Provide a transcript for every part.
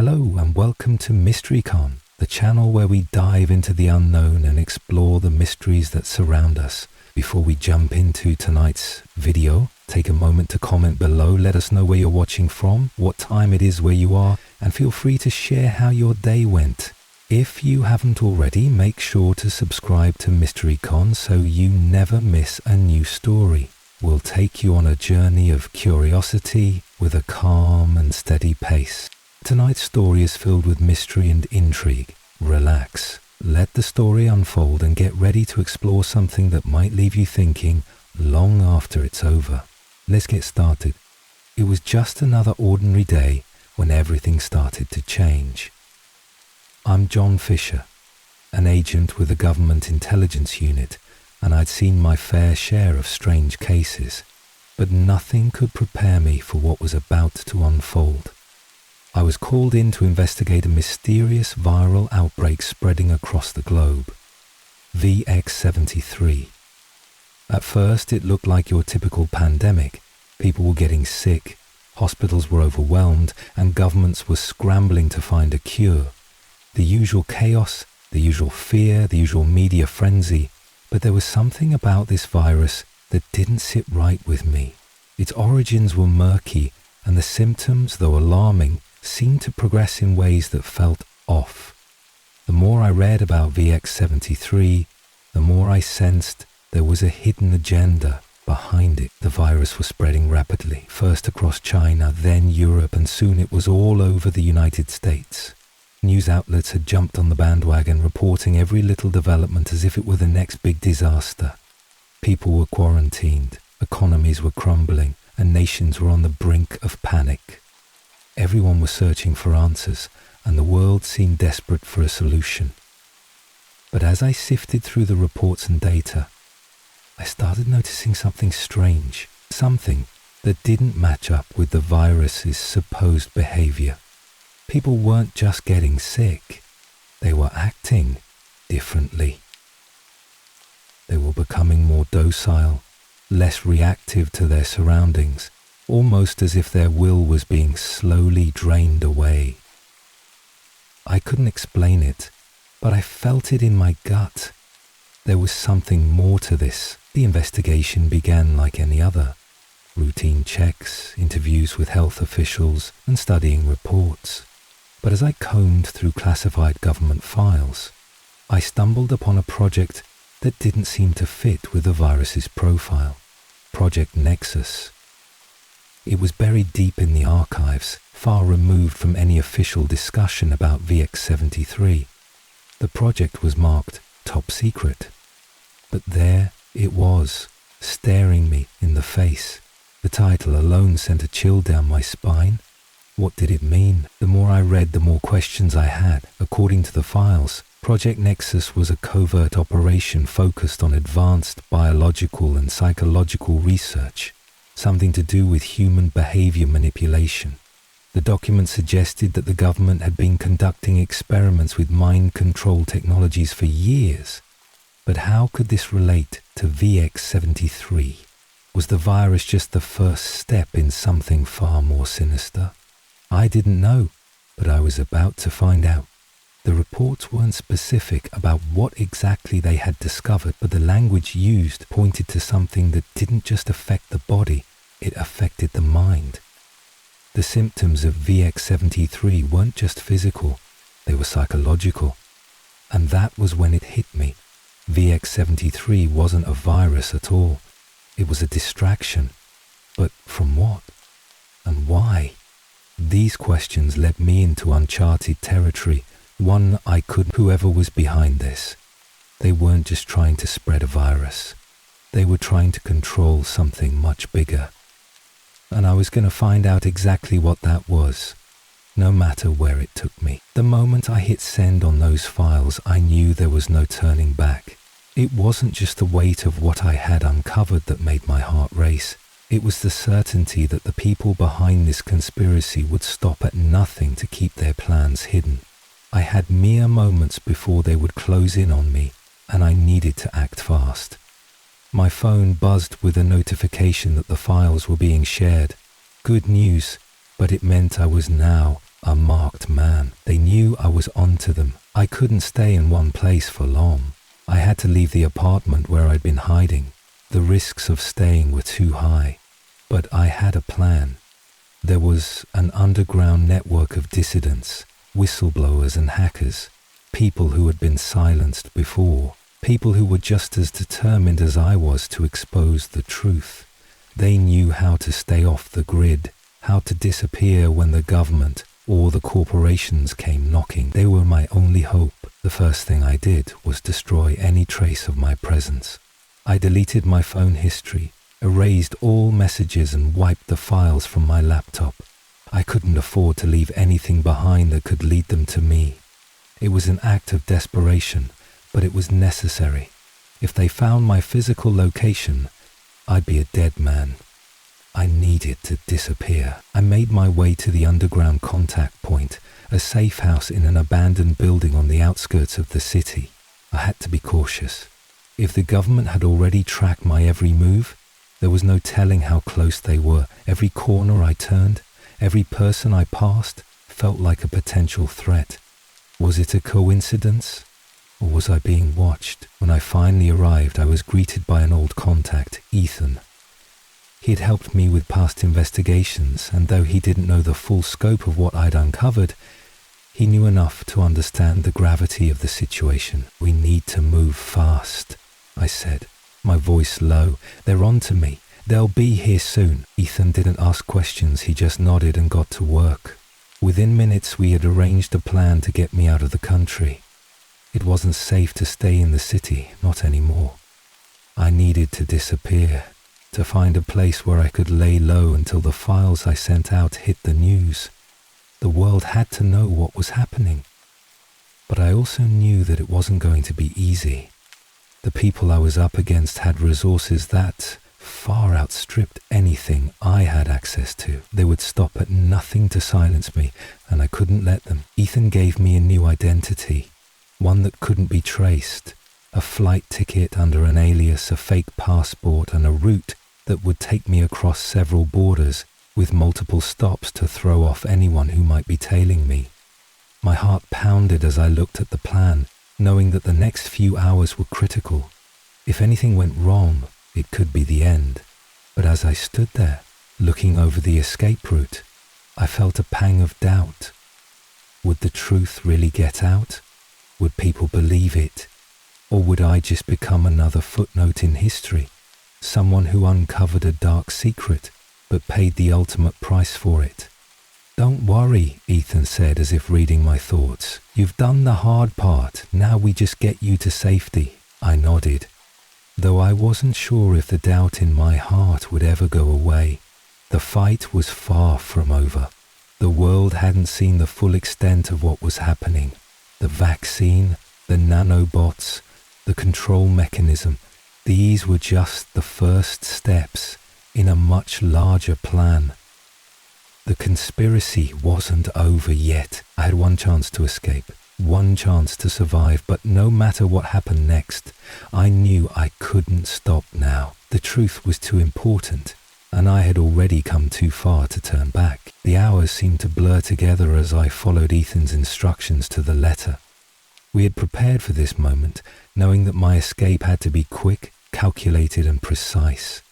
Hello and welcome to MysteryCon, the channel where we dive into the unknown and explore the mysteries that surround us. Before we jump into tonight's video, take a moment to comment below, let us know where you're watching from, what time it is where you are, and feel free to share how your day went. If you haven't already, make sure to subscribe to MysteryCon so you never miss a new story. We'll take you on a journey of curiosity with a calm and steady pace. Tonight's story is filled with mystery and intrigue. Relax, let the story unfold and get ready to explore something that might leave you thinking long after it's over. Let's get started. It was just another ordinary day when everything started to change. I'm John Fisher, an agent with the Government Intelligence Unit, and I'd seen my fair share of strange cases, but nothing could prepare me for what was about to unfold. I was called in to investigate a mysterious viral outbreak spreading across the globe. VX73. At first, it looked like your typical pandemic. People were getting sick, hospitals were overwhelmed, and governments were scrambling to find a cure. The usual chaos, the usual fear, the usual media frenzy. But there was something about this virus that didn't sit right with me. Its origins were murky, and the symptoms, though alarming, seemed to progress in ways that felt off. The more I read about VX73, the more I sensed there was a hidden agenda behind it. The virus was spreading rapidly, first across China, then Europe, and soon it was all over the United States. News outlets had jumped on the bandwagon, reporting every little development as if it were the next big disaster. People were quarantined, economies were crumbling, and nations were on the brink of panic. Everyone was searching for answers, and the world seemed desperate for a solution. But as I sifted through the reports and data, I started noticing something strange, something that didn't match up with the virus's supposed behavior. People weren't just getting sick, they were acting differently. They were becoming more docile, less reactive to their surroundings, almost as if their will was being slowly drained away. I couldn't explain it, but I felt it in my gut. There was something more to this. The investigation began like any other. Routine checks, interviews with health officials, and studying reports. But as I combed through classified government files, I stumbled upon a project that didn't seem to fit with the virus's profile. Project Nexus. It was buried deep in the archives, far removed from any official discussion about VX73. The project was marked top secret. But there it was, staring me in the face. The title alone sent a chill down my spine. What did it mean? The more I read, the more questions I had. According to the files, Project Nexus was a covert operation focused on advanced biological and psychological research, something to do with human behavior manipulation. The document suggested that the government had been conducting experiments with mind control technologies for years. But how could this relate to VX73? Was the virus just the first step in something far more sinister? I didn't know, but I was about to find out. The reports weren't specific about what exactly they had discovered, but the language used pointed to something that didn't just affect the body, it affected the mind. The symptoms of VX73 weren't just physical, they were psychological. And that was when it hit me. VX73 wasn't a virus at all. It was a distraction. But from what? And why? These questions led me into uncharted territory, one I couldn't. Whoever was behind this, they weren't just trying to spread a virus. They were trying to control something much bigger. And I was going to find out exactly what that was, no matter where it took me. The moment I hit send on those files, I knew there was no turning back. It wasn't just the weight of what I had uncovered that made my heart race. It was the certainty that the people behind this conspiracy would stop at nothing to keep their plans hidden. I had mere moments before they would close in on me, and I needed to act fast. My phone buzzed with a notification that the files were being shared. Good news, but it meant I was now a marked man. They knew I was onto them. I couldn't stay in one place for long. I had to leave the apartment where I'd been hiding. The risks of staying were too high. But I had a plan. There was an underground network of dissidents, whistleblowers and hackers, people who had been silenced before, people who were just as determined as I was to expose the truth. They knew how to stay off the grid, how to disappear when the government or the corporations came knocking. They were my only hope. The first thing I did was destroy any trace of my presence. I deleted my phone history, erased all messages and wiped the files from my laptop. I couldn't afford to leave anything behind that could lead them to me. It was an act of desperation, but it was necessary. If they found my physical location, I'd be a dead man. I needed to disappear. I made my way to the underground contact point, a safe house in an abandoned building on the outskirts of the city. I had to be cautious. If the government had already tracked my every move, there was no telling how close they were. Every corner I turned, every person I passed, felt like a potential threat. Was it a coincidence? Or was I being watched? When I finally arrived, I was greeted by an old contact, Ethan. He had helped me with past investigations, and though he didn't know the full scope of what I'd uncovered, he knew enough to understand the gravity of the situation. "We need to move fast," I said, my voice low. "They're on to me. They'll be here soon." Ethan didn't ask questions, he just nodded and got to work. Within minutes, we had arranged a plan to get me out of the country. It wasn't safe to stay in the city, not anymore. I needed to disappear, to find a place where I could lay low until the files I sent out hit the news. The world had to know what was happening. But I also knew that it wasn't going to be easy. The people I was up against had resources that far outstripped anything I had access to. They would stop at nothing to silence me, and I couldn't let them. Ethan gave me a new identity, one that couldn't be traced, a flight ticket under an alias, a fake passport, and a route that would take me across several borders with multiple stops to throw off anyone who might be tailing me. My heart pounded as I looked at the plan, knowing that the next few hours were critical. If anything went wrong, it could be the end. But as I stood there, looking over the escape route, I felt a pang of doubt. Would the truth really get out? Would people believe it? Or would I just become another footnote in history? Someone who uncovered a dark secret, but paid the ultimate price for it. "Don't worry," Ethan said as if reading my thoughts. "You've done the hard part. Now we just get you to safety." I nodded, though I wasn't sure if the doubt in my heart would ever go away. The fight was far from over. The world hadn't seen the full extent of what was happening. The vaccine, the nanobots, the control mechanism, these were just the first steps in a much larger plan. The conspiracy wasn't over yet. I had one chance to escape, one chance to survive, but no matter what happened next, I knew I couldn't stop now. The truth was too important, and I had already come too far to turn back. The hours seemed to blur together as I followed Ethan's instructions to the letter. We had prepared for this moment, knowing that my escape had to be quick, calculated, and precise.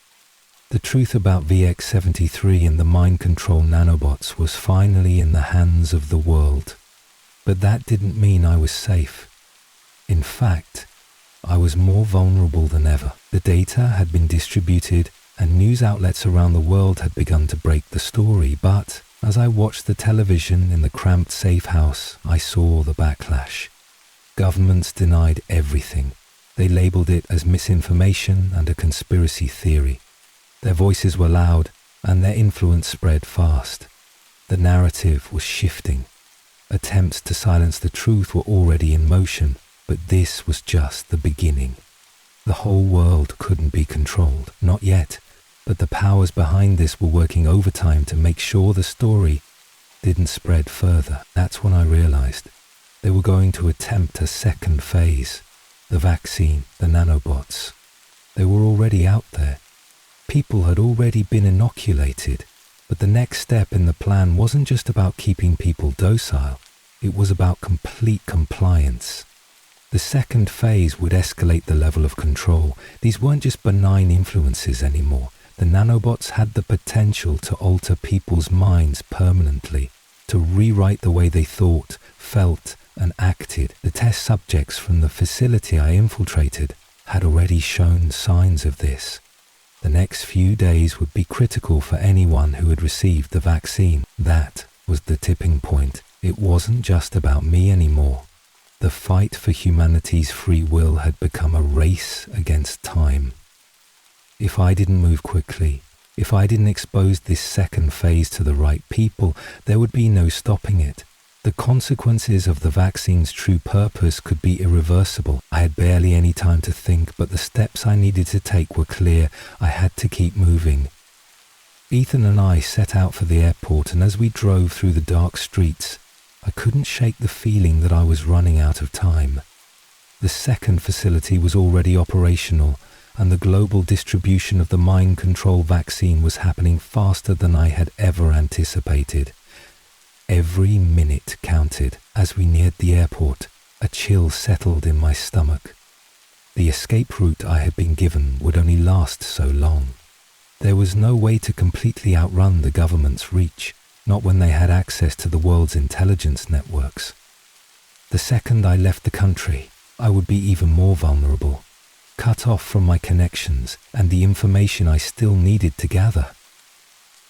The truth about VX-73 and the mind control nanobots was finally in the hands of the world. But that didn't mean I was safe. In fact, I was more vulnerable than ever. The data had been distributed and news outlets around the world had begun to break the story, but as I watched the television in the cramped safe house, I saw the backlash. Governments denied everything. They labeled it as misinformation and a conspiracy theory. Their voices were loud, and their influence spread fast. The narrative was shifting. Attempts to silence the truth were already in motion, but this was just the beginning. The whole world couldn't be controlled, not yet, but the powers behind this were working overtime to make sure the story didn't spread further. That's when I realized they were going to attempt a second phase. The vaccine, the nanobots. They were already out there. People had already been inoculated, But the next step in the plan wasn't just about keeping people docile, it was about complete compliance. The second phase would escalate the level of control. These weren't just benign influences anymore. The nanobots had the potential to alter people's minds permanently, to rewrite the way they thought, felt, and acted. The test subjects from the facility I infiltrated had already shown signs of this. The next few days would be critical for anyone who had received the vaccine. That was the tipping point. It wasn't just about me anymore. The fight for humanity's free will had become a race against time. If I didn't move quickly, if I didn't expose this second phase to the right people, there would be no stopping it. The consequences of the vaccine's true purpose could be irreversible. I had barely any time to think, but the steps I needed to take were clear. I had to keep moving. Ethan and I set out for the airport, and as we drove through the dark streets, I couldn't shake the feeling that I was running out of time. The second facility was already operational, and the global distribution of the mind control vaccine was happening faster than I had ever anticipated. Every minute counted. As we neared the airport, a chill settled in my stomach. The escape route I had been given would only last so long. There was no way to completely outrun the government's reach, not when they had access to the world's intelligence networks. The second I left the country, I would be even more vulnerable, cut off from my connections and the information I still needed to gather.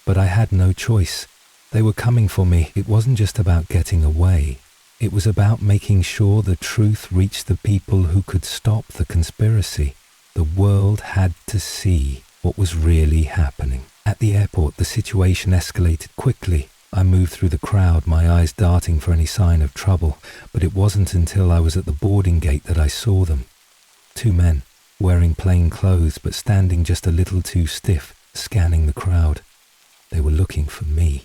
But I had no choice. They were coming for me. It wasn't just about getting away. It was about making sure the truth reached the people who could stop the conspiracy. The world had to see what was really happening. At the airport, the situation escalated quickly. I moved through the crowd, my eyes darting for any sign of trouble, but it wasn't until I was at the boarding gate that I saw them. Two men, wearing plain clothes but standing just a little too stiff, scanning the crowd. They were looking for me.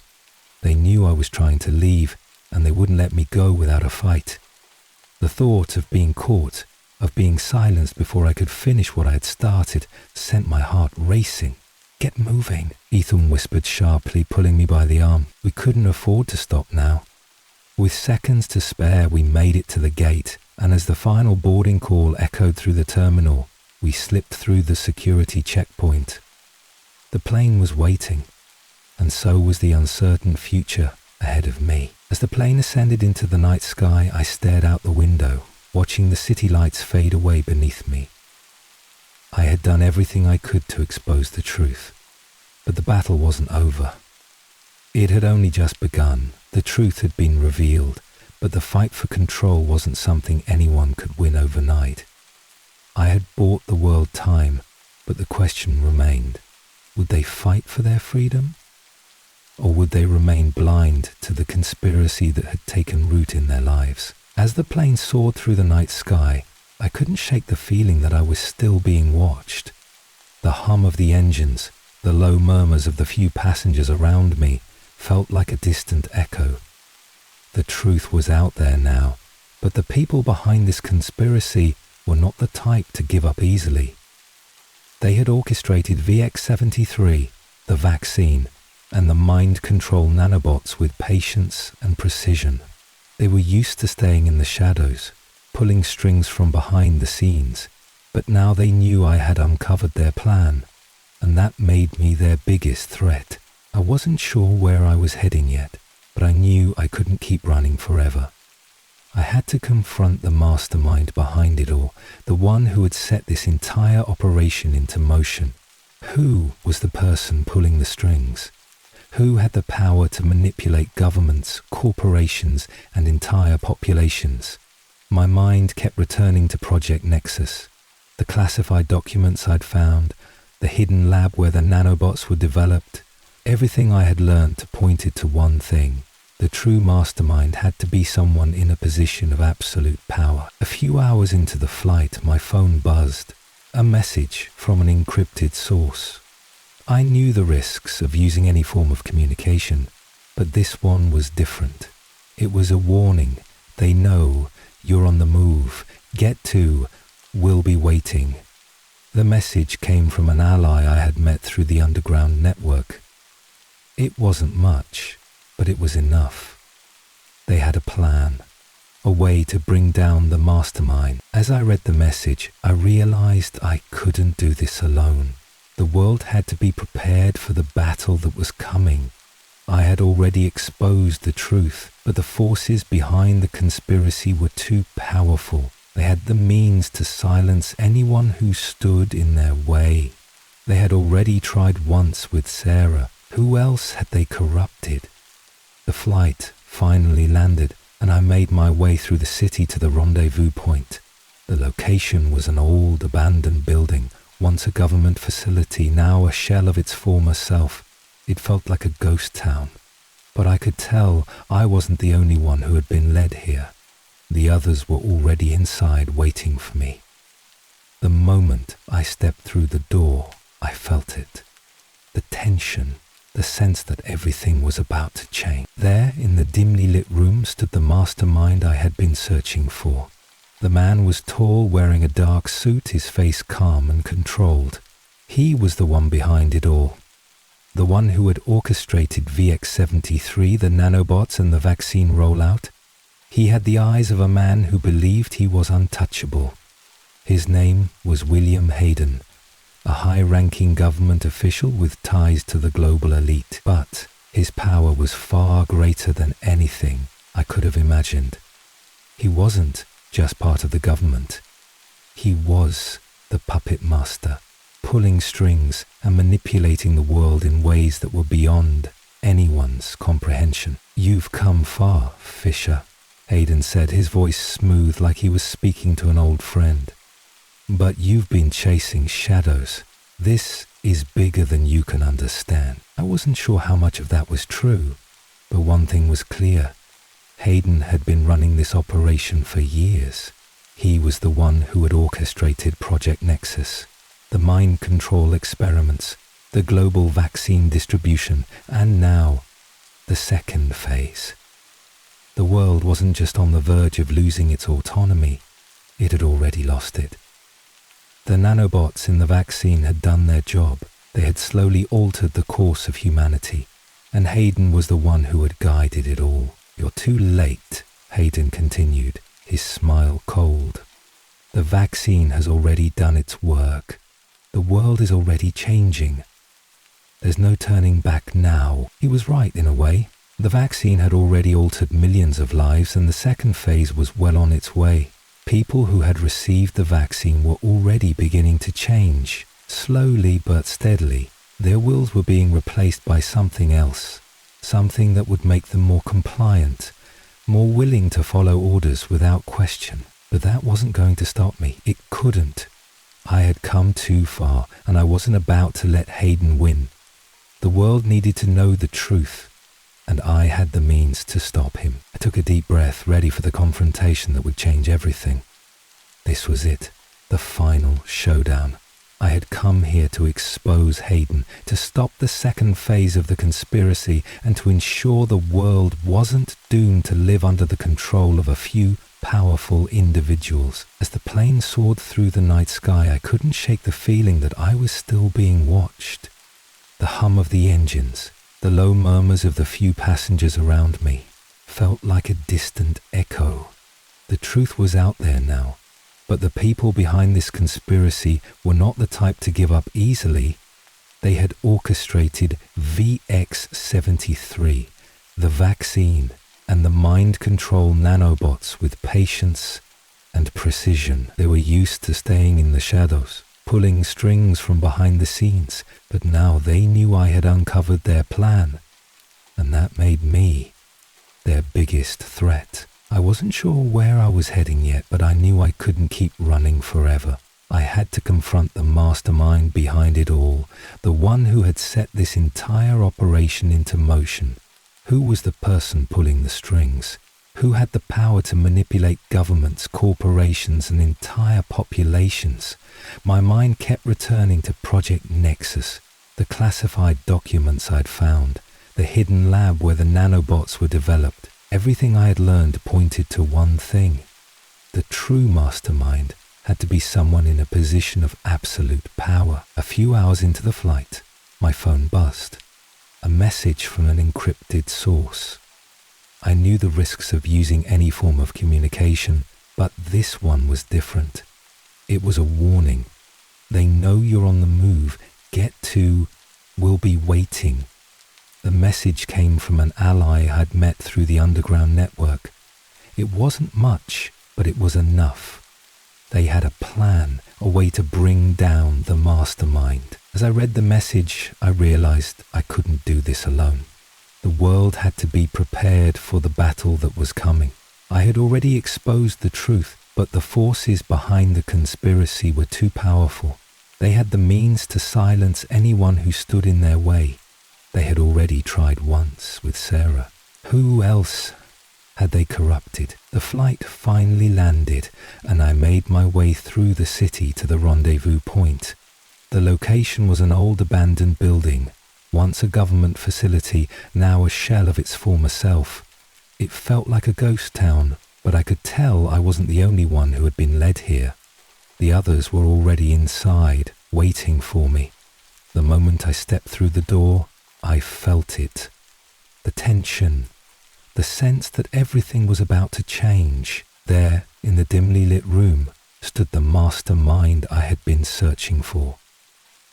They knew I was trying to leave, and they wouldn't let me go without a fight. The thought of being caught, of being silenced before I could finish what I had started, sent my heart racing. "Get moving," Ethan whispered sharply, pulling me by the arm. We couldn't afford to stop now. With seconds to spare, we made it to the gate, and as the final boarding call echoed through the terminal, we slipped through the security checkpoint. The plane was waiting, and so was the uncertain future ahead of me. As the plane ascended into the night sky, I stared out the window, watching the city lights fade away beneath me. I had done everything I could to expose the truth, but the battle wasn't over. It had only just begun. The truth had been revealed, but the fight for control wasn't something anyone could win overnight. I had bought the world time, but the question remained, would they fight for their freedom? Or would they remain blind to the conspiracy that had taken root in their lives? As the plane soared through the night sky, I couldn't shake the feeling that I was still being watched. The hum of the engines, the low murmurs of the few passengers around me, felt like a distant echo. The truth was out there now, but the people behind this conspiracy were not the type to give up easily. They had orchestrated VX-73, the vaccine, and the mind control nanobots with patience and precision. They were used to staying in the shadows, pulling strings from behind the scenes, but now they knew I had uncovered their plan, and that made me their biggest threat. I wasn't sure where I was heading yet, but I knew I couldn't keep running forever. I had to confront the mastermind behind it all, the one who had set this entire operation into motion. Who was the person pulling the strings? Who had the power to manipulate governments, corporations, and entire populations? My mind kept returning to Project Nexus, the classified documents I'd found, the hidden lab where the nanobots were developed. Everything I had learned pointed to one thing. The true mastermind had to be someone in a position of absolute power. A few hours into the flight, my phone buzzed. A message from an encrypted source. I knew the risks of using any form of communication, but this one was different. It was a warning. They know you're on the move. Get to, we'll be waiting. The message came from an ally I had met through the underground network. It wasn't much, but it was enough. They had a plan, a way to bring down the mastermind. As I read the message, I realized I couldn't do this alone. The world had to be prepared for the battle that was coming. I had already exposed the truth, but the forces behind the conspiracy were too powerful. They had the means to silence anyone who stood in their way. They had already tried once with Sarah. Who else had they corrupted? The flight finally landed, and I made my way through the city to the rendezvous point. The location was an old, abandoned building, once a government facility, now a shell of its former self. It felt like a ghost town, but I could tell I wasn't the only one who had been led here. The others were already inside waiting for me. The moment I stepped through the door, I felt it. The tension, the sense that everything was about to change. There, in the dimly lit room, stood the mastermind I had been searching for. The man was tall, wearing a dark suit, his face calm and controlled. He was the one behind it all. The one who had orchestrated VX-73, the nanobots and the vaccine rollout. He had the eyes of a man who believed he was untouchable. His name was William Hayden, a high-ranking government official with ties to the global elite. But his power was far greater than anything I could have imagined. He wasn't just part of the government. He was the puppet master, pulling strings and manipulating the world in ways that were beyond anyone's comprehension. "You've come far, Fisher," Hayden said, his voice smooth like he was speaking to an old friend. "But you've been chasing shadows. This is bigger than you can understand." I wasn't sure how much of that was true, but one thing was clear. Hayden had been running this operation for years. He was the one who had orchestrated Project Nexus, the mind control experiments, the global vaccine distribution, and now, the second phase. The world wasn't just on the verge of losing its autonomy, it had already lost it. The nanobots in the vaccine had done their job. They had slowly altered the course of humanity, and Hayden was the one who had guided it all. "You're too late," Hayden continued, his smile cold. "The vaccine has already done its work. The world is already changing. There's no turning back now." He was right in a way. The vaccine had already altered millions of lives, and the second phase was well on its way. People who had received the vaccine were already beginning to change. Slowly but steadily, their wills were being replaced by something else, something that would make them more compliant, more willing to follow orders without question. But that wasn't going to stop me. It couldn't. I had come too far, and I wasn't about to let Hayden win. The world needed to know the truth, and I had the means to stop him. I took a deep breath, ready for the confrontation that would change everything. This was it, the final showdown. I had come here to expose Hayden, to stop the second phase of the conspiracy, and to ensure the world wasn't doomed to live under the control of a few powerful individuals. As the plane soared through the night sky, I couldn't shake the feeling that I was still being watched. The hum of the engines, the low murmurs of the few passengers around me, felt like a distant echo. The truth was out there now, but the people behind this conspiracy were not the type to give up easily. They had orchestrated VX-73, the vaccine, and the mind control nanobots with patience and precision. They were used to staying in the shadows, pulling strings from behind the scenes, but now they knew I had uncovered their plan, and that made me their biggest threat. I wasn't sure where I was heading yet, but I knew I couldn't keep running forever. I had to confront the mastermind behind it all, the one who had set this entire operation into motion. Who was the person pulling the strings? Who had the power to manipulate governments, corporations, and entire populations? My mind kept returning to Project Nexus, the classified documents I'd found, the hidden lab where the nanobots were developed. Everything I had learned pointed to one thing. The true mastermind had to be someone in a position of absolute power. A few hours into the flight, my phone buzzed. a message from an encrypted source. I knew the risks of using any form of communication, but this one was different. It was a warning. They know you're on the move. Get to, we'll be waiting. The message came from an ally I'd met through the underground network. It wasn't much, but it was enough. They had a plan, a way to bring down the mastermind. As I read the message, I realized I couldn't do this alone. The world had to be prepared for the battle that was coming. I had already exposed the truth, but the forces behind the conspiracy were too powerful. They had the means to silence anyone who stood in their way. They had already tried once with Sarah. Who else had they corrupted? The flight finally landed, and I made my way through the city to the rendezvous point. The location was an old abandoned building, once a government facility, now a shell of its former self. It felt like a ghost town, but I could tell I wasn't the only one who had been led here. The others were already inside, waiting for me. The moment I stepped through the door, I felt it. The tension, the sense that everything was about to change. There, in the dimly lit room, stood the mastermind I had been searching for.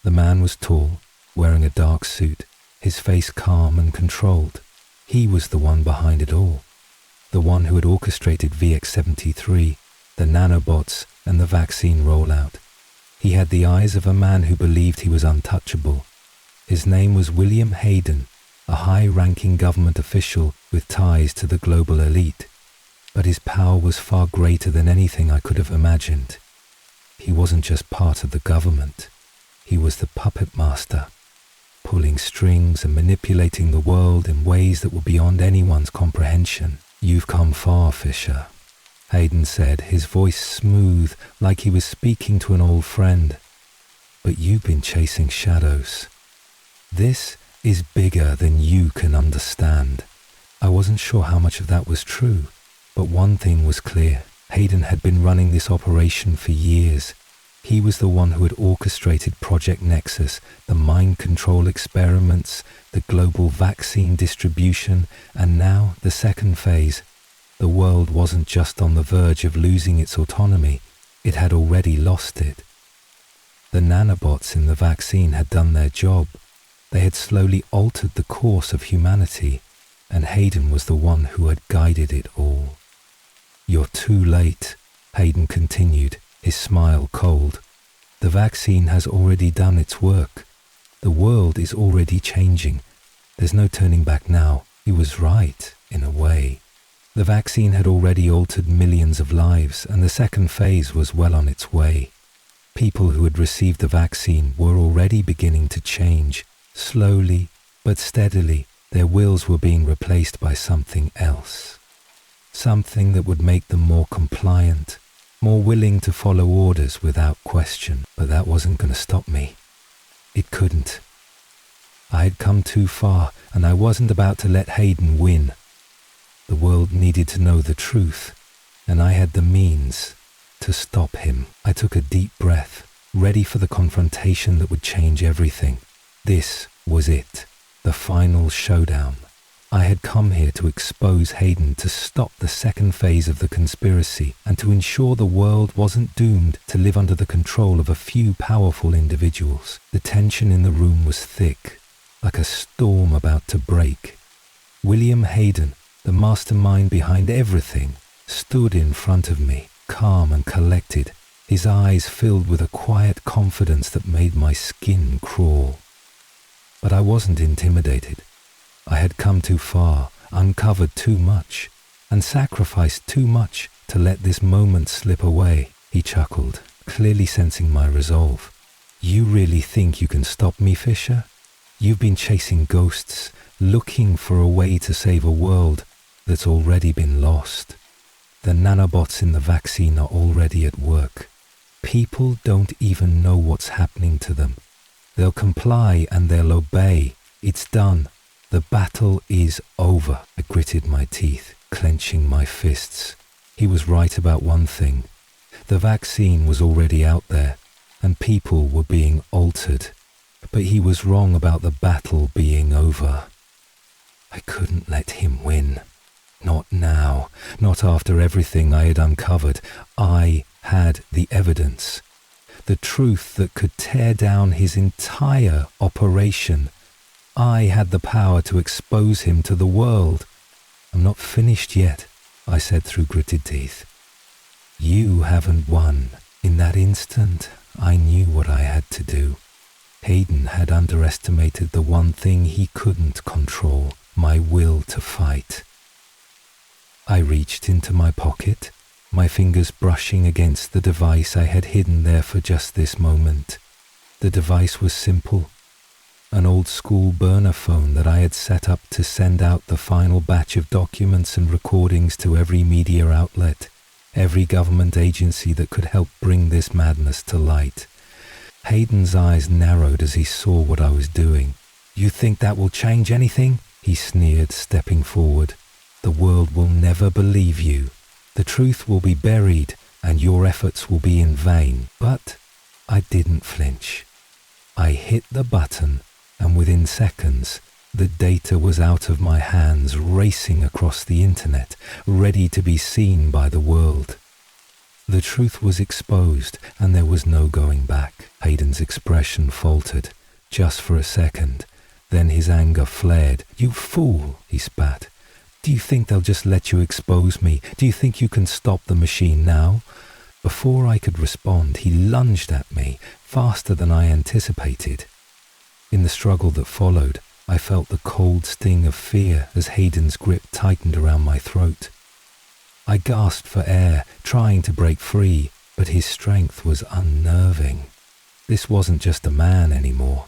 The man was tall, wearing a dark suit, his face calm and controlled. He was the one behind it all, the one who had orchestrated VX-73, the nanobots, and the vaccine rollout. He had the eyes of a man who believed he was untouchable. His name was William Hayden, a high-ranking government official with ties to the global elite. But his power was far greater than anything I could have imagined. He wasn't just part of the government. He was the puppet master, pulling strings and manipulating the world in ways that were beyond anyone's comprehension. "You've come far, Fisher," Hayden said, his voice smooth, like he was speaking to an old friend. "But you've been chasing shadows. This is bigger than you can understand." I wasn't sure how much of that was true, but one thing was clear. Hayden had been running this operation for years. He was the one who had orchestrated Project Nexus, the mind control experiments, the global vaccine distribution, and now the second phase. The world wasn't just on the verge of losing its autonomy, it had already lost it. The nanobots in the vaccine had done their job. They had slowly altered the course of humanity, and Hayden was the one who had guided it all. "You're too late," Hayden continued, his smile cold. "The vaccine has already done its work. The world is already changing. There's no turning back now." He was right, in a way. The vaccine had already altered millions of lives, and the second phase was well on its way. People who had received the vaccine were already beginning to change. Slowly, but steadily, their wills were being replaced by something else. Something that would make them more compliant, more willing to follow orders without question. But that wasn't going to stop me. It couldn't. I had come too far, and I wasn't about to let Hayden win. The world needed to know the truth, and I had the means to stop him. I took a deep breath, ready for the confrontation that would change everything. This was it, the final showdown. I had come here to expose Hayden, to stop the second phase of the conspiracy, and to ensure the world wasn't doomed to live under the control of a few powerful individuals. The tension in the room was thick, like a storm about to break. William Hayden, the mastermind behind everything, stood in front of me, calm and collected, his eyes filled with a quiet confidence that made my skin crawl. But I wasn't intimidated. I had come too far, uncovered too much, and sacrificed too much to let this moment slip away. He chuckled, clearly sensing my resolve. "You really think you can stop me, Fisher? You've been chasing ghosts, looking for a way to save a world that's already been lost. The nanobots in the vaccine are already at work. People don't even know what's happening to them. They'll comply and they'll obey. It's done. The battle is over." I gritted my teeth, clenching my fists. He was right about one thing. The vaccine was already out there, and people were being altered. But he was wrong about the battle being over. I couldn't let him win. Not now, not after everything I had uncovered. I had the evidence, the truth that could tear down his entire operation. I had the power to expose him to the world. I'm not finished yet, I said through gritted teeth. You haven't won. In that instant, I knew what I had to do. Hayden had underestimated the one thing he couldn't control, my will to fight. I reached into my pocket, my fingers brushing against the device I had hidden there for just this moment. The device was simple, an old-school burner phone that I had set up to send out the final batch of documents and recordings to every media outlet, every government agency that could help bring this madness to light. Hayden's eyes narrowed as he saw what I was doing. You think that will change anything? He sneered, stepping forward. The world will never believe you. The truth will be buried and your efforts will be in vain. But I didn't flinch. I hit the button and within seconds, the data was out of my hands, racing across the internet, ready to be seen by the world. The truth was exposed and there was no going back. Hayden's expression faltered, just for a second. Then his anger flared. You fool, he spat. Do you think they'll just let you expose me? Do you think you can stop the machine now? Before I could respond, he lunged at me, faster than I anticipated. In the struggle that followed, I felt the cold sting of fear as Hayden's grip tightened around my throat. I gasped for air, trying to break free, but his strength was unnerving. This wasn't just a man anymore.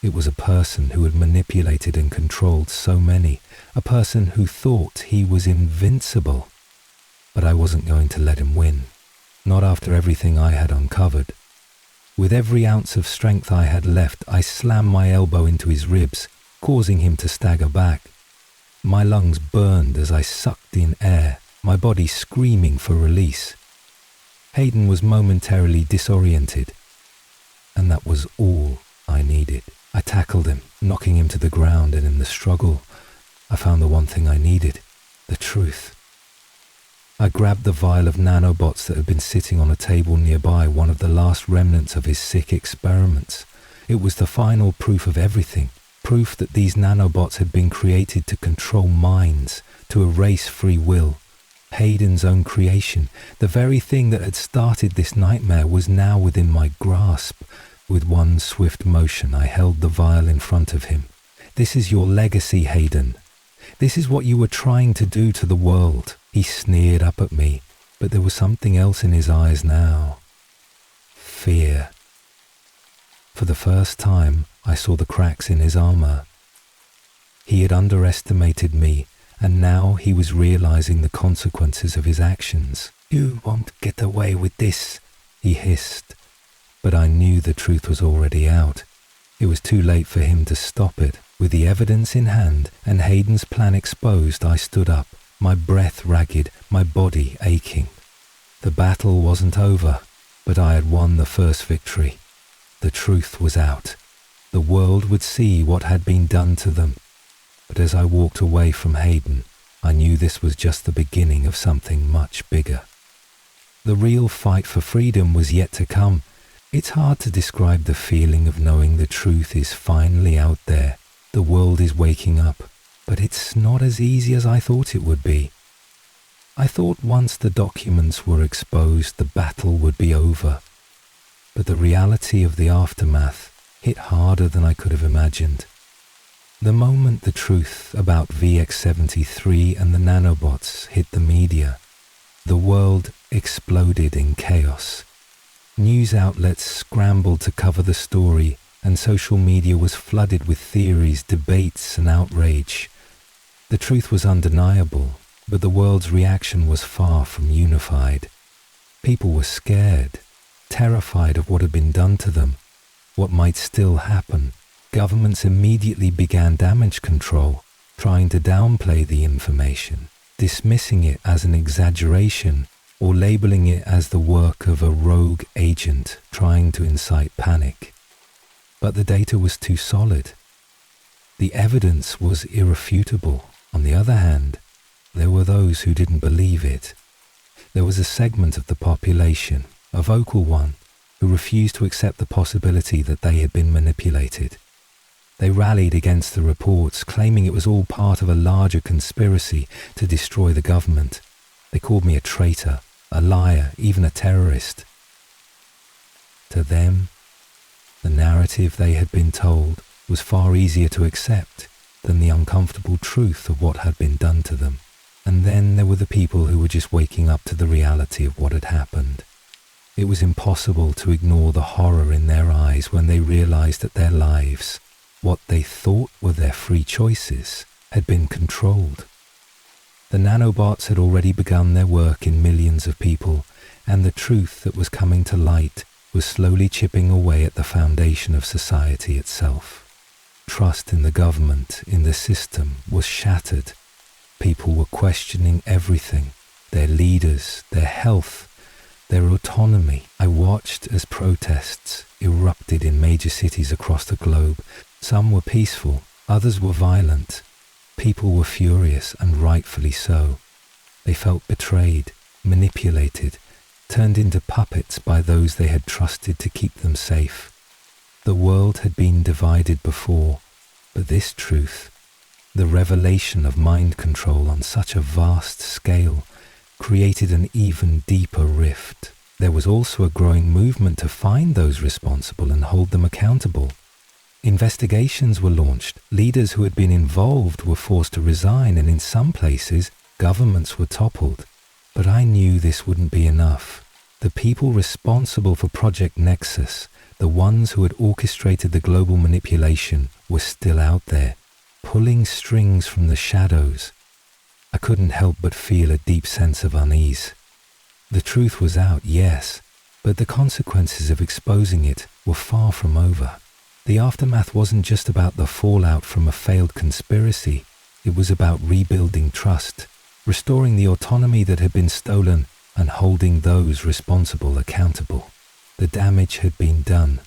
It was a person who had manipulated and controlled so many, a person who thought he was invincible. But I wasn't going to let him win, not after everything I had uncovered. With every ounce of strength I had left, I slammed my elbow into his ribs, causing him to stagger back. My lungs burned as I sucked in air, my body screaming for release. Hayden was momentarily disoriented, and that was all I needed. I tackled him, knocking him to the ground, and in the struggle, I found the one thing I needed, the truth. I grabbed the vial of nanobots that had been sitting on a table nearby, one of the last remnants of his sick experiments. It was the final proof of everything, proof that these nanobots had been created to control minds, to erase free will. Hayden's own creation, the very thing that had started this nightmare, was now within my grasp. With one swift motion, I held the vial in front of him. This is your legacy, Hayden. This is what you were trying to do to the world. He sneered up at me, but there was something else in his eyes now. Fear. For the first time, I saw the cracks in his armor. He had underestimated me, and now he was realizing the consequences of his actions. You won't get away with this, he hissed. But I knew the truth was already out. It was too late for him to stop it. With the evidence in hand and Hayden's plan exposed, I stood up, my breath ragged, my body aching. The battle wasn't over, but I had won the first victory. The truth was out. The world would see what had been done to them. But as I walked away from Hayden, I knew this was just the beginning of something much bigger. The real fight for freedom was yet to come. It's hard to describe the feeling of knowing the truth is finally out there. The world is waking up, but it's not as easy as I thought it would be. I thought once the documents were exposed, the battle would be over. But the reality of the aftermath hit harder than I could have imagined. The moment the truth about VX-73 and the nanobots hit the media, the world exploded in chaos. News outlets scrambled to cover the story, and social media was flooded with theories, debates, and outrage. The truth was undeniable, but the world's reaction was far from unified. People were scared, terrified of what had been done to them, what might still happen. Governments immediately began damage control, trying to downplay the information, dismissing it as an exaggeration, or labeling it as the work of a rogue agent trying to incite panic. but the data was too solid. The evidence was irrefutable. On the other hand, there were those who didn't believe it. There was a segment of the population, a vocal one, who refused to accept the possibility that they had been manipulated. They rallied against the reports, claiming it was all part of a larger conspiracy to destroy the government. They called me a traitor, a liar, even a terrorist. To them, the narrative they had been told was far easier to accept than the uncomfortable truth of what had been done to them. And then there were the people who were just waking up to the reality of what had happened. It was impossible to ignore the horror in their eyes when they realized that their lives, what they thought were their free choices, had been controlled. The nanobots had already begun their work in millions of people, and the truth that was coming to light was slowly chipping away at the foundation of society itself. Trust in the government, in the system, was shattered. People were questioning everything, their leaders, their health, their autonomy. I watched as protests erupted in major cities across the globe. Some were peaceful, others were violent. People were furious, and rightfully so. They felt betrayed, manipulated, turned into puppets by those they had trusted to keep them safe. The world had been divided before, but this truth, the revelation of mind control on such a vast scale, created an even deeper rift. There was also a growing movement to find those responsible and hold them accountable. Investigations were launched, leaders who had been involved were forced to resign, and in some places, governments were toppled. But I knew this wouldn't be enough. The people responsible for Project Nexus, the ones who had orchestrated the global manipulation, were still out there, pulling strings from the shadows. I couldn't help but feel a deep sense of unease. The truth was out, yes, but the consequences of exposing it were far from over. The aftermath wasn't just about the fallout from a failed conspiracy. It was about rebuilding trust, restoring the autonomy that had been stolen, and holding those responsible accountable. The damage had been done.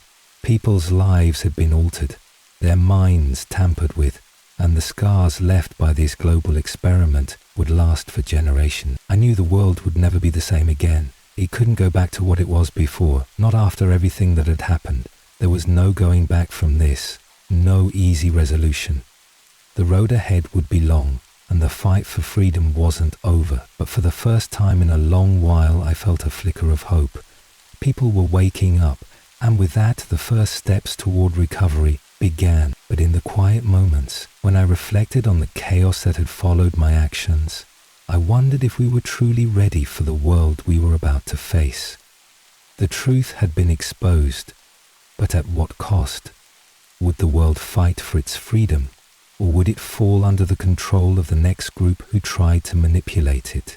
People's lives had been altered, their minds tampered with, and the scars left by this global experiment would last for generations. I knew the world would never be the same again. It couldn't go back to what it was before, not after everything that had happened. There was no going back from this, no easy resolution. The road ahead would be long, and the fight for freedom wasn't over. But for the first time in a long while, I felt a flicker of hope. People were waking up, and with that, the first steps toward recovery began. But in the quiet moments, when I reflected on the chaos that had followed my actions, I wondered if we were truly ready for the world we were about to face. The truth had been exposed, but at what cost? Would the world fight for its freedom, or would it fall under the control of the next group who tried to manipulate it?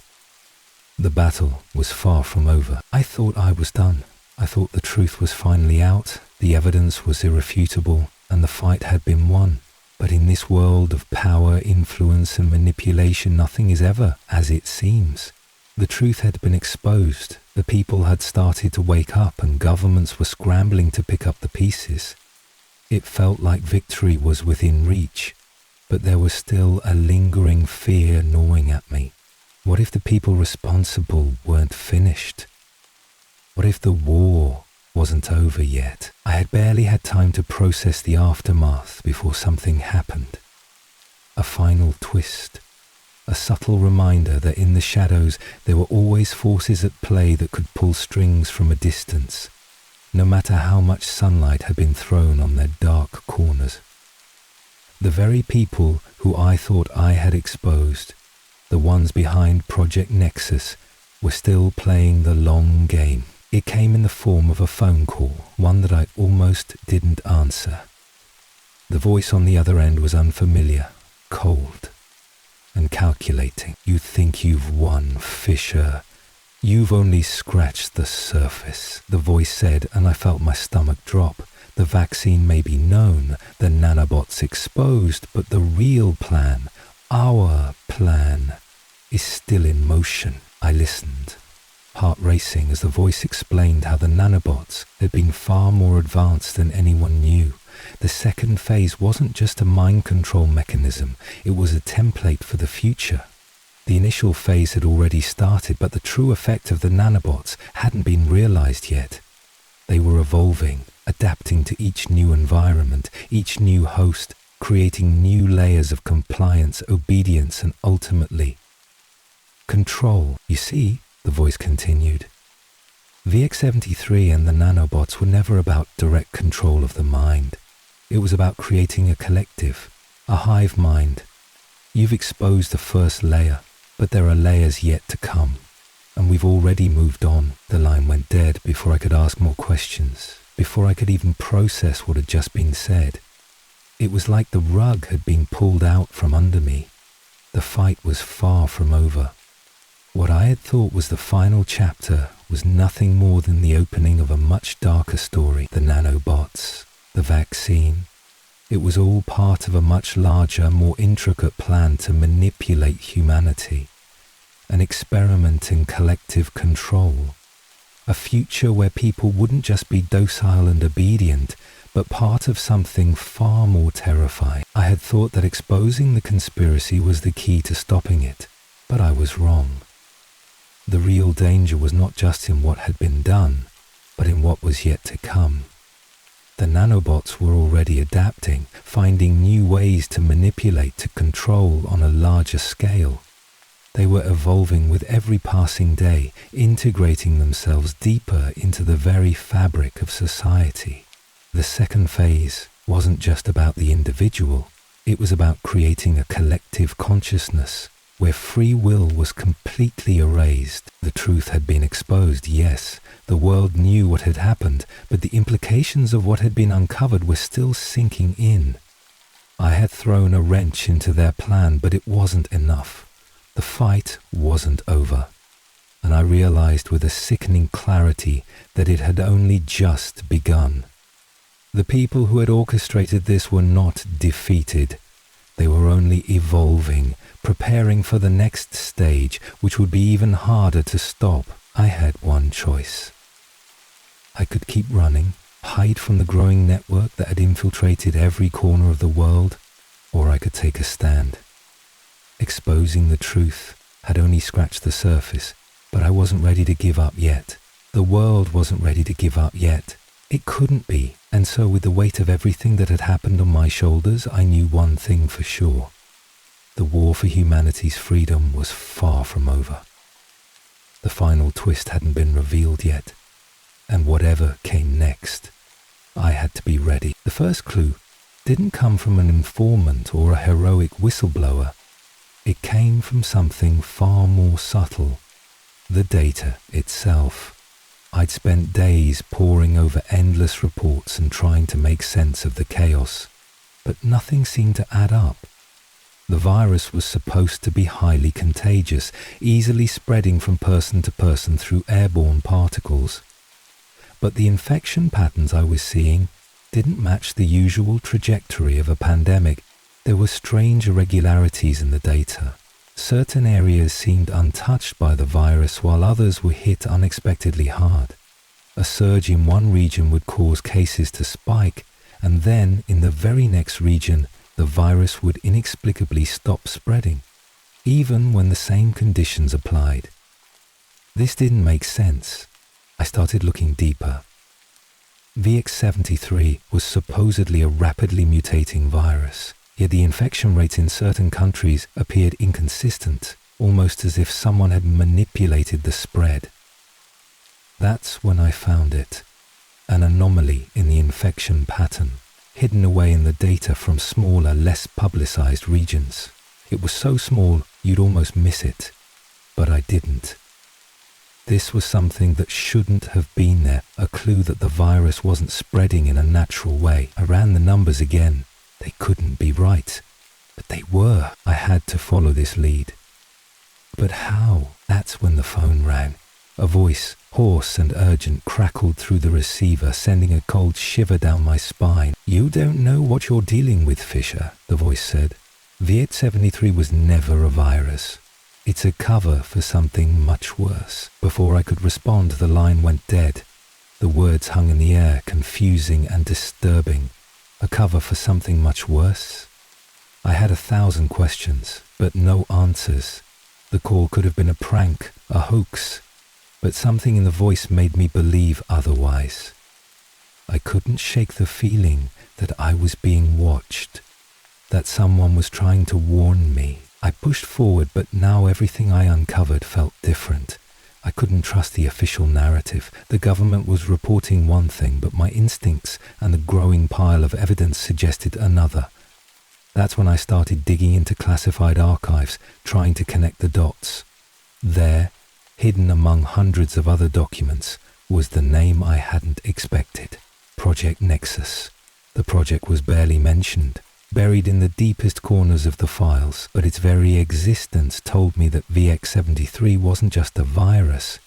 The battle was far from over. I thought I was done. I thought the truth was finally out, the evidence was irrefutable, and the fight had been won. But in this world of power, influence, and manipulation, nothing is ever as it seems. The truth had been exposed, the people had started to wake up, and governments were scrambling to pick up the pieces. It felt like victory was within reach, but there was still a lingering fear gnawing at me. What if the people responsible weren't finished? What if the war wasn't over yet? I had barely had time to process the aftermath before something happened. A final twist. A subtle reminder that in the shadows there were always forces at play that could pull strings from a distance, no matter how much sunlight had been thrown on their dark corners. The very people who I thought I had exposed, the ones behind Project Nexus, were still playing the long game. It came in the form of a phone call, one that I almost didn't answer. The voice on the other end was unfamiliar, cold, and calculating. You think you've won, Fisher. You've only scratched the surface, the voice said, and I felt my stomach drop. The vaccine may be known, the nanobots exposed, but the real plan, our plan, is still in motion. I listened, heart racing as the voice explained how the nanobots had been far more advanced than anyone knew. The second phase wasn't just a mind control mechanism, it was a template for the future. The initial phase had already started, but the true effect of the nanobots hadn't been realized yet. They were evolving, adapting to each new environment, each new host, creating new layers of compliance, obedience, and ultimately, control. You see, the voice continued, VX-73 and the nanobots were never about direct control of the mind. It was about creating a collective, a hive mind. You've exposed the first layer, but there are layers yet to come. And we've already moved on. The line went dead before I could ask more questions, before I could even process what had just been said. It was like the rug had been pulled out from under me. The fight was far from over. What I had thought was the final chapter was nothing more than the opening of a much darker story. The nanobots, the vaccine. It was all part of a much larger, more intricate plan to manipulate humanity. An experiment in collective control. A future where people wouldn't just be docile and obedient, but part of something far more terrifying. I had thought that exposing the conspiracy was the key to stopping it, but I was wrong. The real danger was not just in what had been done, but in what was yet to come. The nanobots were already adapting, finding new ways to manipulate, to control on a larger scale. They were evolving with every passing day, integrating themselves deeper into the very fabric of society. The second phase wasn't just about the individual, it was about creating a collective consciousness where free will was completely erased. The truth had been exposed, yes. The world knew what had happened, but the implications of what had been uncovered were still sinking in. I had thrown a wrench into their plan, but it wasn't enough. The fight wasn't over. And I realized with a sickening clarity that it had only just begun. The people who had orchestrated this were not defeated. They were only evolving, preparing for the next stage, which would be even harder to stop. I had one choice. I could keep running, hide from the growing network that had infiltrated every corner of the world, or I could take a stand. Exposing the truth had only scratched the surface, but I wasn't ready to give up yet. The world wasn't ready to give up yet. It couldn't be, and so with the weight of everything that had happened on my shoulders, I knew one thing for sure. The war for humanity's freedom was far from over. The final twist hadn't been revealed yet, and whatever came next, I had to be ready. The first clue didn't come from an informant or a heroic whistleblower. It came from something far more subtle, the data itself. I'd spent days poring over endless reports and trying to make sense of the chaos, but nothing seemed to add up. The virus was supposed to be highly contagious, easily spreading from person to person through airborne particles. But the infection patterns I was seeing didn't match the usual trajectory of a pandemic. There were strange irregularities in the data. Certain areas seemed untouched by the virus while others were hit unexpectedly hard. A surge in one region would cause cases to spike, and then in the very next region, the virus would inexplicably stop spreading, even when the same conditions applied. This didn't make sense. I started looking deeper. VX-73 was supposedly a rapidly mutating virus. Yet the infection rates in certain countries appeared inconsistent, almost as if someone had manipulated the spread. That's when I found it, an anomaly in the infection pattern, hidden away in the data from smaller, less publicized regions. It was so small you'd almost miss it, but I didn't. This was something that shouldn't have been there, a clue that the virus wasn't spreading in a natural way. I ran the numbers again. They couldn't be right, but they were. I had to follow this lead. But how? That's when the phone rang. A voice, hoarse and urgent, crackled through the receiver, sending a cold shiver down my spine. "You don't know what you're dealing with, Fisher," the voice said. VX-73 was never a virus. It's a cover for something much worse. Before I could respond, the line went dead. The words hung in the air, confusing and disturbing. A cover for something much worse? I had 1,000 questions, but no answers. The call could have been a prank, a hoax, but something in the voice made me believe otherwise. I couldn't shake the feeling that I was being watched, that someone was trying to warn me. I pushed forward, but now everything I uncovered felt different. I couldn't trust the official narrative. The government was reporting one thing, but my instincts and the growing pile of evidence suggested another. That's when I started digging into classified archives, trying to connect the dots. There, hidden among hundreds of other documents, was the name I hadn't expected. Project Nexus. The project was barely mentioned, buried in the deepest corners of the files, but its very existence told me that VX-73 wasn't just a virus.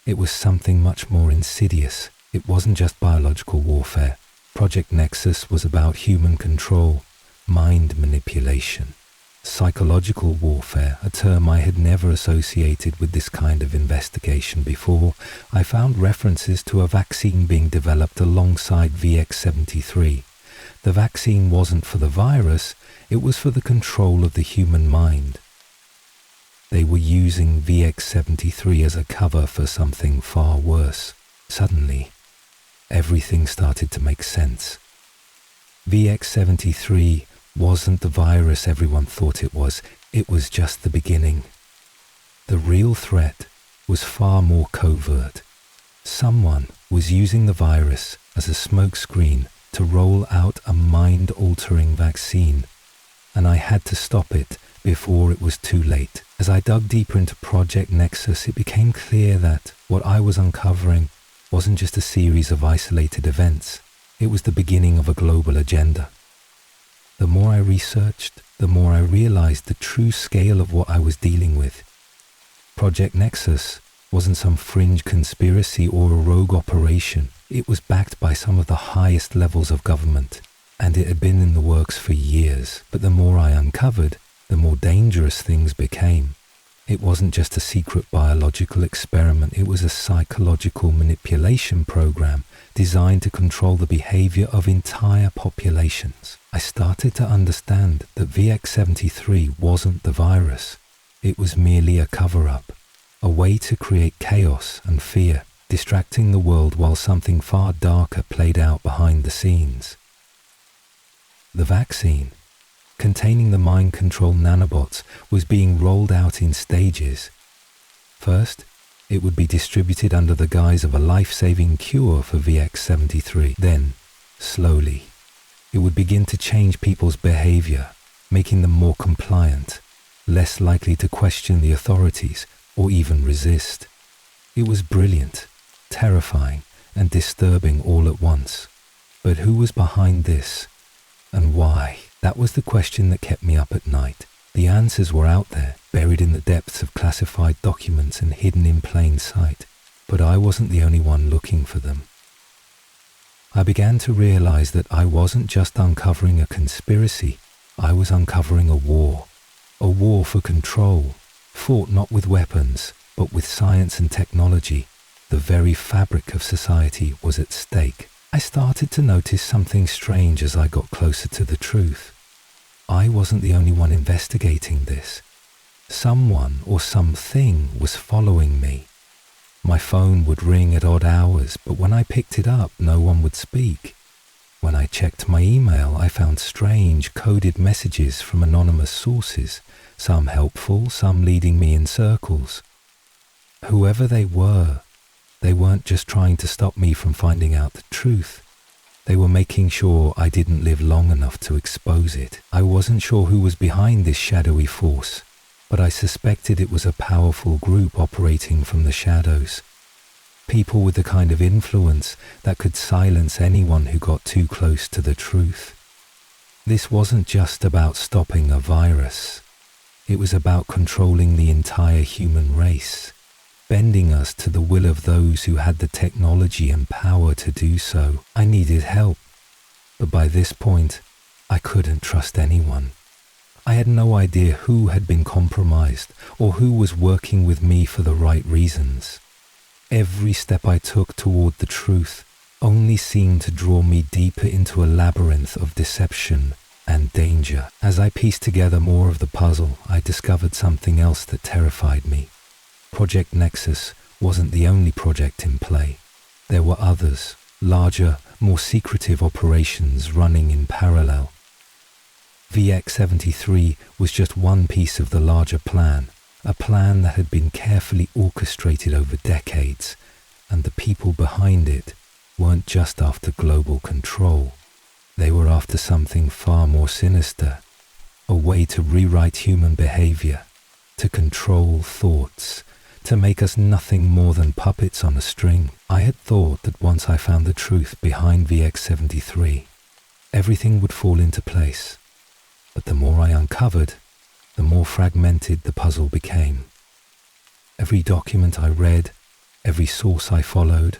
It was something much more insidious. It wasn't just biological warfare. Project Nexus was about human control, mind manipulation, psychological warfare, a term I had never associated with this kind of investigation before. I found references to a vaccine being developed alongside VX-73. The vaccine wasn't for the virus, it was for the control of the human mind. They were using VX-73 as a cover for something far worse. Suddenly, everything started to make sense. VX-73 wasn't the virus everyone thought it was just the beginning. The real threat was far more covert. Someone was using the virus as a smokescreen to roll out a mind-altering vaccine, and I had to stop it before it was too late. As I dug deeper into Project Nexus, it became clear that what I was uncovering wasn't just a series of isolated events. It was the beginning of a global agenda. The more I researched, the more I realized the true scale of what I was dealing with. Project Nexus wasn't some fringe conspiracy or a rogue operation. It was backed by some of the highest levels of government, and it had been in the works for years. But the more I uncovered, the more dangerous things became. It wasn't just a secret biological experiment, it was a psychological manipulation program designed to control the behavior of entire populations. I started to understand that VX-73 wasn't the virus. It was merely a cover-up, a way to create chaos and fear, distracting the world while something far darker played out behind the scenes. The vaccine, containing the mind-control nanobots, was being rolled out in stages. First, it would be distributed under the guise of a life-saving cure for VX-73. Then, slowly, it would begin to change people's behavior, making them more compliant, less likely to question the authorities or even resist. It was brilliant, terrifying, and disturbing all at once. But who was behind this, and why? That was the question that kept me up at night. The answers were out there, buried in the depths of classified documents and hidden in plain sight, but I wasn't the only one looking for them. I began to realize that I wasn't just uncovering a conspiracy, I was uncovering a war for control, fought not with weapons, but with science and technology. The very fabric of society was at stake. I started to notice something strange as I got closer to the truth. I wasn't the only one investigating this. Someone or something was following me. My phone would ring at odd hours, but when I picked it up, no one would speak. When I checked my email, I found strange, coded messages from anonymous sources, some helpful, some leading me in circles. Whoever they weren't just trying to stop me from finding out the truth. They were making sure I didn't live long enough to expose it. I wasn't sure who was behind this shadowy force, but I suspected it was a powerful group operating from the shadows. People with the kind of influence that could silence anyone who got too close to the truth. This wasn't just about stopping a virus. It was about controlling the entire human race, bending us to the will of those who had the technology and power to do so. I needed help, but by this point, I couldn't trust anyone. I had no idea who had been compromised or who was working with me for the right reasons. Every step I took toward the truth only seemed to draw me deeper into a labyrinth of deception and danger. As I pieced together more of the puzzle, I discovered something else that terrified me. Project Nexus wasn't the only project in play. There were others, larger, more secretive operations running in parallel. VX-73 was just one piece of the larger plan, a plan that had been carefully orchestrated over decades, and the people behind it weren't just after global control. They were after something far more sinister, a way to rewrite human behavior, to control thoughts, to make us nothing more than puppets on a string. I had thought that once I found the truth behind VX-73, everything would fall into place. But the more I uncovered, the more fragmented the puzzle became. Every document I read, every source I followed,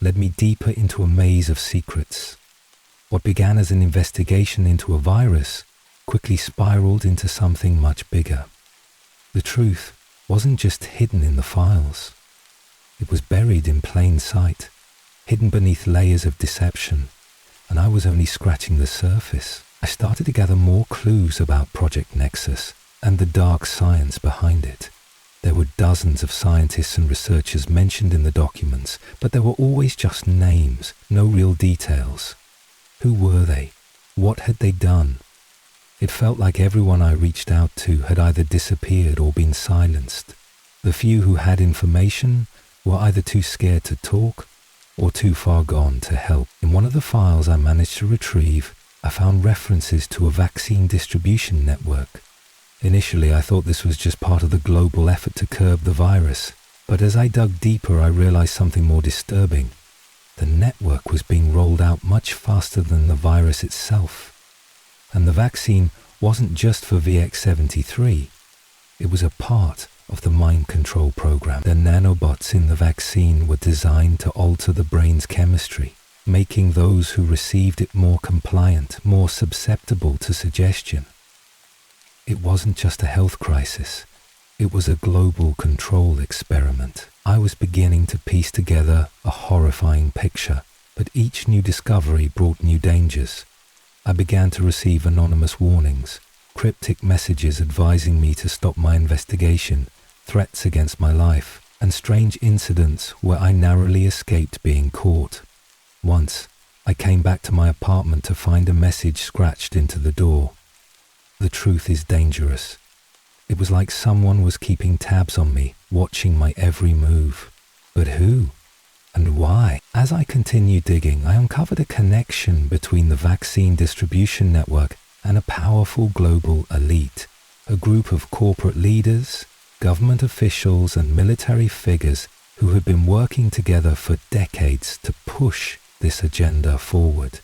led me deeper into a maze of secrets. What began as an investigation into a virus quickly spiraled into something much bigger. The truth wasn't just hidden in the files. It was buried in plain sight, hidden beneath layers of deception, and I was only scratching the surface. I started to gather more clues about Project Nexus and the dark science behind it. There were dozens of scientists and researchers mentioned in the documents, but there were always just names, no real details. Who were they? What had they done? It felt like everyone I reached out to had either disappeared or been silenced. The few who had information were either too scared to talk or too far gone to help. In one of the files I managed to retrieve, I found references to a vaccine distribution network. Initially, I thought this was just part of the global effort to curb the virus, but as I dug deeper, I realized something more disturbing. The network was being rolled out much faster than the virus itself. And the vaccine wasn't just for VX-73. It was a part of the mind control program. The nanobots in the vaccine were designed to alter the brain's chemistry, making those who received it more compliant, more susceptible to suggestion. It wasn't just a health crisis. It was a global control experiment. I was beginning to piece together a horrifying picture, but each new discovery brought new dangers. I began to receive anonymous warnings, cryptic messages advising me to stop my investigation, threats against my life, and strange incidents where I narrowly escaped being caught. Once, I came back to my apartment to find a message scratched into the door. The truth is dangerous. It was like someone was keeping tabs on me, watching my every move. But who? And why? As I continued digging, I uncovered a connection between the vaccine distribution network and a powerful global elite, a group of corporate leaders, government officials, and military figures who had been working together for decades to push this agenda forward.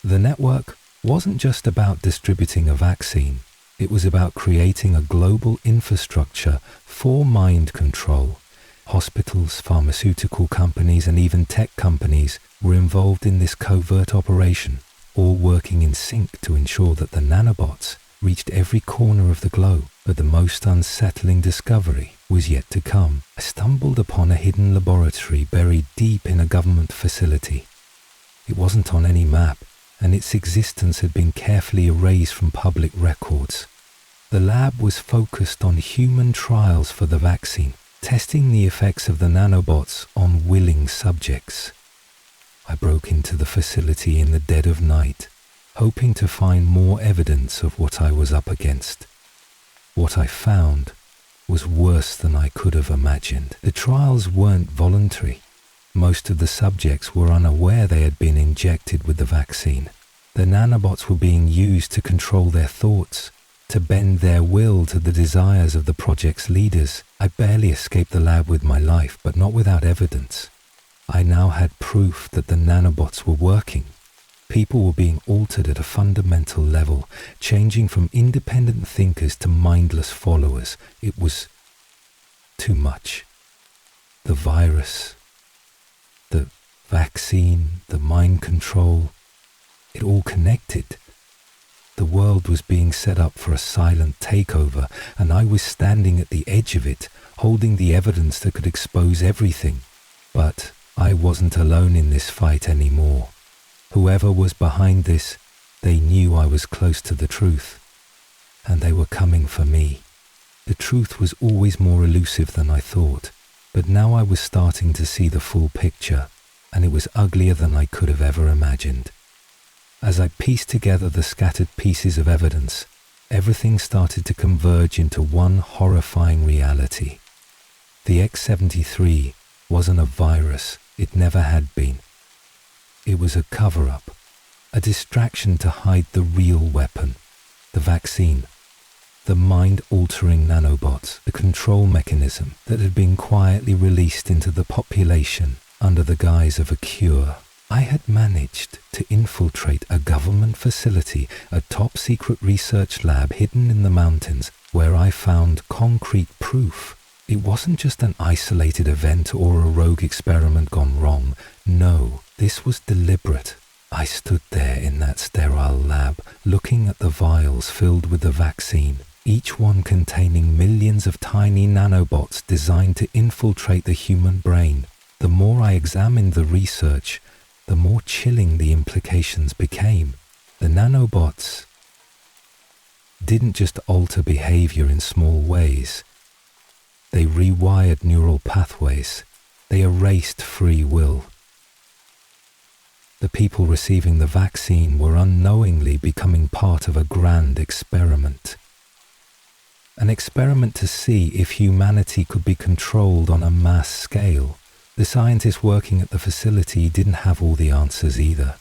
The network wasn't just about distributing a vaccine. It was about creating a global infrastructure for mind control. Hospitals, pharmaceutical companies, and even tech companies were involved in this covert operation, all working in sync to ensure that the nanobots reached every corner of the globe. But the most unsettling discovery was yet to come. I stumbled upon a hidden laboratory buried deep in a government facility. It wasn't on any map, and its existence had been carefully erased from public records. The lab was focused on human trials for the vaccine, testing the effects of the nanobots on willing subjects. I broke into the facility in the dead of night, hoping to find more evidence of what I was up against. What I found was worse than I could have imagined. The trials weren't voluntary. Most of the subjects were unaware they had been injected with the vaccine. The nanobots were being used to control their thoughts, to bend their will to the desires of the project's leaders. I barely escaped the lab with my life, but not without evidence. I now had proof that the nanobots were working. People were being altered at a fundamental level, changing from independent thinkers to mindless followers. It was too much. The virus, the vaccine, the mind control, it all connected. The world was being set up for a silent takeover, and I was standing at the edge of it, holding the evidence that could expose everything. But I wasn't alone in this fight anymore. Whoever was behind this, they knew I was close to the truth, and they were coming for me. The truth was always more elusive than I thought, but now I was starting to see the full picture, and it was uglier than I could have ever imagined. As I pieced together the scattered pieces of evidence, everything started to converge into one horrifying reality. The X-73 wasn't a virus, it never had been. It was a cover-up, a distraction to hide the real weapon, the vaccine, the mind-altering nanobots, the control mechanism that had been quietly released into the population under the guise of a cure. I had managed to infiltrate a government facility, a top-secret research lab hidden in the mountains, where I found concrete proof. It wasn't just an isolated event or a rogue experiment gone wrong. No, this was deliberate. I stood there in that sterile lab, looking at the vials filled with the vaccine, each one containing millions of tiny nanobots designed to infiltrate the human brain. The more I examined the research, the more chilling the implications became. The nanobots didn't just alter behavior in small ways. They rewired neural pathways. They erased free will. The people receiving the vaccine were unknowingly becoming part of a grand experiment. An experiment to see if humanity could be controlled on a mass scale. The scientists working at the facility didn't have all the answers either.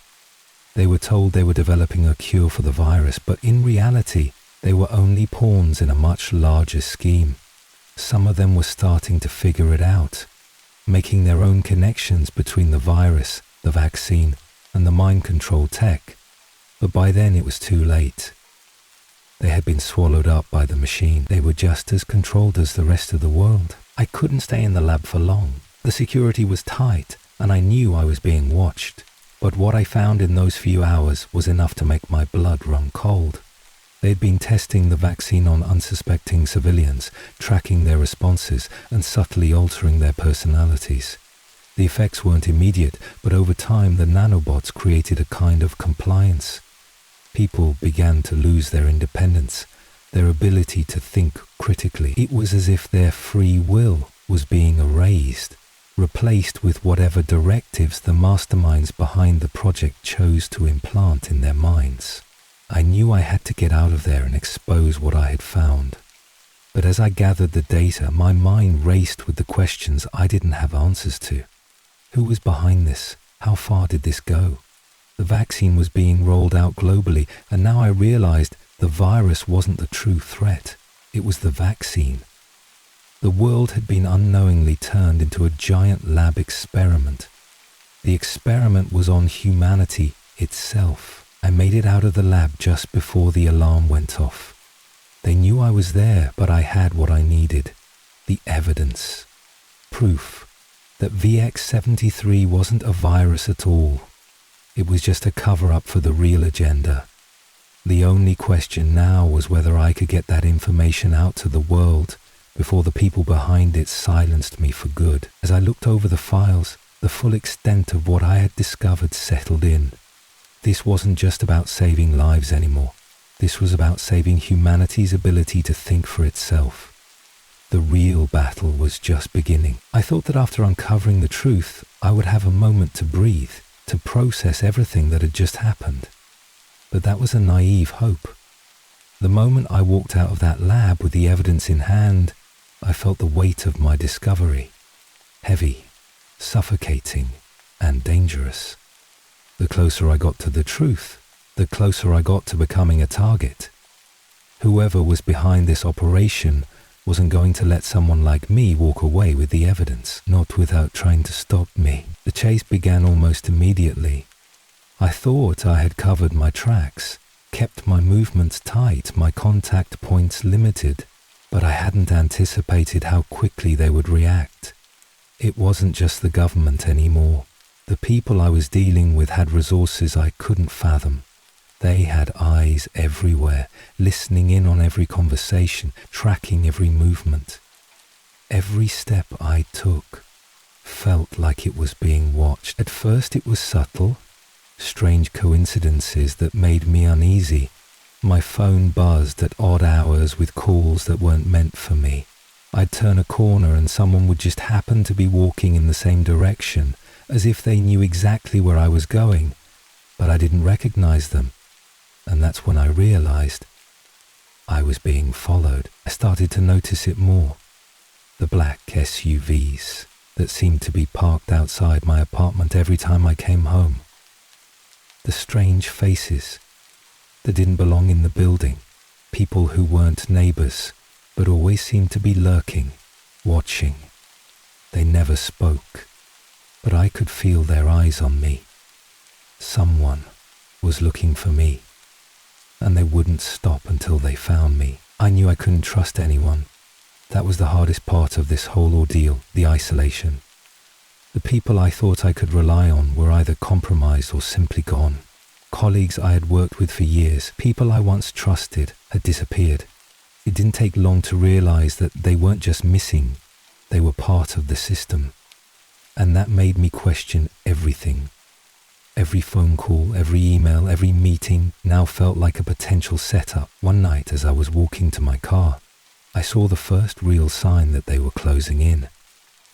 They were told they were developing a cure for the virus, but in reality, they were only pawns in a much larger scheme. Some of them were starting to figure it out, making their own connections between the virus, the vaccine, and the mind control tech. But by then it was too late. They had been swallowed up by the machine. They were just as controlled as the rest of the world. I couldn't stay in the lab for long. The security was tight, and I knew I was being watched. But what I found in those few hours was enough to make my blood run cold. They'd been testing the vaccine on unsuspecting civilians, tracking their responses, and subtly altering their personalities. The effects weren't immediate, but over time the nanobots created a kind of compliance. People began to lose their independence, their ability to think critically. It was as if their free will was being erased, replaced with whatever directives the masterminds behind the project chose to implant in their minds. I knew I had to get out of there and expose what I had found. But as I gathered the data, my mind raced with the questions I didn't have answers to. Who was behind this? How far did this go? The vaccine was being rolled out globally, and now I realized the virus wasn't the true threat. It was the vaccine. The world had been unknowingly turned into a giant lab experiment. The experiment was on humanity itself. I made it out of the lab just before the alarm went off. They knew I was there, but I had what I needed. The evidence. Proof that VX-73 wasn't a virus at all. It was just a cover-up for the real agenda. The only question now was whether I could get that information out to the world before the people behind it silenced me for good. As I looked over the files, the full extent of what I had discovered settled in. This wasn't just about saving lives anymore. This was about saving humanity's ability to think for itself. The real battle was just beginning. I thought that after uncovering the truth, I would have a moment to breathe, to process everything that had just happened. But that was a naive hope. The moment I walked out of that lab with the evidence in hand, I felt the weight of my discovery. Heavy, suffocating, and dangerous. The closer I got to the truth, the closer I got to becoming a target. Whoever was behind this operation wasn't going to let someone like me walk away with the evidence, not without trying to stop me. The chase began almost immediately. I thought I had covered my tracks, kept my movements tight, my contact points limited, but I hadn't anticipated how quickly they would react. It wasn't just the government anymore. The people I was dealing with had resources I couldn't fathom. They had eyes everywhere, listening in on every conversation, tracking every movement. Every step I took, felt like it was being watched. At first it was subtle, strange coincidences that made me uneasy. My phone buzzed at odd hours with calls that weren't meant for me. I'd turn a corner and someone would just happen to be walking in the same direction, as if they knew exactly where I was going, but I didn't recognize them. And that's when I realized I was being followed. I started to notice it more. The black SUVs that seemed to be parked outside my apartment every time I came home. The strange faces that didn't belong in the building. People who weren't neighbors, but always seemed to be lurking, watching. They never spoke, but I could feel their eyes on me. Someone was looking for me, and they wouldn't stop until they found me. I knew I couldn't trust anyone. That was the hardest part of this whole ordeal, the isolation. The people I thought I could rely on were either compromised or simply gone. Colleagues I had worked with for years, people I once trusted, had disappeared. It didn't take long to realize that they weren't just missing, they were part of the system. And that made me question everything. Every phone call, every email, every meeting now felt like a potential setup. One night as I was walking to my car, I saw the first real sign that they were closing in.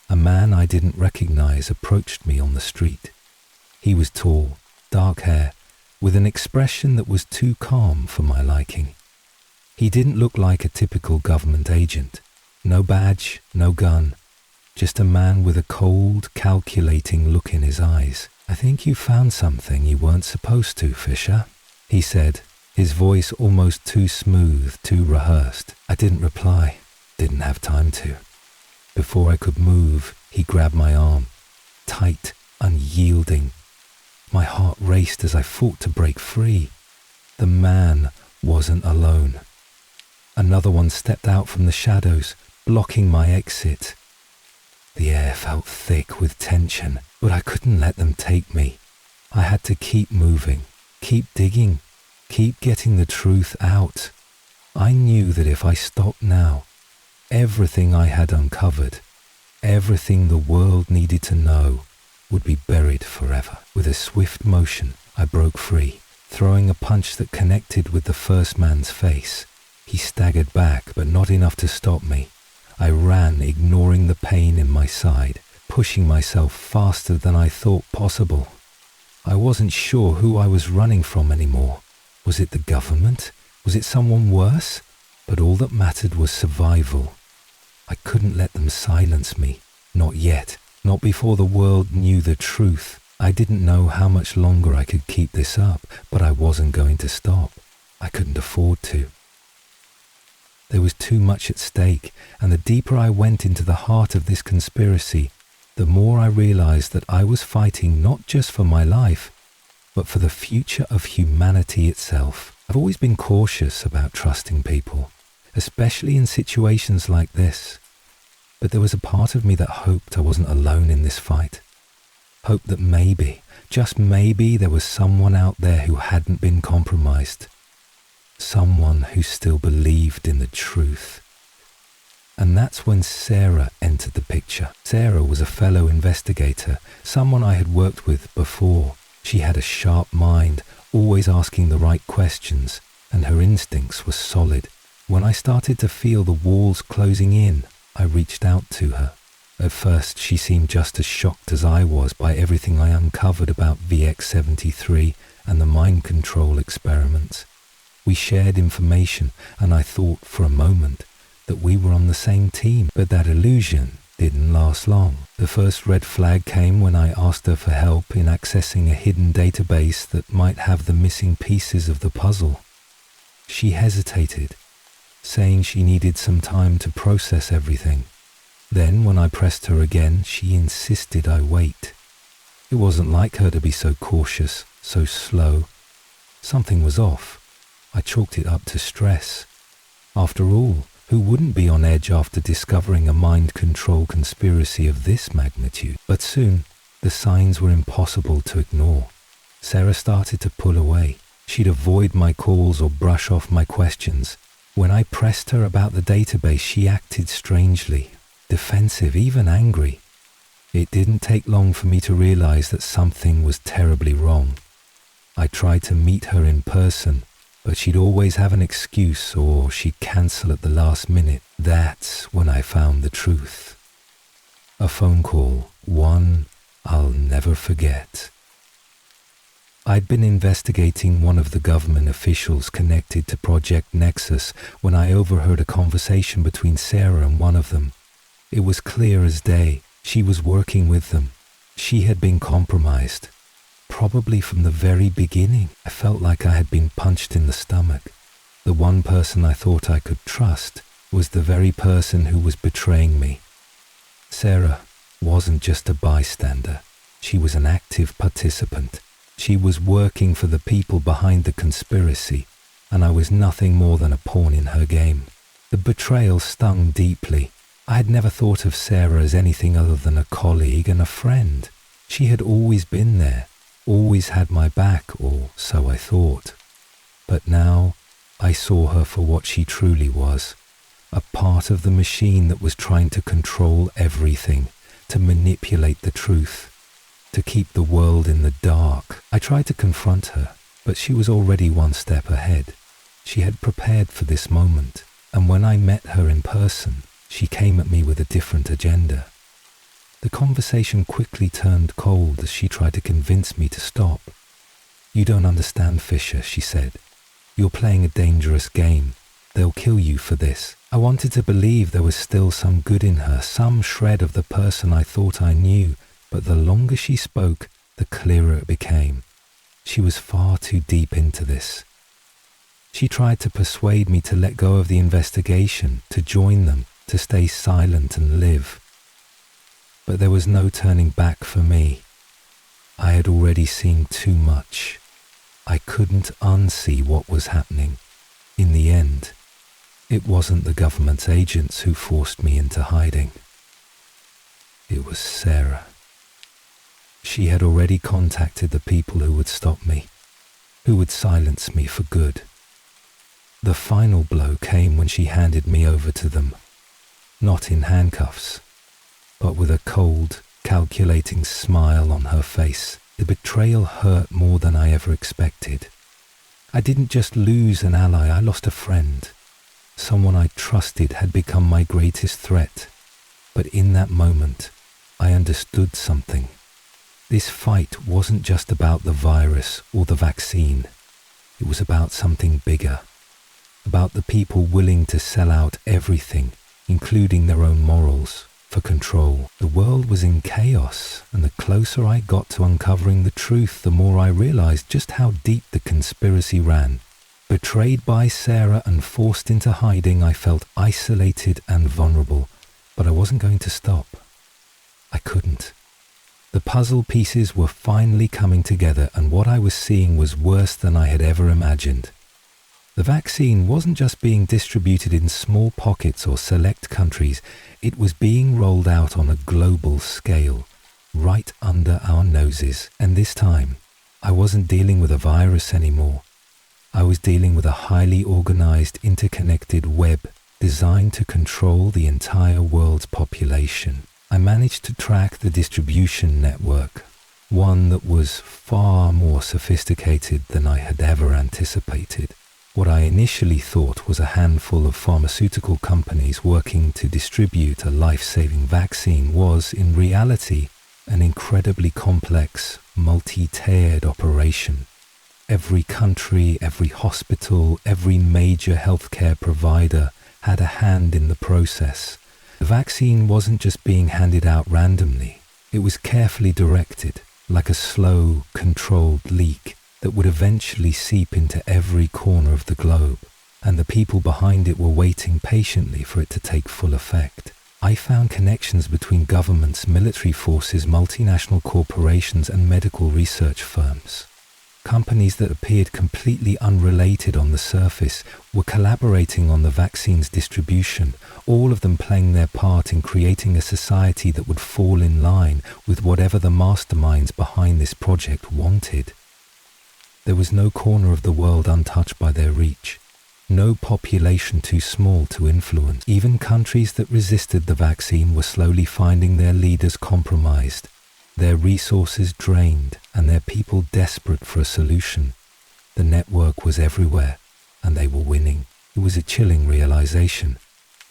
A man I didn't recognize approached me on the street. He was tall, dark hair, with an expression that was too calm for my liking. He didn't look like a typical government agent. No badge, no gun, just a man with a cold, calculating look in his eyes. "I think you found something you weren't supposed to, Fisher," he said, his voice almost too smooth, too rehearsed. I didn't reply, didn't have time to. Before I could move, he grabbed my arm, tight, unyielding. My heart raced as I fought to break free. The man wasn't alone. Another one stepped out from the shadows, blocking my exit. The air felt thick with tension, but I couldn't let them take me. I had to keep moving, keep digging, keep getting the truth out. I knew that if I stopped now, everything I had uncovered, everything the world needed to know, would be buried forever. With a swift motion, I broke free, throwing a punch that connected with the first man's face. He staggered back, but not enough to stop me. I ran, ignoring the pain in my side, pushing myself faster than I thought possible. I wasn't sure who I was running from anymore. Was it the government? Was it someone worse? But all that mattered was survival. I couldn't let them silence me. Not yet. Not before the world knew the truth. I didn't know how much longer I could keep this up, but I wasn't going to stop. I couldn't afford to. There was too much at stake, and the deeper I went into the heart of this conspiracy, the more I realized that I was fighting not just for my life, but for the future of humanity itself. I've always been cautious about trusting people, especially in situations like this. But there was a part of me that hoped I wasn't alone in this fight. Hoped that maybe, just maybe, there was someone out there who hadn't been compromised. Someone who still believed in the truth. And that's when Sarah entered the picture. Sarah was a fellow investigator, someone I had worked with before. She had a sharp mind, always asking the right questions, and her instincts were solid. When I started to feel the walls closing in, I reached out to her. At first, she seemed just as shocked as I was by everything I uncovered about VX-73 and the mind control experiments. We shared information, and I thought for a moment that we were on the same team, but that illusion didn't last long. The first red flag came when I asked her for help in accessing a hidden database that might have the missing pieces of the puzzle. She hesitated, saying she needed some time to process everything. Then, when I pressed her again, she insisted I wait. It wasn't like her to be so cautious, so slow. Something was off. I chalked it up to stress. After all, who wouldn't be on edge after discovering a mind control conspiracy of this magnitude? But soon, the signs were impossible to ignore. Sarah started to pull away. She'd avoid my calls or brush off my questions. When I pressed her about the database, she acted strangely, defensive, even angry. It didn't take long for me to realize that something was terribly wrong. I tried to meet her in person, but she'd always have an excuse or she'd cancel at the last minute. That's when I found the truth. A phone call, one I'll never forget. I'd been investigating one of the government officials connected to Project Nexus when I overheard a conversation between Sarah and one of them. It was clear as day. She was working with them. She had been compromised. Probably from the very beginning. I felt like I had been punched in the stomach. The one person I thought I could trust was the very person who was betraying me. Sarah wasn't just a bystander. She was an active participant. She was working for the people behind the conspiracy, and I was nothing more than a pawn in her game. The betrayal stung deeply. I had never thought of Sarah as anything other than a colleague and a friend. She had always been there, always had my back, or so I thought. But now I saw her for what she truly was, a part of the machine that was trying to control everything, to manipulate the truth, to keep the world in the dark. I tried to confront her, but she was already one step ahead. She had prepared for this moment, and when I met her in person, she came at me with a different agenda. The conversation quickly turned cold as she tried to convince me to stop. "You don't understand, Fisher," she said. "You're playing a dangerous game. They'll kill you for this." I wanted to believe there was still some good in her, some shred of the person I thought I knew, but the longer she spoke, the clearer it became. She was far too deep into this. She tried to persuade me to let go of the investigation, to join them, to stay silent and live. But there was no turning back for me. I had already seen too much. I couldn't unsee what was happening. In the end, it wasn't the government's agents who forced me into hiding. It was Sarah. She had already contacted the people who would stop me, who would silence me for good. The final blow came when she handed me over to them, not in handcuffs, but with a cold, calculating smile on her face. The betrayal hurt more than I ever expected. I didn't just lose an ally, I lost a friend. Someone I trusted had become my greatest threat. But in that moment, I understood something. This fight wasn't just about the virus or the vaccine. It was about something bigger. About the people willing to sell out everything, including their own morals, for control. The world was in chaos, and the closer I got to uncovering the truth, the more I realized just how deep the conspiracy ran. Betrayed by Sarah and forced into hiding, I felt isolated and vulnerable, but I wasn't going to stop. I couldn't. The puzzle pieces were finally coming together, and what I was seeing was worse than I had ever imagined. The vaccine wasn't just being distributed in small pockets or select countries, it was being rolled out on a global scale, right under our noses. And this time, I wasn't dealing with a virus anymore. I was dealing with a highly organized, interconnected web designed to control the entire world's population. I managed to track the distribution network, one that was far more sophisticated than I had ever anticipated. What I initially thought was a handful of pharmaceutical companies working to distribute a life-saving vaccine was, in reality, an incredibly complex, multi-tiered operation. Every country, every hospital, every major healthcare provider had a hand in the process. The vaccine wasn't just being handed out randomly. It was carefully directed, like a slow, controlled leak that would eventually seep into every corner of the globe, and the people behind it were waiting patiently for it to take full effect. I found connections between governments, military forces, multinational corporations, and medical research firms. Companies that appeared completely unrelated on the surface were collaborating on the vaccine's distribution, all of them playing their part in creating a society that would fall in line with whatever the masterminds behind this project wanted. There was no corner of the world untouched by their reach. No population too small to influence. Even countries that resisted the vaccine were slowly finding their leaders compromised, their resources drained, and their people desperate for a solution. The network was everywhere, and they were winning. It was a chilling realization.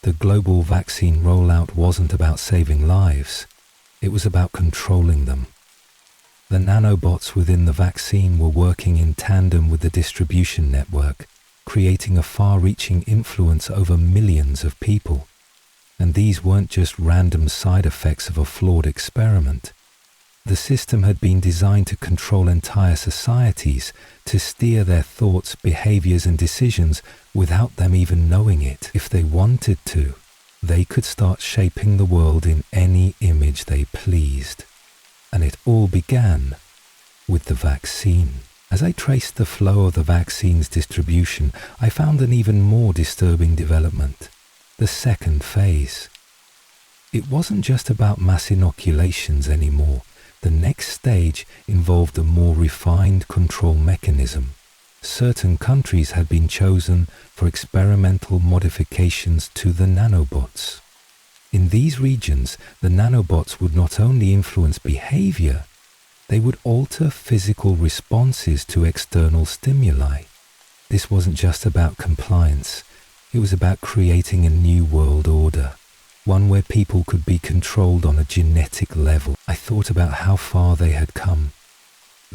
The global vaccine rollout wasn't about saving lives. It was about controlling them. The nanobots within the vaccine were working in tandem with the distribution network, creating a far-reaching influence over millions of people. And these weren't just random side effects of a flawed experiment. The system had been designed to control entire societies, to steer their thoughts, behaviors, and decisions without them even knowing it. If they wanted to, they could start shaping the world in any image they pleased. And it all began with the vaccine. As I traced the flow of the vaccine's distribution, I found an even more disturbing development: the second phase. It wasn't just about mass inoculations anymore. The next stage involved a more refined control mechanism. Certain countries had been chosen for experimental modifications to the nanobots. In these regions, the nanobots would not only influence behavior, they would alter physical responses to external stimuli. This wasn't just about compliance. It was about creating a new world order, one where people could be controlled on a genetic level. I thought about how far they had come.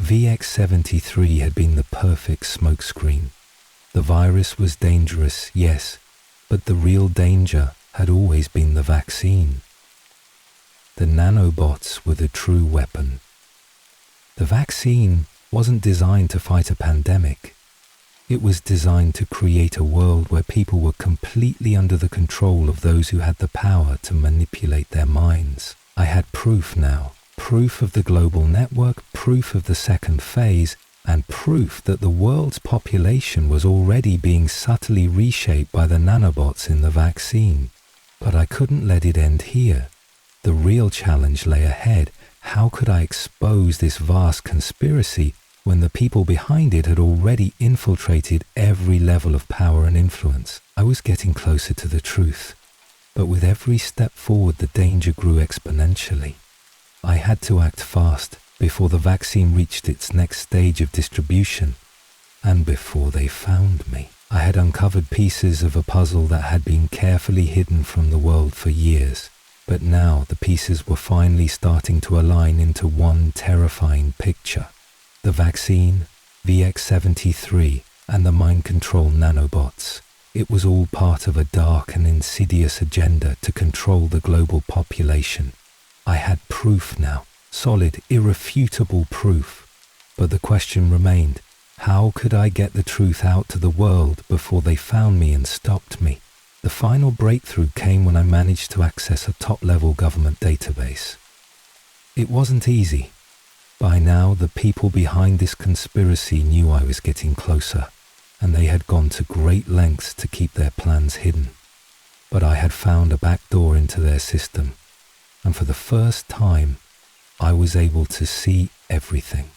VX-73 had been the perfect smokescreen. The virus was dangerous, yes, but the real danger had always been the vaccine. The nanobots were the true weapon. The vaccine wasn't designed to fight a pandemic. It was designed to create a world where people were completely under the control of those who had the power to manipulate their minds. I had proof now, proof of the global network, proof of the second phase, and proof that the world's population was already being subtly reshaped by the nanobots in the vaccine. But I couldn't let it end here. The real challenge lay ahead. How could I expose this vast conspiracy when the people behind it had already infiltrated every level of power and influence? I was getting closer to the truth, but with every step forward the danger grew exponentially. I had to act fast before the vaccine reached its next stage of distribution, and before they found me. I had uncovered pieces of a puzzle that had been carefully hidden from the world for years, but now the pieces were finally starting to align into one terrifying picture. The vaccine, VX-73, and the mind control nanobots. It was all part of a dark and insidious agenda to control the global population. I had proof now, solid, irrefutable proof. But the question remained, how could I get the truth out to the world before they found me and stopped me? The final breakthrough came when I managed to access a top-level government database. It wasn't easy. By now, the people behind this conspiracy knew I was getting closer, and they had gone to great lengths to keep their plans hidden. But I had found a back door into their system, and for the first time, I was able to see everything.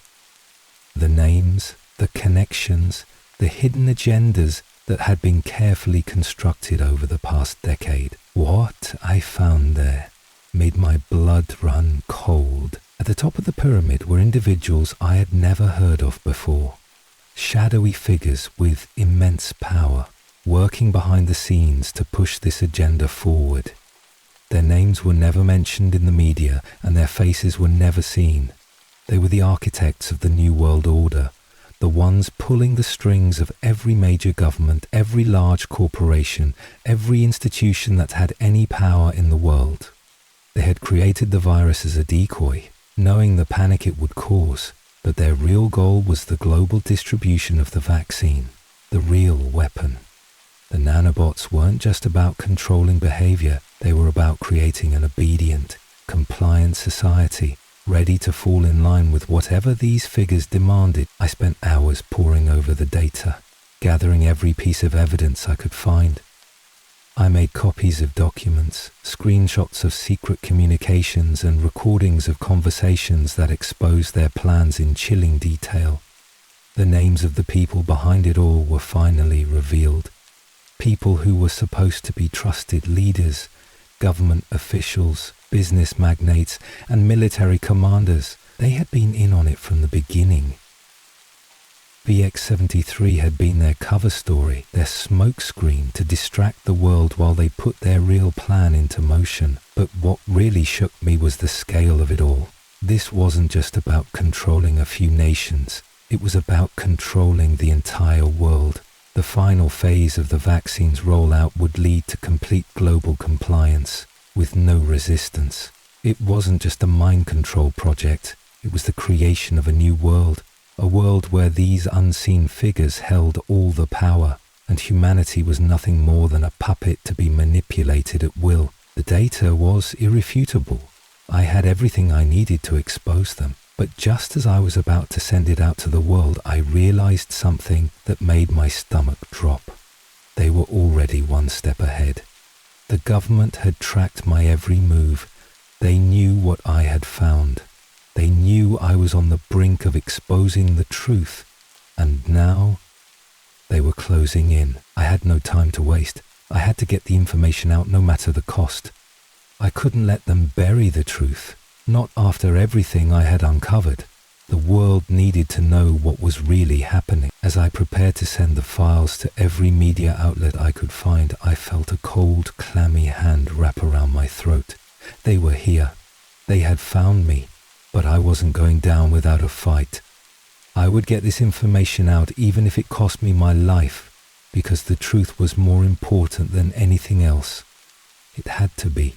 The names, the connections, the hidden agendas that had been carefully constructed over the past decade. What I found there made my blood run cold. At the top of the pyramid were individuals I had never heard of before. Shadowy figures with immense power, working behind the scenes to push this agenda forward. Their names were never mentioned in the media, and their faces were never seen. They were the architects of the New World Order, the ones pulling the strings of every major government, every large corporation, every institution that had any power in the world. They had created the virus as a decoy, knowing the panic it would cause, but their real goal was the global distribution of the vaccine, the real weapon. The nanobots weren't just about controlling behavior, they were about creating an obedient, compliant society, ready to fall in line with whatever these figures demanded. I spent hours poring over the data, gathering every piece of evidence I could find. I made copies of documents, screenshots of secret communications, and recordings of conversations that exposed their plans in chilling detail. The names of the people behind it all were finally revealed. People who were supposed to be trusted leaders, government officials, business magnates, and military commanders, they had been in on it from the beginning. VX-73 had been their cover story, their smokescreen to distract the world while they put their real plan into motion. But what really shook me was the scale of it all. This wasn't just about controlling a few nations. It was about controlling the entire world. The final phase of the vaccine's rollout would lead to complete global compliance, with no resistance. It wasn't just a mind control project. It was the creation of a new world. A world where these unseen figures held all the power, and humanity was nothing more than a puppet to be manipulated at will. The data was irrefutable. I had everything I needed to expose them. But just as I was about to send it out to the world, I realized something that made my stomach drop. They were already one step ahead. The government had tracked my every move. They knew what I had found. They knew I was on the brink of exposing the truth, and now they were closing in. I had no time to waste. I had to get the information out no matter the cost. I couldn't let them bury the truth, not after everything I had uncovered. The world needed to know what was really happening. As I prepared to send the files to every media outlet I could find, I felt a cold, clammy hand wrap around my throat. They were here. They had found me. But I wasn't going down without a fight. I would get this information out even if it cost me my life, because the truth was more important than anything else. It had to be.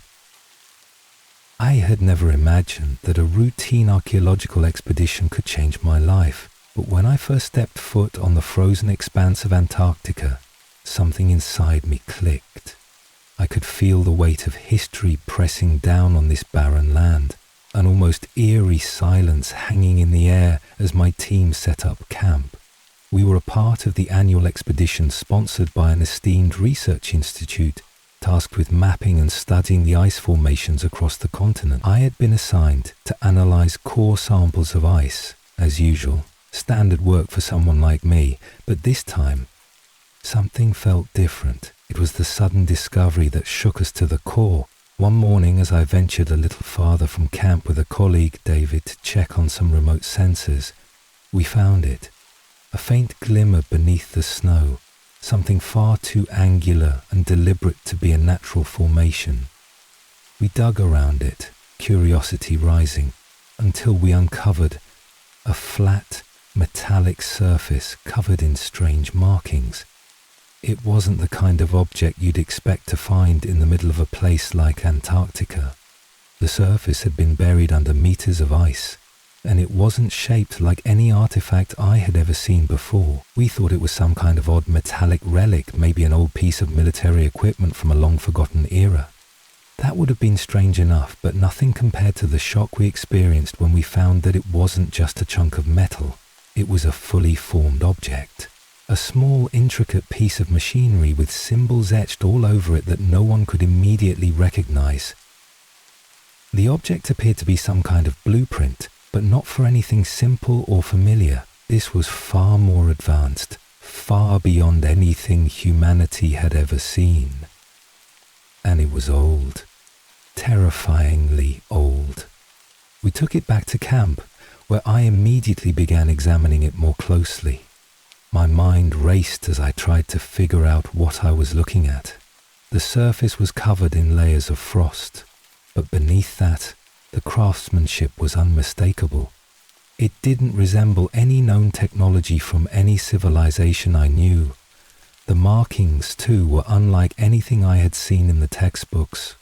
I had never imagined that a routine archaeological expedition could change my life, but when I first stepped foot on the frozen expanse of Antarctica, something inside me clicked. I could feel the weight of history pressing down on this barren land. An almost eerie silence hanging in the air as my team set up camp. We were a part of the annual expedition sponsored by an esteemed research institute, tasked with mapping and studying the ice formations across the continent. I had been assigned to analyze core samples of ice, as usual, standard work for someone like me, but this time, something felt different. It was the sudden discovery that shook us to the core. One morning, as I ventured a little farther from camp with a colleague, David, to check on some remote sensors, we found it. A faint glimmer beneath the snow, something far too angular and deliberate to be a natural formation. We dug around it, curiosity rising, until we uncovered a flat, metallic surface covered in strange markings. It wasn't the kind of object you'd expect to find in the middle of a place like Antarctica. The surface had been buried under meters of ice, and it wasn't shaped like any artifact I had ever seen before. We thought it was some kind of odd metallic relic, maybe an old piece of military equipment from a long-forgotten era. That would have been strange enough, but nothing compared to the shock we experienced when we found that it wasn't just a chunk of metal. It was a fully formed object. A small, intricate piece of machinery with symbols etched all over it that no one could immediately recognize. The object appeared to be some kind of blueprint, but not for anything simple or familiar. This was far more advanced, far beyond anything humanity had ever seen. And it was old, terrifyingly old. We took it back to camp, where I immediately began examining it more closely. My mind raced as I tried to figure out what I was looking at. The surface was covered in layers of frost, but beneath that, the craftsmanship was unmistakable. It didn't resemble any known technology from any civilization I knew. The markings, too, were unlike anything I had seen in the textbooks.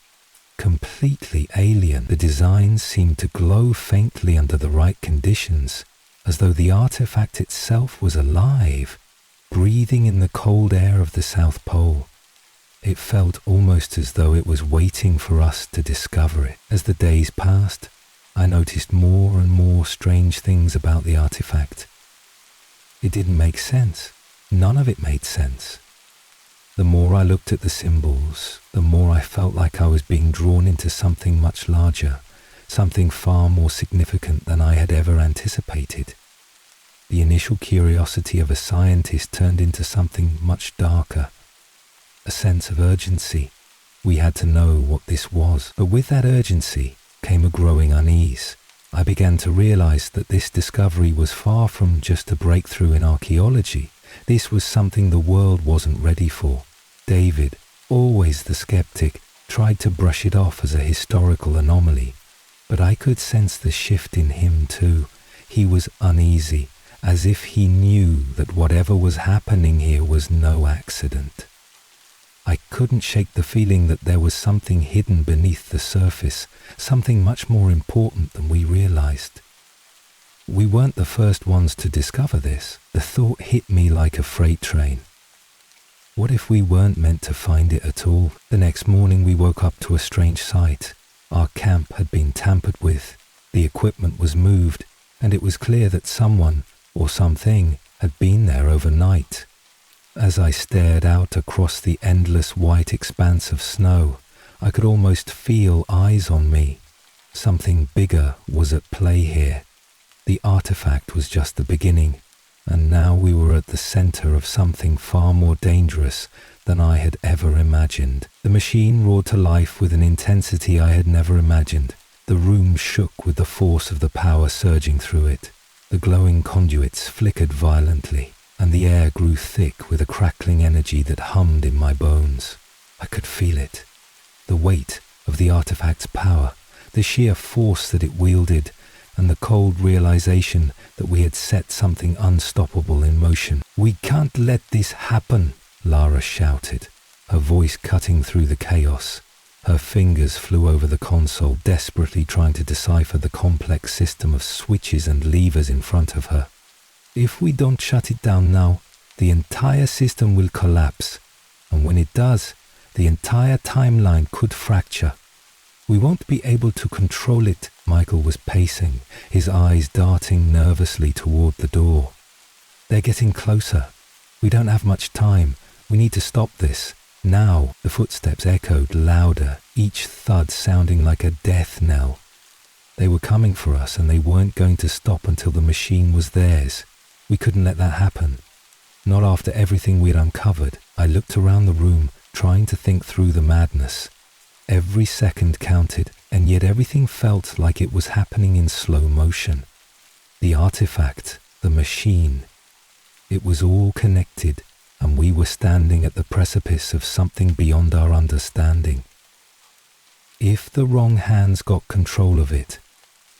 Completely alien, the designs seemed to glow faintly under the right conditions, as though the artifact itself was alive, breathing in the cold air of the South Pole. It felt almost as though it was waiting for us to discover it. As the days passed, I noticed more and more strange things about the artifact. It didn't make sense. None of it made sense. The more I looked at the symbols, the more I felt like I was being drawn into something much larger, something far more significant than I had ever anticipated. The initial curiosity of a scientist turned into something much darker. a sense of urgency. We had to know what this was, but with that urgency came a growing unease. I began to realize that this discovery was far from just a breakthrough in archaeology. This was something the world wasn't ready for. David, always the skeptic, tried to brush it off as a historical anomaly, but I could sense the shift in him too. He was uneasy, as if he knew that whatever was happening here was no accident. I couldn't shake the feeling that there was something hidden beneath the surface, something much more important than we realized. We weren't the first ones to discover this. The thought hit me like a freight train. What if we weren't meant to find it at all? The next morning we woke up to a strange sight. Our camp had been tampered with, the equipment was moved, and it was clear that someone, or something, had been there overnight. As I stared out across the endless white expanse of snow, I could almost feel eyes on me. Something bigger was at play here. The artifact was just the beginning, and now we were at the center of something far more dangerous than I had ever imagined. The machine roared to life with an intensity I had never imagined. The room shook with the force of the power surging through it. The glowing conduits flickered violently, and the air grew thick with a crackling energy that hummed in my bones. I could feel it. The weight of the artifact's power, the sheer force that it wielded, and the cold realization that we had set something unstoppable in motion. "We can't let this happen," Lara shouted, her voice cutting through the chaos. Her fingers flew over the console, desperately trying to decipher the complex system of switches and levers in front of her. "If we don't shut it down now, the entire system will collapse, and when it does, the entire timeline could fracture. We won't be able to control it." Michael was pacing, his eyes darting nervously toward the door. "They're getting closer. We don't have much time. We need to stop this. Now." The footsteps echoed louder, each thud sounding like a death knell. They were coming for us, and they weren't going to stop until the machine was theirs. We couldn't let that happen. Not after everything we'd uncovered. I looked around the room, trying to think through the madness. Every second counted, and yet everything felt like it was happening in slow motion. The artifact, the machine, it was all connected, and we were standing at the precipice of something beyond our understanding. If the wrong hands got control of it,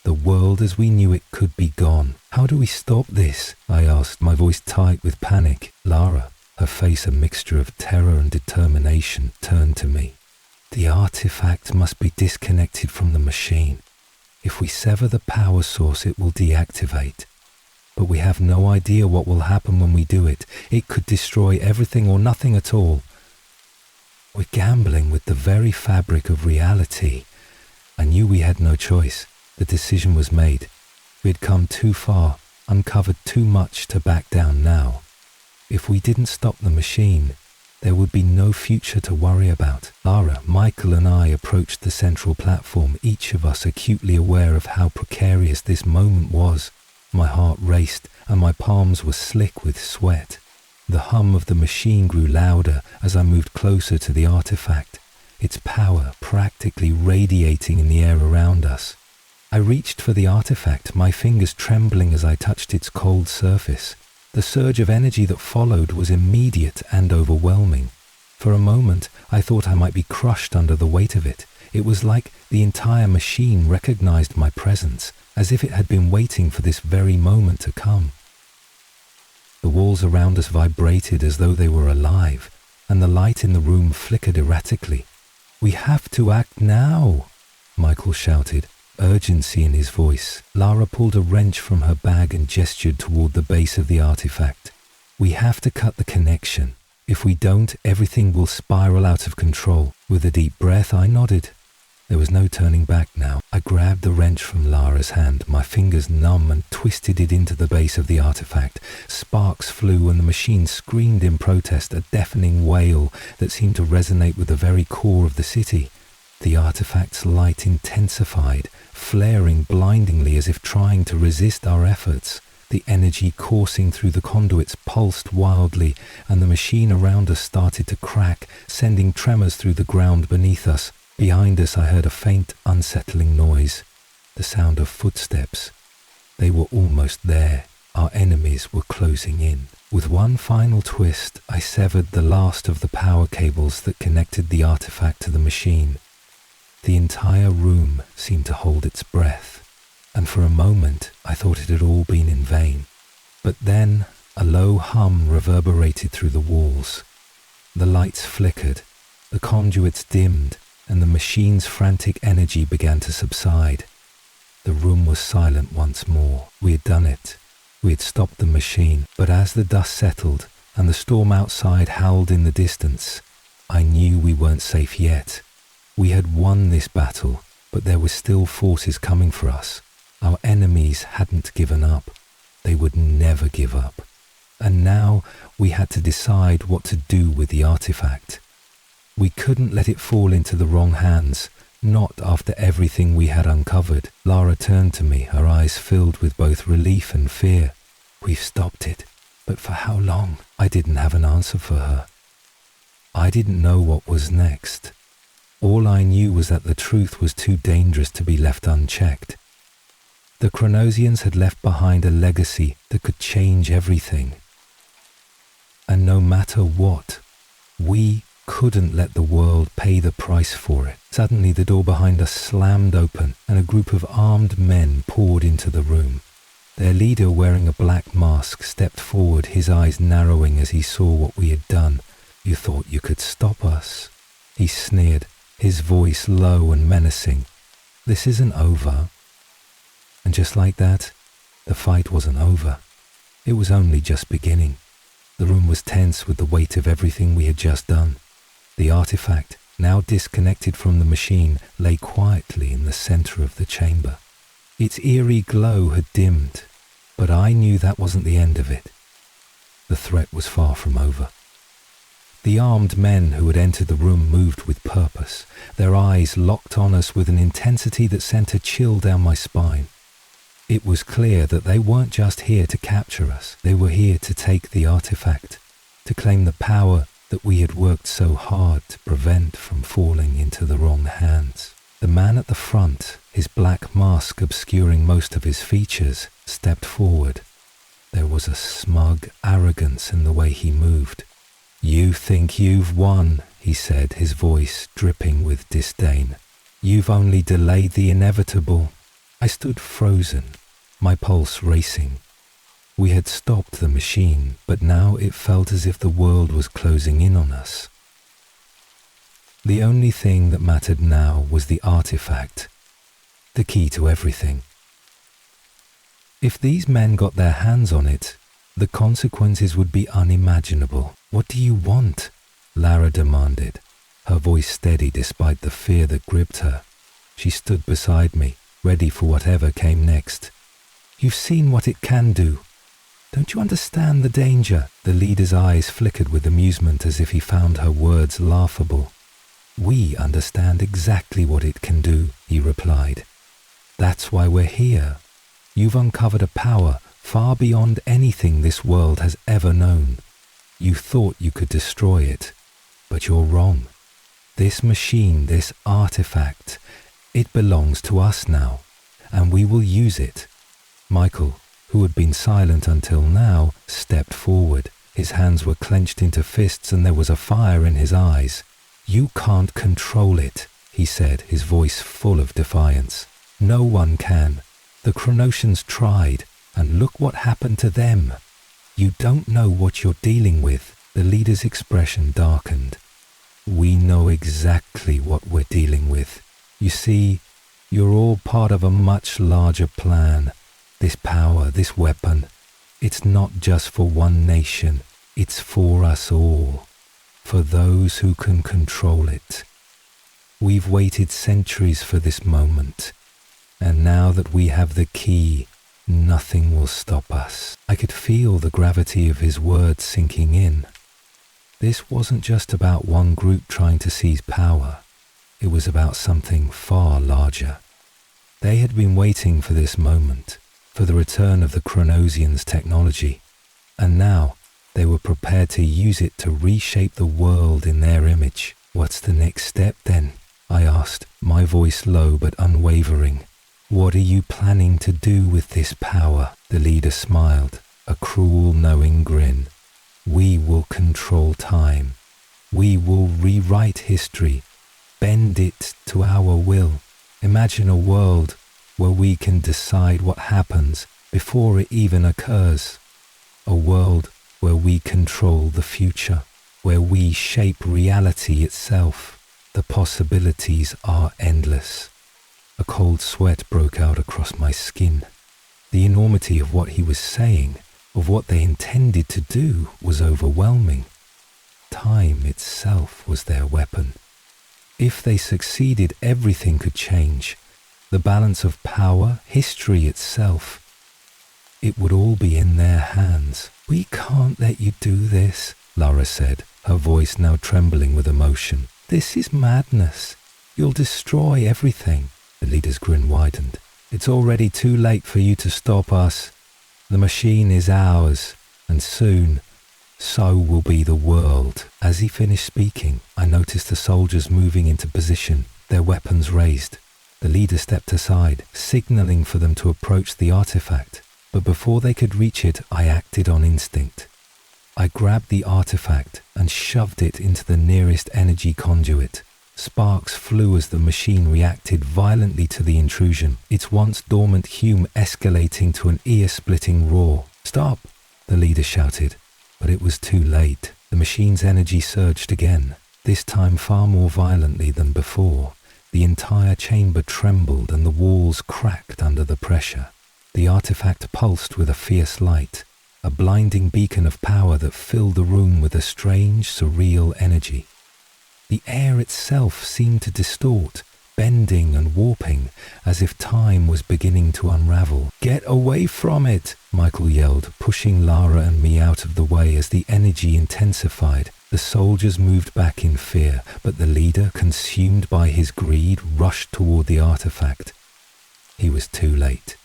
the world as we knew it could be gone. "How do we stop this?" I asked, my voice tight with panic. Lara, her face a mixture of terror and determination, turned to me. "The artifact must be disconnected from the machine. If we sever the power source, it will deactivate. But we have no idea what will happen when we do it. It could destroy everything or nothing at all. We're gambling with the very fabric of reality." I knew we had no choice. The decision was made. We had come too far, uncovered too much to back down now. If we didn't stop the machine, there would be no future to worry about. Lara, Michael and I approached the central platform, each of us acutely aware of how precarious this moment was. My heart raced and my palms were slick with sweat. The hum of the machine grew louder as I moved closer to the artifact, its power practically radiating in the air around us. I reached for the artifact, my fingers trembling as I touched its cold surface. The surge of energy that followed was immediate and overwhelming. For a moment, I thought I might be crushed under the weight of it. It was like the entire machine recognized my presence, as if it had been waiting for this very moment to come. The walls around us vibrated as though they were alive, and the light in the room flickered erratically. "We have to act now," Michael shouted, urgency in his voice. Lara pulled a wrench from her bag and gestured toward the base of the artifact. "We have to cut the connection. If we don't, everything will spiral out of control." With a deep breath, I nodded. There was no turning back now. I grabbed the wrench from Lara's hand, my fingers numb, and twisted it into the base of the artifact. Sparks flew and the machine screamed in protest, a deafening wail that seemed to resonate with the very core of the city. The artifact's light intensified, flaring blindingly as if trying to resist our efforts. The energy coursing through the conduits pulsed wildly, and the machine around us started to crack, sending tremors through the ground beneath us. Behind us I heard a faint, unsettling noise, the sound of footsteps. They were almost there. Our enemies were closing in. With one final twist, I severed the last of the power cables that connected the artifact to the machine. The entire room seemed to hold its breath, and for a moment I thought it had all been in vain. But then a low hum reverberated through the walls. The lights flickered, the conduits dimmed, and the machine's frantic energy began to subside. The room was silent once more. We had done it. We had stopped the machine, but as the dust settled and the storm outside howled in the distance, I knew we weren't safe yet. We had won this battle, but there were still forces coming for us. Our enemies hadn't given up. They would never give up. And now we had to decide what to do with the artifact. We couldn't let it fall into the wrong hands, not after everything we had uncovered. Lara turned to me, her eyes filled with both relief and fear. We've stopped it, but for how long? I didn't have an answer for her. I didn't know what was next. All I knew was that the truth was too dangerous to be left unchecked. The Chronosians had left behind a legacy that could change everything. And no matter what, we couldn't let the world pay the price for it. Suddenly the door behind us slammed open and a group of armed men poured into the room. Their leader, wearing a black mask, stepped forward, his eyes narrowing as he saw what we had done. "You thought you could stop us?" He sneered, his voice low and menacing. "This isn't over." And just like that, the fight wasn't over. It was only just beginning. The room was tense with the weight of everything we had just done. The artifact, now disconnected from the machine, lay quietly in the center of the chamber. Its eerie glow had dimmed, but I knew that wasn't the end of it. The threat was far from over. The armed men who had entered the room moved with purpose. Their eyes locked on us with an intensity that sent a chill down my spine. It was clear that they weren't just here to capture us. They were here to take the artifact, to claim the power that we had worked so hard to prevent from falling into the wrong hands. The man at the front, his black mask obscuring most of his features, stepped forward. There was a smug arrogance in the way he moved. "You think you've won," he said, his voice dripping with disdain. "You've only delayed the inevitable." I stood frozen, my pulse racing. We had stopped the machine, but now it felt as if the world was closing in on us. The only thing that mattered now was the artifact, the key to everything. If these men got their hands on it, the consequences would be unimaginable. "What do you want?" Lara demanded, her voice steady despite the fear that gripped her. She stood beside me, ready for whatever came next. "You've seen what it can do. Don't you understand the danger?" The leader's eyes flickered with amusement as if he found her words laughable. "We understand exactly what it can do," he replied. "That's why we're here. You've uncovered a power far beyond anything this world has ever known. You thought you could destroy it, but you're wrong. This machine, this artifact, it belongs to us now, and we will use it." Michael, who had been silent until now, stepped forward. His hands were clenched into fists and there was a fire in his eyes. "You can't control it," he said, his voice full of defiance. "No one can. The Chronosians tried, and look what happened to them. You don't know what you're dealing with." The leader's expression darkened. "We know exactly what we're dealing with. You see, you're all part of a much larger plan. This power, this weapon, it's not just for one nation, it's for us all, for those who can control it. We've waited centuries for this moment, and now that we have the key, nothing will stop us." I could feel the gravity of his words sinking in. This wasn't just about one group trying to seize power. It was about something far larger. They had been waiting for this moment, for the return of the Chronosians' technology, and now they were prepared to use it to reshape the world in their image. "What's the next step then?" I asked, my voice low but unwavering. "What are you planning to do with this power?" The leader smiled, a cruel, knowing grin. "We will control time. We will rewrite history, bend it to our will. Imagine a world where we can decide what happens before it even occurs. A world where we control the future, where we shape reality itself. The possibilities are endless." A cold sweat broke out across my skin. The enormity of what he was saying, of what they intended to do, was overwhelming. Time itself was their weapon. If they succeeded, everything could change. The balance of power, history itself. It would all be in their hands. "We can't let you do this," Lara said, her voice now trembling with emotion. "This is madness. You'll destroy everything." The leader's grin widened. "It's already too late for you to stop us. The machine is ours, and soon, so will be the world." As he finished speaking, I noticed the soldiers moving into position, their weapons raised. The leader stepped aside, signaling for them to approach the artifact, but before they could reach it, I acted on instinct. I grabbed the artifact and shoved it into the nearest energy conduit. Sparks flew as the machine reacted violently to the intrusion, its once dormant hum escalating to an ear-splitting roar. "Stop!" the leader shouted, but it was too late. The machine's energy surged again, this time far more violently than before. The entire chamber trembled and the walls cracked under the pressure. The artifact pulsed with a fierce light, a blinding beacon of power that filled the room with a strange, surreal energy. The air itself seemed to distort, bending and warping, as if time was beginning to unravel. "Get away from it!" Michael yelled, pushing Lara and me out of the way as the energy intensified. The soldiers moved back in fear, but the leader, consumed by his greed, rushed toward the artifact. He was too late.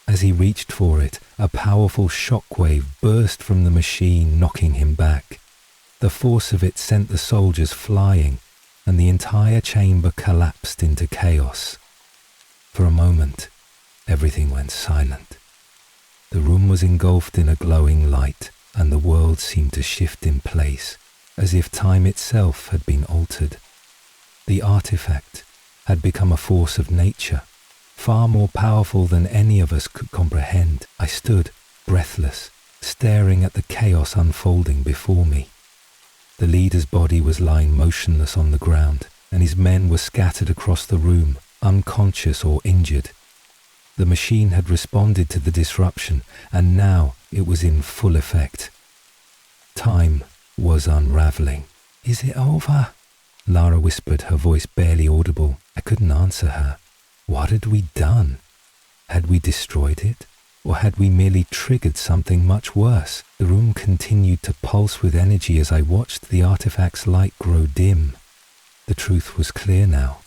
As he reached for it, a powerful shockwave burst from the machine, knocking him back. The force of it sent the soldiers flying, and the entire chamber collapsed into chaos. For a moment, everything went silent. The room was engulfed in a glowing light, and the world seemed to shift in place, as if time itself had been altered. The artifact had become a force of nature, far more powerful than any of us could comprehend. I stood, breathless, staring at the chaos unfolding before me. The leader's body was lying motionless on the ground, and his men were scattered across the room, unconscious or injured. The machine had responded to the disruption, and now it was in full effect. Time was unraveling. "Is it over?" Lara whispered, her voice barely audible. I couldn't answer her. What had we done? Had we destroyed it? Or had we merely triggered something much worse? The room continued to pulse with energy as I watched the artifact's light grow dim. The truth was clear now.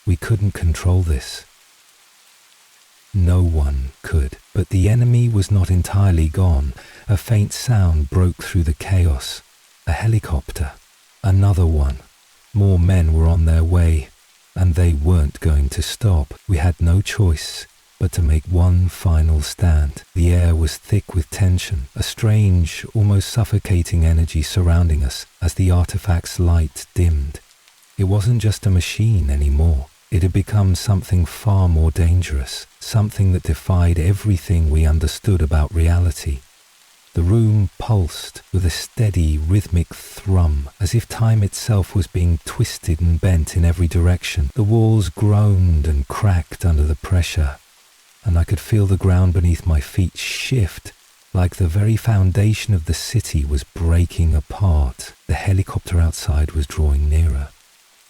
We couldn't control this. No one could. But the enemy was not entirely gone. A faint sound broke through the chaos. A helicopter. Another one. More men were on their way, and they weren't going to stop. We had no choice but to make one final stand. The air was thick with tension, a strange, almost suffocating energy surrounding us as the artifact's light dimmed. It wasn't just a machine anymore. It had become something far more dangerous, something that defied everything we understood about reality. The room pulsed with a steady, rhythmic thrum, as if time itself was being twisted and bent in every direction. The walls groaned and cracked under the pressure, and I could feel the ground beneath my feet shift, like the very foundation of the city was breaking apart. The helicopter outside was drawing nearer.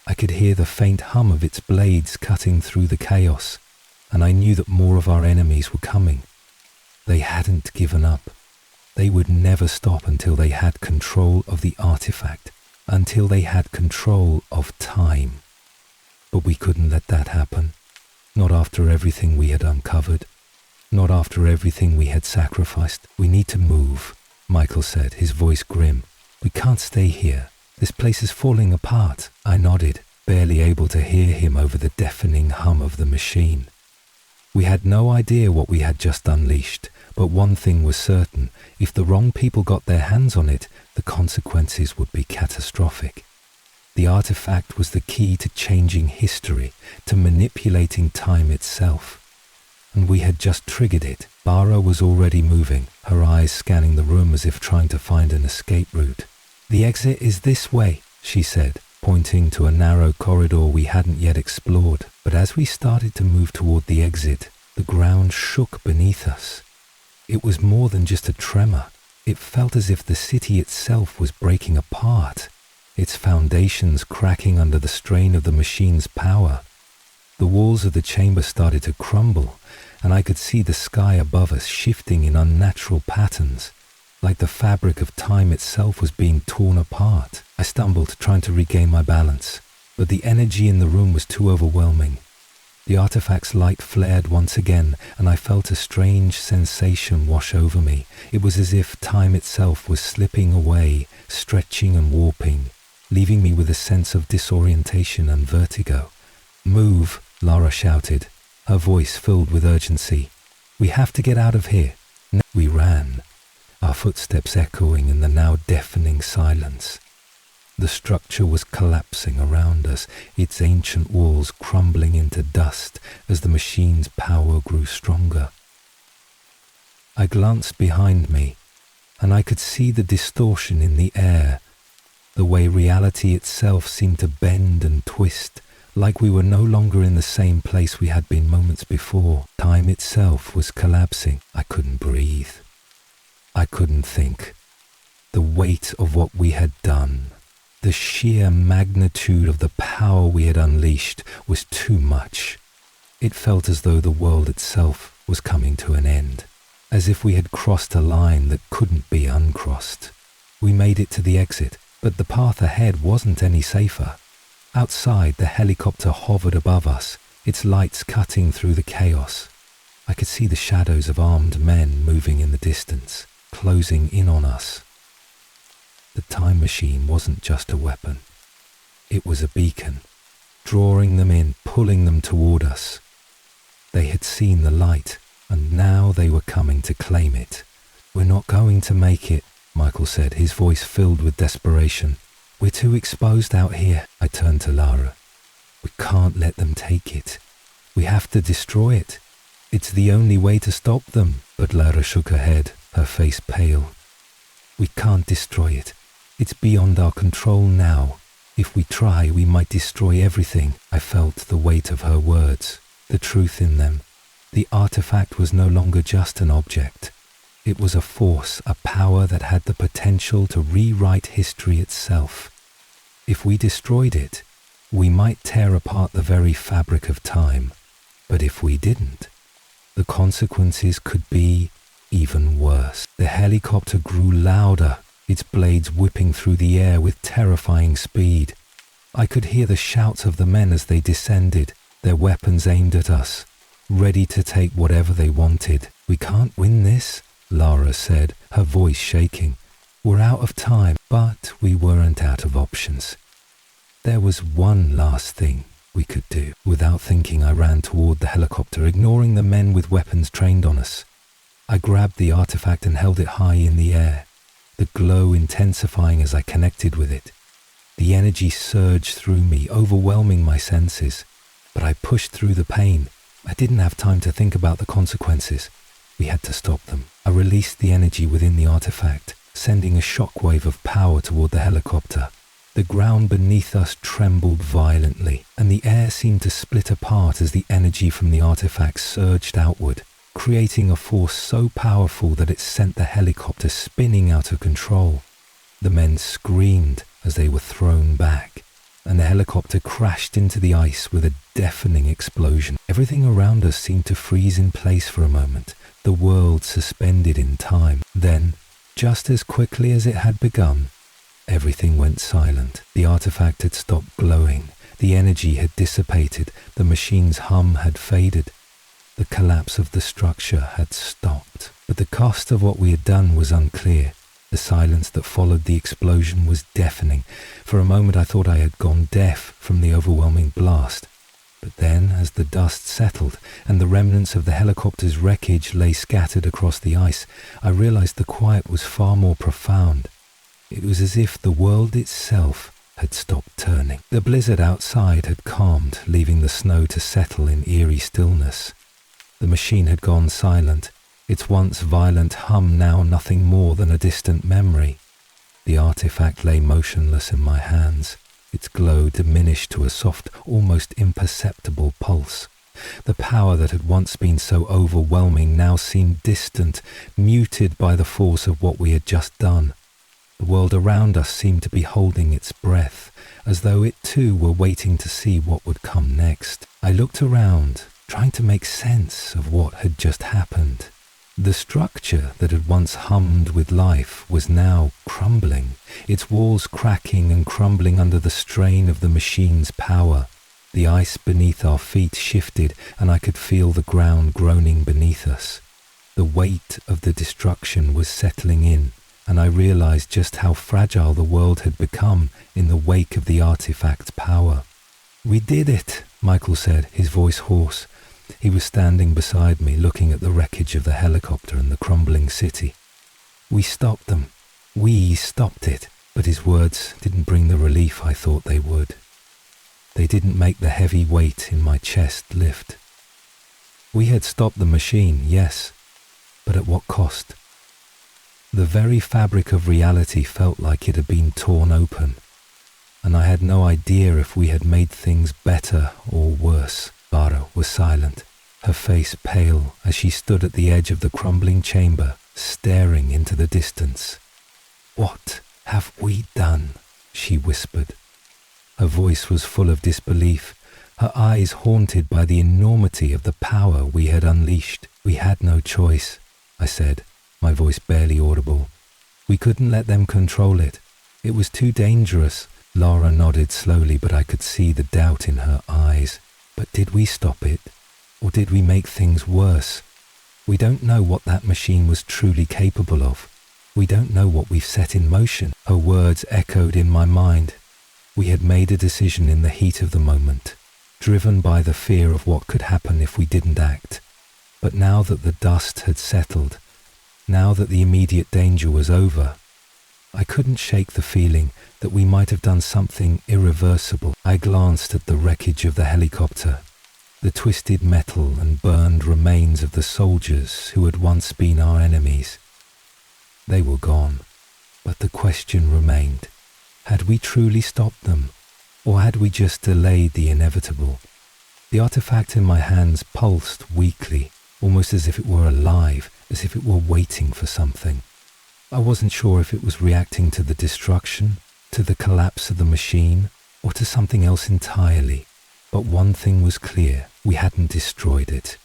I could hear the faint hum of its blades cutting through the chaos, and I knew that more of our enemies were coming. They hadn't given up. They would never stop until they had control of the artifact, until they had control of time. But we couldn't let that happen. Not after everything we had uncovered. Not after everything we had sacrificed. We need to move, Michael said, his voice grim. We can't stay here. This place is falling apart. I nodded, barely able to hear him over the deafening hum of the machine. We had no idea what we had just unleashed, but one thing was certain. If the wrong people got their hands on it, the consequences would be catastrophic. The artifact was the key to changing history, to manipulating time itself. And we had just triggered it. Bara was already moving, her eyes scanning the room as if trying to find an escape route. The exit is this way, she said, pointing to a narrow corridor we hadn't yet explored. But as we started to move toward the exit, the ground shook beneath us. It was more than just a tremor. It felt as if the city itself was breaking apart, its foundations cracking under the strain of the machine's power. The walls of the chamber started to crumble, and I could see the sky above us shifting in unnatural patterns, like the fabric of time itself was being torn apart. I stumbled, trying to regain my balance, but the energy in the room was too overwhelming. The artifact's light flared once again, and I felt a strange sensation wash over me. It was as if time itself was slipping away, stretching and warping, leaving me with a sense of disorientation and vertigo. "Move," Lara shouted, her voice filled with urgency. "We have to get out of here." We ran, our footsteps echoing in the now deafening silence. The structure was collapsing around us, its ancient walls crumbling into dust as the machine's power grew stronger. I glanced behind me, and I could see the distortion in the air, the way reality itself seemed to bend and twist, like we were no longer in the same place we had been moments before. Time itself was collapsing. I couldn't breathe. I couldn't think. The weight of what we had done, the sheer magnitude of the power we had unleashed, was too much. It felt as though the world itself was coming to an end, as if we had crossed a line that couldn't be uncrossed. We made it to the exit, but the path ahead wasn't any safer. Outside, the helicopter hovered above us, its lights cutting through the chaos. I could see the shadows of armed men moving in the distance, closing in on us. The time machine wasn't just a weapon. It was a beacon, drawing them in, pulling them toward us. They had seen the light, and now they were coming to claim it. "We're not going to make it," Michael said, his voice filled with desperation. "We're too exposed out here." I turned to Lara. "We can't let them take it. We have to destroy it. It's the only way to stop them." But Lara shook her head, her face pale. "We can't destroy it. It's beyond our control now. If we try, we might destroy everything." I felt the weight of her words, the truth in them. The artifact was no longer just an object. It was a force, a power that had the potential to rewrite history itself. If we destroyed it, we might tear apart the very fabric of time. But if we didn't, the consequences could be even worse. The helicopter grew louder, its blades whipping through the air with terrifying speed. I could hear the shouts of the men as they descended, their weapons aimed at us, ready to take whatever they wanted. "We can't win this," Lara said, her voice shaking. "We're out of time." But we weren't out of options. There was one last thing we could do. Without thinking, I ran toward the helicopter, ignoring the men with weapons trained on us. I grabbed the artifact and held it high in the air, the glow intensifying as I connected with it. The energy surged through me, overwhelming my senses. But I pushed through the pain. I didn't have time to think about the consequences. We had to stop them. I released the energy within the artifact, sending a shockwave of power toward the helicopter. The ground beneath us trembled violently, and the air seemed to split apart as the energy from the artifact surged outward, creating a force so powerful that it sent the helicopter spinning out of control. The men screamed as they were thrown back, and the helicopter crashed into the ice with a deafening explosion. Everything around us seemed to freeze in place for a moment, the world suspended in time. Then, just as quickly as it had begun, everything went silent. The artifact had stopped glowing, the energy had dissipated, the machine's hum had faded. The collapse of the structure had stopped, but the cost of what we had done was unclear. The silence that followed the explosion was deafening. For a moment I thought I had gone deaf from the overwhelming blast. But then, as the dust settled and the remnants of the helicopter's wreckage lay scattered across the ice, I realized the quiet was far more profound. It was as if the world itself had stopped turning. The blizzard outside had calmed, leaving the snow to settle in eerie stillness. The machine had gone silent, its once violent hum now nothing more than a distant memory. The artifact lay motionless in my hands, its glow diminished to a soft, almost imperceptible pulse. The power that had once been so overwhelming now seemed distant, muted by the force of what we had just done. The world around us seemed to be holding its breath, as though it too were waiting to see what would come next. I looked around, trying to make sense of what had just happened. The structure that had once hummed with life was now crumbling, its walls cracking and crumbling under the strain of the machine's power. The ice beneath our feet shifted, and I could feel the ground groaning beneath us. The weight of the destruction was settling in, and I realized just how fragile the world had become in the wake of the artifact's power. "We did it," Michael said, his voice hoarse. He was standing beside me, looking at the wreckage of the helicopter and the crumbling city. "We stopped them. We stopped it." But his words didn't bring the relief I thought they would. They didn't make the heavy weight in my chest lift. We had stopped the machine, yes, but at what cost? The very fabric of reality felt like it had been torn open, and I had no idea if we had made things better or worse. Lara was silent, her face pale as she stood at the edge of the crumbling chamber, staring into the distance. "What have we done?" she whispered. Her voice was full of disbelief, her eyes haunted by the enormity of the power we had unleashed. "We had no choice," I said, my voice barely audible. "We couldn't let them control it. It was too dangerous." Lara nodded slowly, but I could see the doubt in her eyes. "But did we stop it? Or did we make things worse? We don't know what that machine was truly capable of. We don't know what we've set in motion." Her words echoed in my mind. We had made a decision in the heat of the moment, driven by the fear of what could happen if we didn't act. But now that the dust had settled, now that the immediate danger was over, I couldn't shake the feeling that we might have done something irreversible. I glanced at the wreckage of the helicopter, the twisted metal and burned remains of the soldiers who had once been our enemies. They were gone, but the question remained. Had we truly stopped them, or had we just delayed the inevitable? The artifact in my hands pulsed weakly, almost as if it were alive, as if it were waiting for something. I wasn't sure if it was reacting to the destruction, to the collapse of the machine, or to something else entirely. But one thing was clear, we hadn't destroyed it.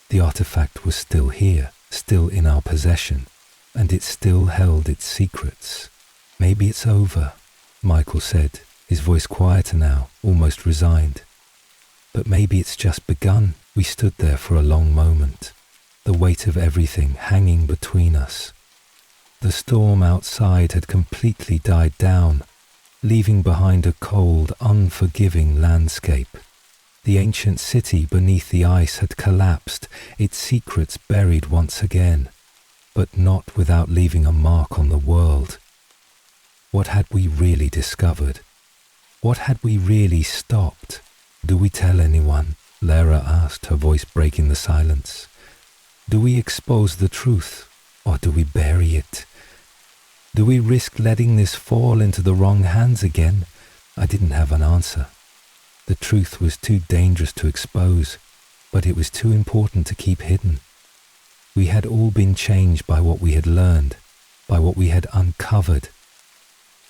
The artifact was still here, still in our possession, and it still held its secrets. "Maybe it's over," Michael said, his voice quieter now, almost resigned. "But maybe it's just begun." We stood there for a long moment, the weight of everything hanging between us. The storm outside had completely died down, leaving behind a cold, unforgiving landscape. The ancient city beneath the ice had collapsed, its secrets buried once again, but not without leaving a mark on the world. What had we really discovered? What had we really stopped? "Do we tell anyone?" Lara asked, her voice breaking the silence. "Do we expose the truth, or do we bury it? Do we risk letting this fall into the wrong hands again?" I didn't have an answer. The truth was too dangerous to expose, but it was too important to keep hidden. We had all been changed by what we had learned, by what we had uncovered.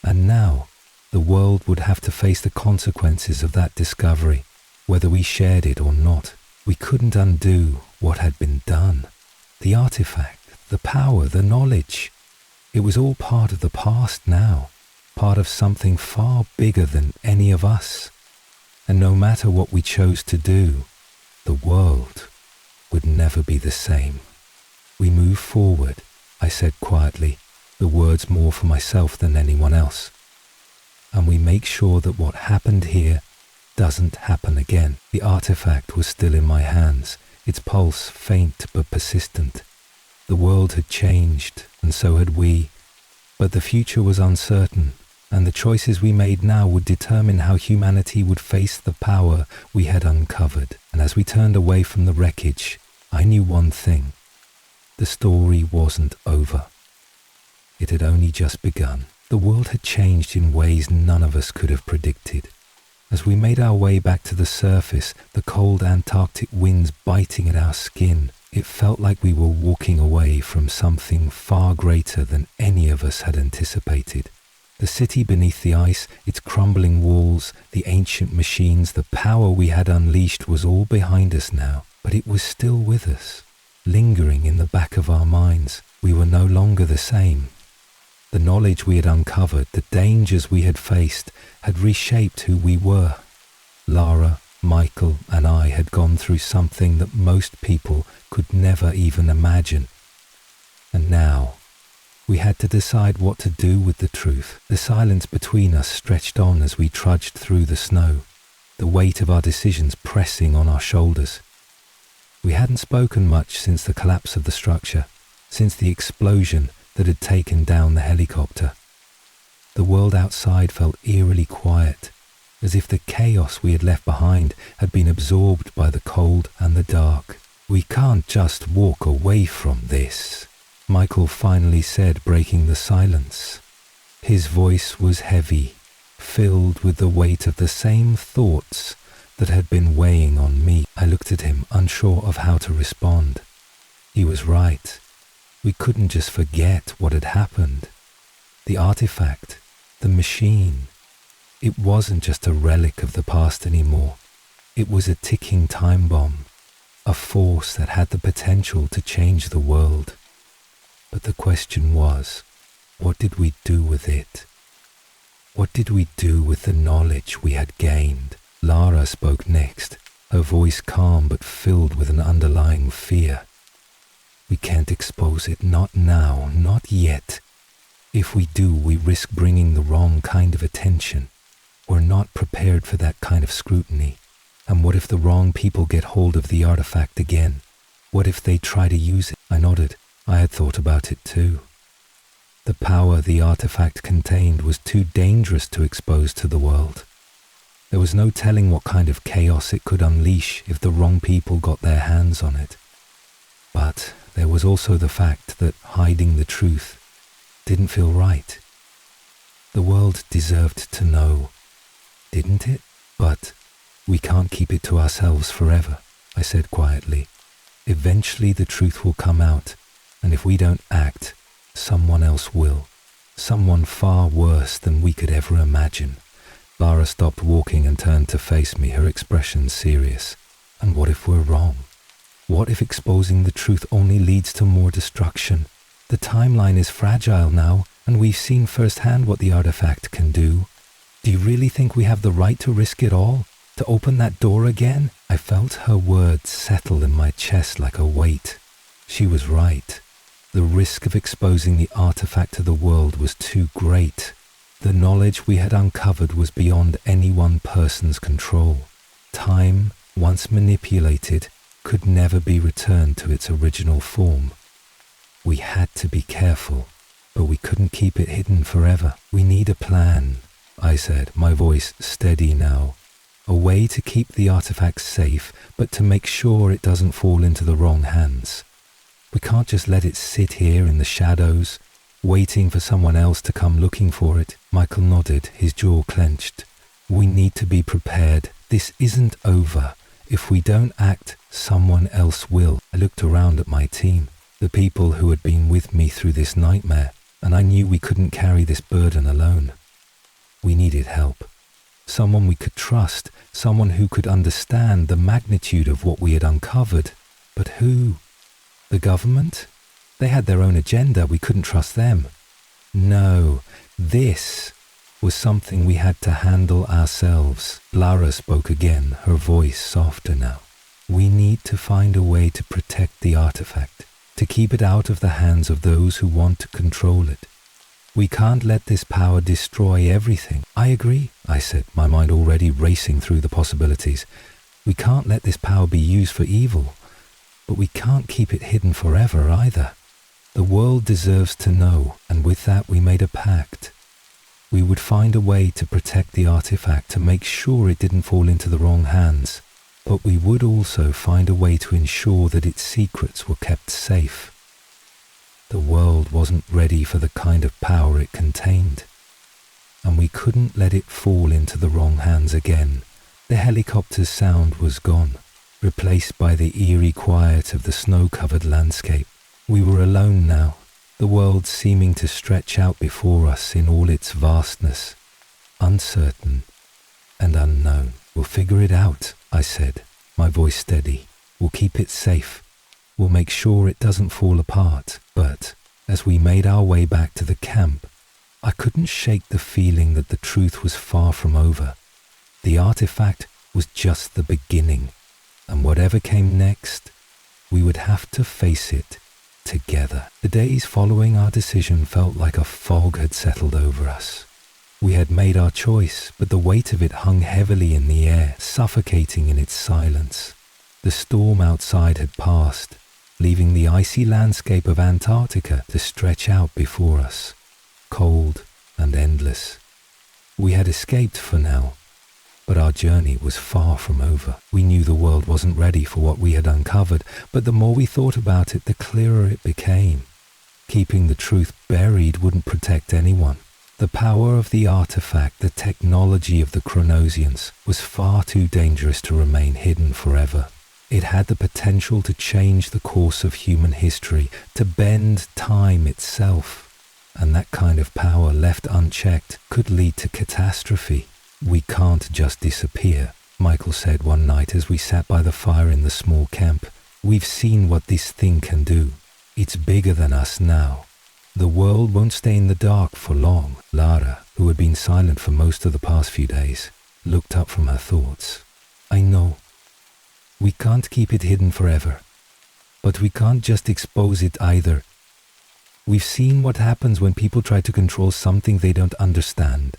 And now, the world would have to face the consequences of that discovery, whether we shared it or not. We couldn't undo what had been done. The artifact, the power, the knowledge. It was all part of the past now, part of something far bigger than any of us. And no matter what we chose to do, the world would never be the same. We move forward, I said quietly, the words more for myself than anyone else. And we make sure that what happened here doesn't happen again. The artifact was still in my hands, its pulse faint but persistent. The world had changed, and so had we, but the future was uncertain, and the choices we made now would determine how humanity would face the power we had uncovered. And as we turned away from the wreckage, I knew one thing. The story wasn't over. It had only just begun. The world had changed in ways none of us could have predicted. As we made our way back to the surface, the cold Antarctic winds biting at our skin, it felt like we were walking away from something far greater than any of us had anticipated. The city beneath the ice, its crumbling walls, the ancient machines, the power we had unleashed was all behind us now, but it was still with us, lingering in the back of our minds. We were no longer the same. The knowledge we had uncovered, the dangers we had faced, had reshaped who we were. Lara, Michael, and I had gone through something that most people could never even imagine. And now, we had to decide what to do with the truth. The silence between us stretched on as we trudged through the snow, the weight of our decisions pressing on our shoulders. We hadn't spoken much since the collapse of the structure, since the explosion that had taken down the helicopter. The world outside felt eerily quiet, as if the chaos we had left behind had been absorbed by the cold and the dark. "We can't just walk away from this," Michael finally said, breaking the silence. His voice was heavy, filled with the weight of the same thoughts that had been weighing on me. I looked at him, unsure of how to respond. He was right. We couldn't just forget what had happened. The artifact, the machine, it wasn't just a relic of the past anymore. It was a ticking time bomb, a force that had the potential to change the world. But the question was, what did we do with it? What did we do with the knowledge we had gained? Lara spoke next, her voice calm but filled with an underlying fear. "We can't expose it, not now, not yet. If we do, we risk bringing the wrong kind of attention. We're not prepared for that kind of scrutiny. And what if the wrong people get hold of the artifact again? What if they try to use it?" I nodded. I had thought about it too. The power the artifact contained was too dangerous to expose to the world. There was no telling what kind of chaos it could unleash if the wrong people got their hands on it. But there was also the fact that hiding the truth didn't feel right. The world deserved to know, didn't it? But we can't keep it to ourselves forever, I said quietly. Eventually the truth will come out, and if we don't act, someone else will. Someone far worse than we could ever imagine. Lara stopped walking and turned to face me, her expression serious. And what if we're wrong? What if exposing the truth only leads to more destruction? The timeline is fragile now, and we've seen firsthand what the artifact can do. Do you really think we have the right to risk it all? To open that door again? I felt her words settle in my chest like a weight. She was right. The risk of exposing the artifact to the world was too great. The knowledge we had uncovered was beyond any one person's control. Time, once manipulated, could never be returned to its original form. We had to be careful, but we couldn't keep it hidden forever. "We need a plan," I said, my voice steady now. "A way to keep the artifact safe, but to make sure it doesn't fall into the wrong hands. We can't just let it sit here in the shadows, waiting for someone else to come looking for it." Michael nodded, his jaw clenched. "We need to be prepared. This isn't over. If we don't act, someone else will." I looked around at my team, the people who had been with me through this nightmare, and I knew we couldn't carry this burden alone. We needed help. Someone we could trust, someone who could understand the magnitude of what we had uncovered. But who? The government? They had their own agenda, we couldn't trust them. No, this was something we had to handle ourselves. Lara spoke again, her voice softer now. We need to find a way to protect the artifact, to keep it out of the hands of those who want to control it. We can't let this power destroy everything. I agree, I said, my mind already racing through the possibilities. We can't let this power be used for evil, but we can't keep it hidden forever either. The world deserves to know, and with that we made a pact. We would find a way to protect the artifact, to make sure it didn't fall into the wrong hands, but we would also find a way to ensure that its secrets were kept safe. The world wasn't ready for the kind of power it contained, and we couldn't let it fall into the wrong hands again. The helicopter's sound was gone, replaced by the eerie quiet of the snow-covered landscape. We were alone now, the world seeming to stretch out before us in all its vastness, uncertain and unknown. We'll figure it out, I said, my voice steady. We'll keep it safe. We'll make sure it doesn't fall apart. But as we made our way back to the camp, I couldn't shake the feeling that the truth was far from over. The artifact was just the beginning, and whatever came next, we would have to face it together. The days following our decision felt like a fog had settled over us. We had made our choice, but the weight of it hung heavily in the air, suffocating in its silence. The storm outside had passed, leaving the icy landscape of Antarctica to stretch out before us, cold and endless. We had escaped for now, but our journey was far from over. We knew the world wasn't ready for what we had uncovered, but the more we thought about it, the clearer it became. Keeping the truth buried wouldn't protect anyone. The power of the artifact, the technology of the Chronosians, was far too dangerous to remain hidden forever. It had the potential to change the course of human history, to bend time itself. And that kind of power, left unchecked, could lead to catastrophe. We can't just disappear, Michael said one night as we sat by the fire in the small camp. We've seen what this thing can do. It's bigger than us now. The world won't stay in the dark for long. Lara, who had been silent for most of the past few days, looked up from her thoughts. I know. We can't keep it hidden forever, but we can't just expose it either. We've seen what happens when people try to control something they don't understand.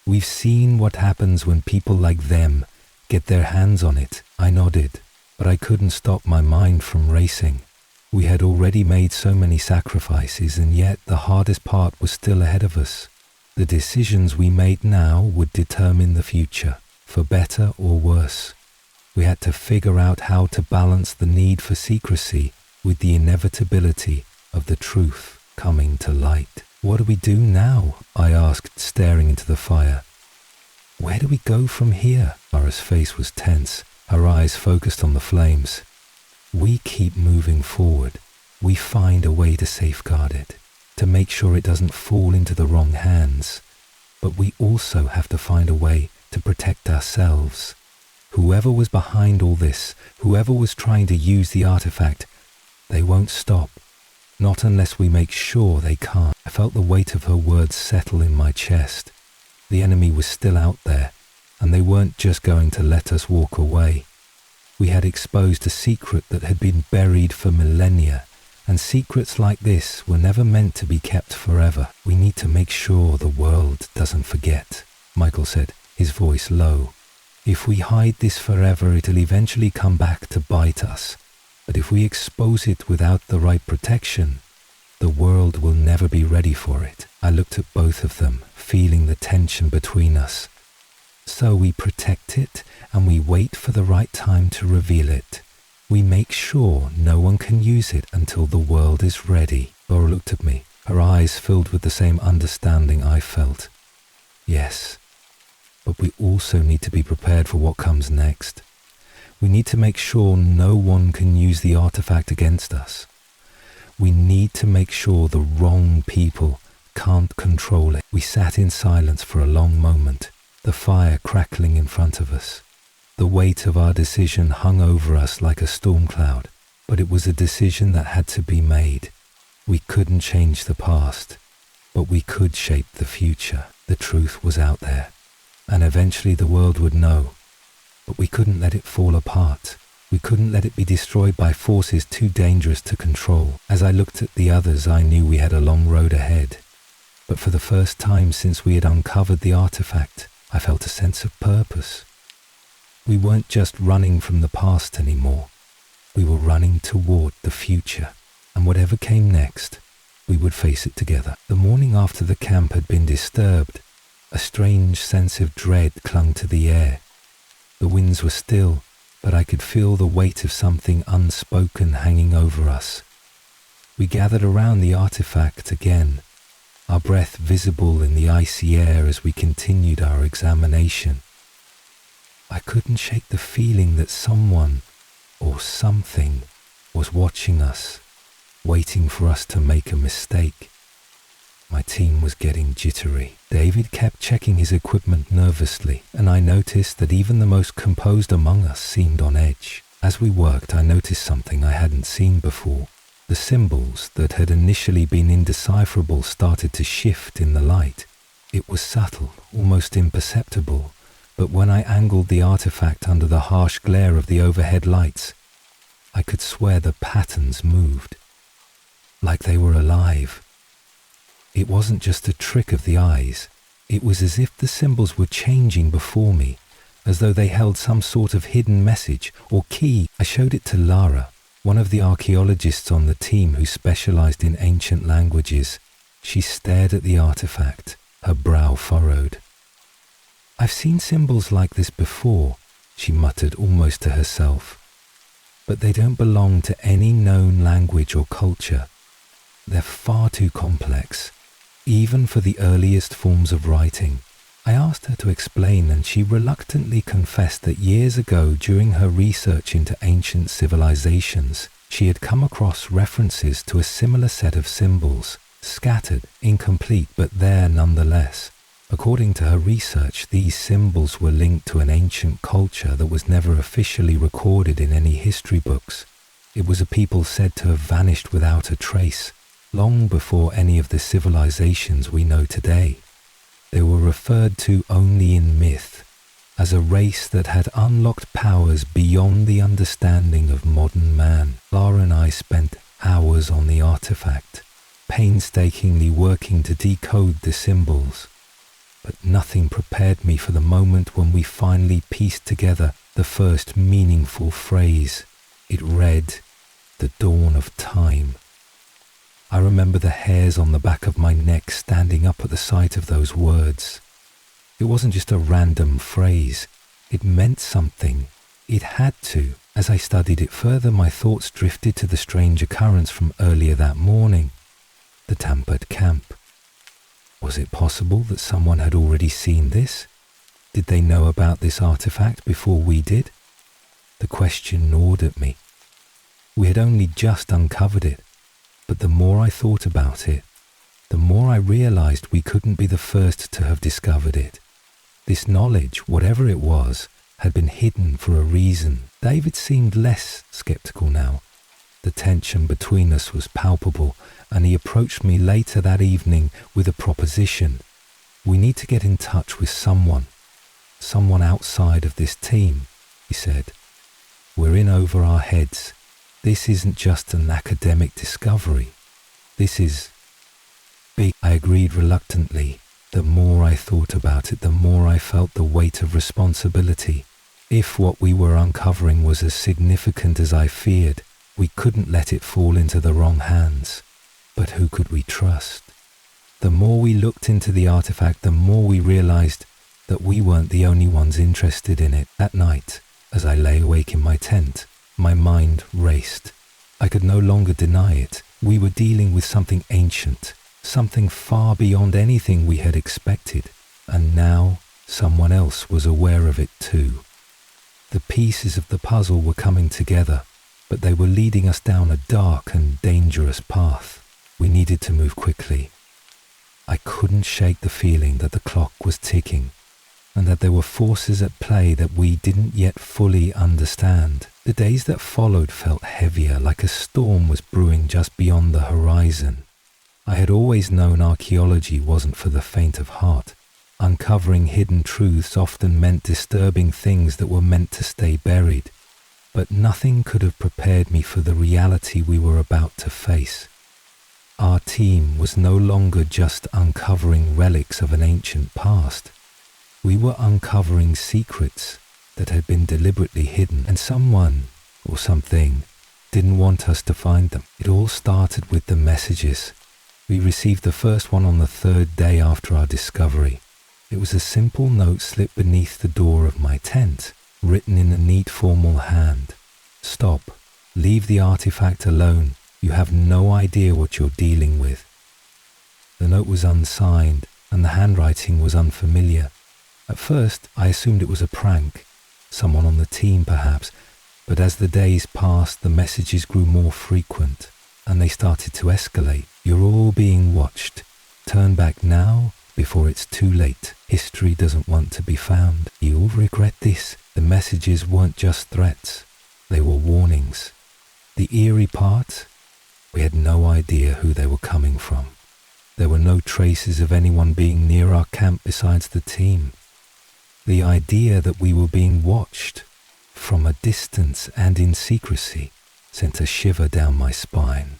We've seen what happens when people like them get their hands on it. I nodded, but I couldn't stop my mind from racing. We had already made so many sacrifices, and yet the hardest part was still ahead of us. The decisions we made now would determine the future, for better or worse. We had to figure out how to balance the need for secrecy with the inevitability of the truth coming to light. What do we do now? I asked, staring into the fire. Where do we go from here? Laura's face was tense, her eyes focused on the flames. We keep moving forward. We find a way to safeguard it, to make sure it doesn't fall into the wrong hands. But we also have to find a way to protect ourselves. Whoever was behind all this, whoever was trying to use the artifact, they won't stop. Not unless we make sure they can't. I felt the weight of her words settle in my chest. The enemy was still out there, and they weren't just going to let us walk away. We had exposed a secret that had been buried for millennia, and secrets like this were never meant to be kept forever. We need to make sure the world doesn't forget, Michael said, his voice low. If we hide this forever, it'll eventually come back to bite us. But if we expose it without the right protection, the world will never be ready for it. I looked at both of them, feeling the tension between us. So we protect it, and we wait for the right time to reveal it. We make sure no one can use it until the world is ready. Laura looked at me, her eyes filled with the same understanding I felt. Yes, but we also need to be prepared for what comes next. We need to make sure no one can use the artifact against us. We need to make sure the wrong people can't control it. We sat in silence for a long moment, the fire crackling in front of us. The weight of our decision hung over us like a storm cloud, but it was a decision that had to be made. We couldn't change the past, but we could shape the future. The truth was out there, and eventually the world would know. But we couldn't let it fall apart. We couldn't let it be destroyed by forces too dangerous to control. As I looked at the others, I knew we had a long road ahead. But for the first time since we had uncovered the artifact, I felt a sense of purpose. We weren't just running from the past anymore. We were running toward the future, and whatever came next, we would face it together. The morning after the camp had been disturbed, a strange sense of dread clung to the air. The winds were still, but I could feel the weight of something unspoken hanging over us. We gathered around the artifact again, our breath visible in the icy air as we continued our examination. I couldn't shake the feeling that someone or something was watching us, waiting for us to make a mistake. My team was getting jittery. David kept checking his equipment nervously, and I noticed that even the most composed among us seemed on edge. As we worked, I noticed something I hadn't seen before. The symbols that had initially been indecipherable started to shift in the light. It was subtle, almost imperceptible, but when I angled the artifact under the harsh glare of the overhead lights, I could swear the patterns moved, like they were alive. It wasn't just a trick of the eyes. It was as if the symbols were changing before me, as though they held some sort of hidden message or key. I showed it to Lara, one of the archaeologists on the team who specialized in ancient languages. She stared at the artifact, her brow furrowed. "I've seen symbols like this before," she muttered almost to herself. "But they don't belong to any known language or culture. They're far too complex, even for the earliest forms of writing." I asked her to explain, and she reluctantly confessed that years ago, during her research into ancient civilizations, she had come across references to a similar set of symbols, scattered, incomplete, but there nonetheless. According to her research, these symbols were linked to an ancient culture that was never officially recorded in any history books. It was a people said to have vanished without a trace, long before any of the civilizations we know today. They were referred to only in myth, as a race that had unlocked powers beyond the understanding of modern man. Lara and I spent hours on the artifact, painstakingly working to decode the symbols. But nothing prepared me for the moment when we finally pieced together the first meaningful phrase. It read, "The dawn of time." I remember the hairs on the back of my neck standing up at the sight of those words. It wasn't just a random phrase. It meant something. It had to. As I studied it further, my thoughts drifted to the strange occurrence from earlier that morning, the tampered camp. Was it possible that someone had already seen this? Did they know about this artifact before we did? The question gnawed at me. We had only just uncovered it. But the more I thought about it, the more I realized we couldn't be the first to have discovered it. This knowledge, whatever it was, had been hidden for a reason. David seemed less skeptical now. The tension between us was palpable, and he approached me later that evening with a proposition. "We need to get in touch with someone outside of this team," he said. "We're in over our heads. This isn't just an academic discovery. This is big." I agreed reluctantly. The more I thought about it, the more I felt the weight of responsibility. If what we were uncovering was as significant as I feared, we couldn't let it fall into the wrong hands. But who could we trust? The more we looked into the artifact, the more we realized that we weren't the only ones interested in it. That night, as I lay awake in my tent, my mind raced. I could no longer deny it. We were dealing with something ancient, something far beyond anything we had expected, and now someone else was aware of it too. The pieces of the puzzle were coming together, but they were leading us down a dark and dangerous path. We needed to move quickly. I couldn't shake the feeling that the clock was ticking, and that there were forces at play that we didn't yet fully understand. The days that followed felt heavier, like a storm was brewing just beyond the horizon. I had always known archaeology wasn't for the faint of heart. Uncovering hidden truths often meant disturbing things that were meant to stay buried. but nothing could have prepared me for the reality we were about to face. Our team was no longer just uncovering relics of an ancient past. We were uncovering secrets that had been deliberately hidden, and someone or something didn't want us to find them. It all started with the messages. We received the first one on the third day after our discovery. It was a simple note slipped beneath the door of my tent, written in a neat formal hand. "Stop. Leave the artifact alone. You have no idea what you're dealing with." The note was unsigned, and the handwriting was unfamiliar. At first, I assumed it was a prank, someone on the team perhaps, but as the days passed, the messages grew more frequent, and they started to escalate. "You're all being watched. Turn back now before it's too late. History doesn't want to be found. You'll regret this." The messages weren't just threats, they were warnings. The eerie part? We had no idea who they were coming from. There were no traces of anyone being near our camp besides the team. The idea that we were being watched from a distance and in secrecy sent a shiver down my spine.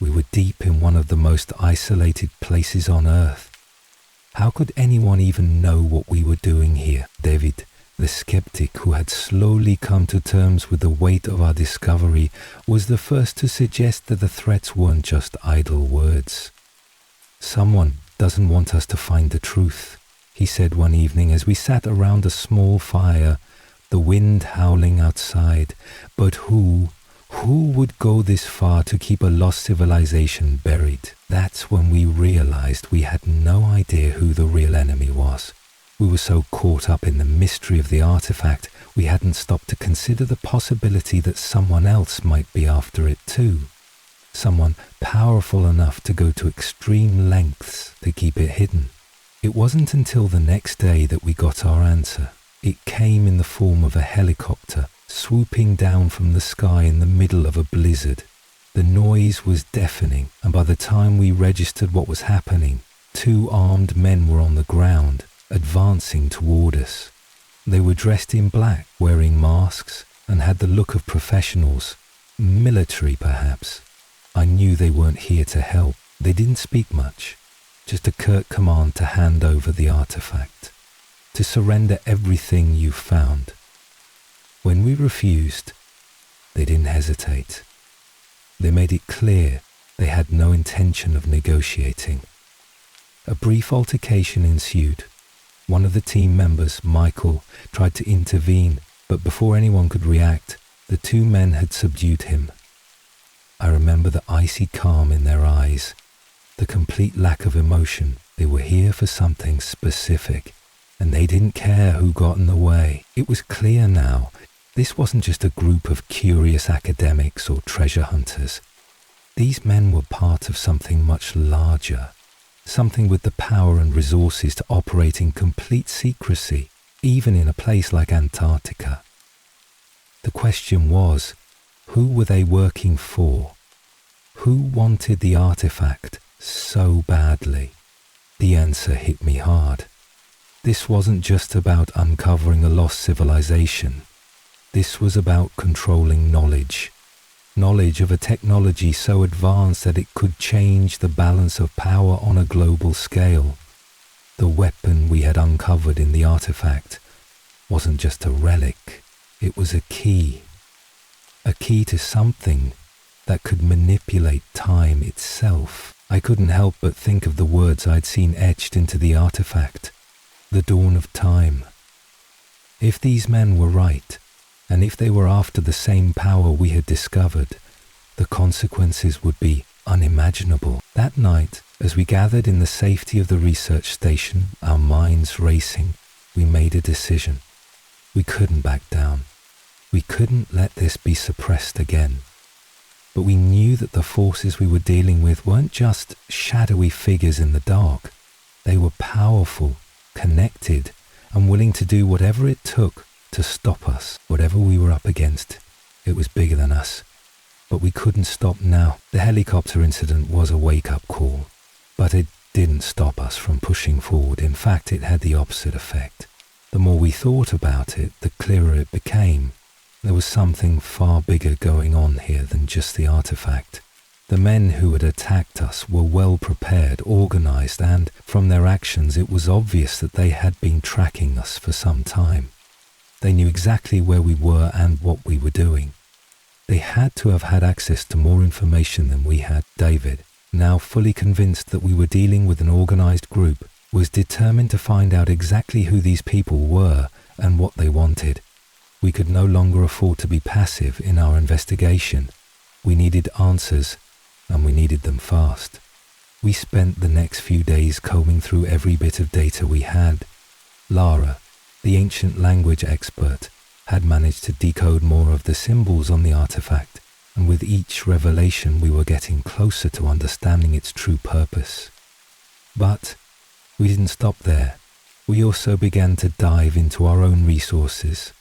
We were deep in one of the most isolated places on Earth. How could anyone even know what we were doing here? David, the skeptic who had slowly come to terms with the weight of our discovery, was the first to suggest that the threats weren't just idle words. "Someone doesn't want us to find the truth," he said one evening as we sat around a small fire, the wind howling outside. "But who would go this far to keep a lost civilization buried?" That's when we realized we had no idea who the real enemy was. We were so caught up in the mystery of the artifact, we hadn't stopped to consider the possibility that someone else might be after it too. Someone powerful enough to go to extreme lengths to keep it hidden. It wasn't until the next day that we got our answer. It came in the form of a helicopter swooping down from the sky in the middle of a blizzard. The noise was deafening, and by the time we registered what was happening, 2 armed men were on the ground, advancing toward us. They were dressed in black, wearing masks, and had the look of professionals, military perhaps. I knew they weren't here to help. They didn't speak much, just a curt command to hand over the artifact, to surrender everything you found. When we refused, they didn't hesitate. They made it clear they had no intention of negotiating. A brief altercation ensued. One of the team members, Michael, tried to intervene, but before anyone could react, the 2 men had subdued him. I remember the icy calm in their eyes, the complete lack of emotion. They were here for something specific, and they didn't care who got in the way. It was clear now, this wasn't just a group of curious academics or treasure hunters. These men were part of something much larger, something with the power and resources to operate in complete secrecy, even in a place like Antarctica. The question was, who were they working for? Who wanted the artifact so badly? The answer hit me hard. This wasn't just about uncovering a lost civilization. This was about controlling knowledge. Knowledge of a technology so advanced that it could change the balance of power on a global scale. The weapon we had uncovered in the artifact wasn't just a relic, it was a key to something that could manipulate time itself. I couldn't help but think of the words I'd seen etched into the artifact, the dawn of time. If these men were right, and if they were after the same power we had discovered, the consequences would be unimaginable. That night, as we gathered in the safety of the research station, our minds racing, we made a decision. We couldn't back down. We couldn't let this be suppressed again. But we knew that the forces we were dealing with weren't just shadowy figures in the dark. They were powerful, connected, and willing to do whatever it took to stop us. Whatever we were up against, it was bigger than us. But we couldn't stop now. The helicopter incident was a wake-up call, but it didn't stop us from pushing forward. In fact, it had the opposite effect. The more we thought about it, the clearer it became. There was something far bigger going on here than just the artifact. The men who had attacked us were well prepared, organized, and from their actions it was obvious that they had been tracking us for some time. They knew exactly where we were and what we were doing. They had to have had access to more information than we had. David, now fully convinced that we were dealing with an organized group, was determined to find out exactly who these people were and what they wanted. We could no longer afford to be passive in our investigation. We needed answers, and we needed them fast. We spent the next few days combing through every bit of data we had. Lara, the ancient language expert, had managed to decode more of the symbols on the artifact, and with each revelation we were getting closer to understanding its true purpose. But we didn't stop there. We also began to dive into our own resources.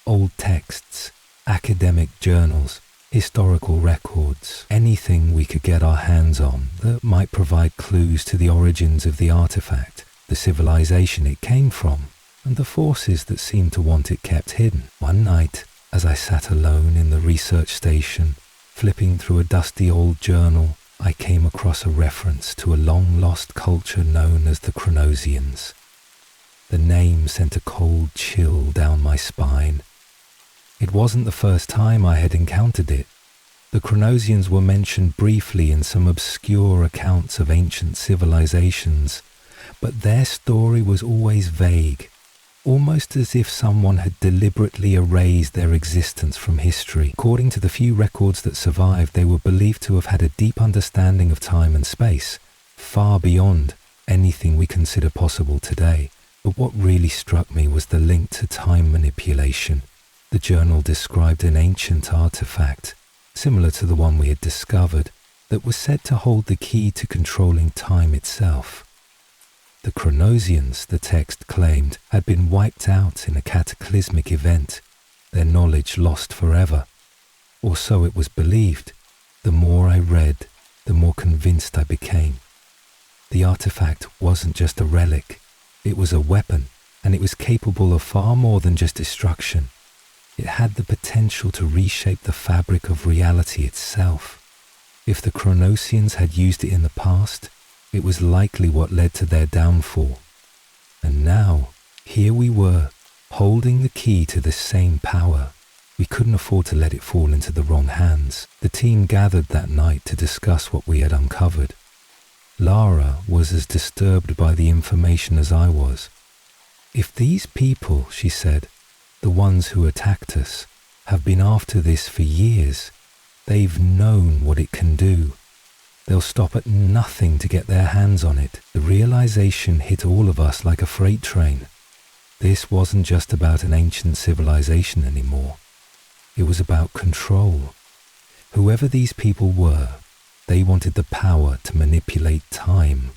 Old texts, academic journals, historical records, anything we could get our hands on that might provide clues to the origins of the artifact, the civilization it came from, and the forces that seemed to want it kept hidden. One night, as I sat alone in the research station, flipping through a dusty old journal, I came across a reference to a long-lost culture known as the Chronosians. The name sent a cold chill down my spine. It wasn't the first time I had encountered it. The Chronosians were mentioned briefly in some obscure accounts of ancient civilizations, but their story was always vague, almost as if someone had deliberately erased their existence from history. According to the few records that survived, they were believed to have had a deep understanding of time and space, far beyond anything we consider possible today. But what really struck me was the link to time manipulation. The journal described an ancient artifact, similar to the one we had discovered, that was said to hold the key to controlling time itself. The Chronosians, the text claimed, had been wiped out in a cataclysmic event, their knowledge lost forever. Or so it was believed. The more I read, the more convinced I became. The artifact wasn't just a relic, it was a weapon, and it was capable of far more than just destruction. It had the potential to reshape the fabric of reality itself. If the Chronosians had used it in the past, it was likely what led to their downfall. And now, here we were, holding the key to the same power. We couldn't afford to let it fall into the wrong hands. The team gathered that night to discuss what we had uncovered. Lara was as disturbed by the information as I was. If these people, she said, the ones who attacked us, have been after this for years, they've known what it can do. They'll stop at nothing to get their hands on it. The realization hit all of us like a freight train. This wasn't just about an ancient civilization anymore. It was about control. Whoever these people were, they wanted the power to manipulate time.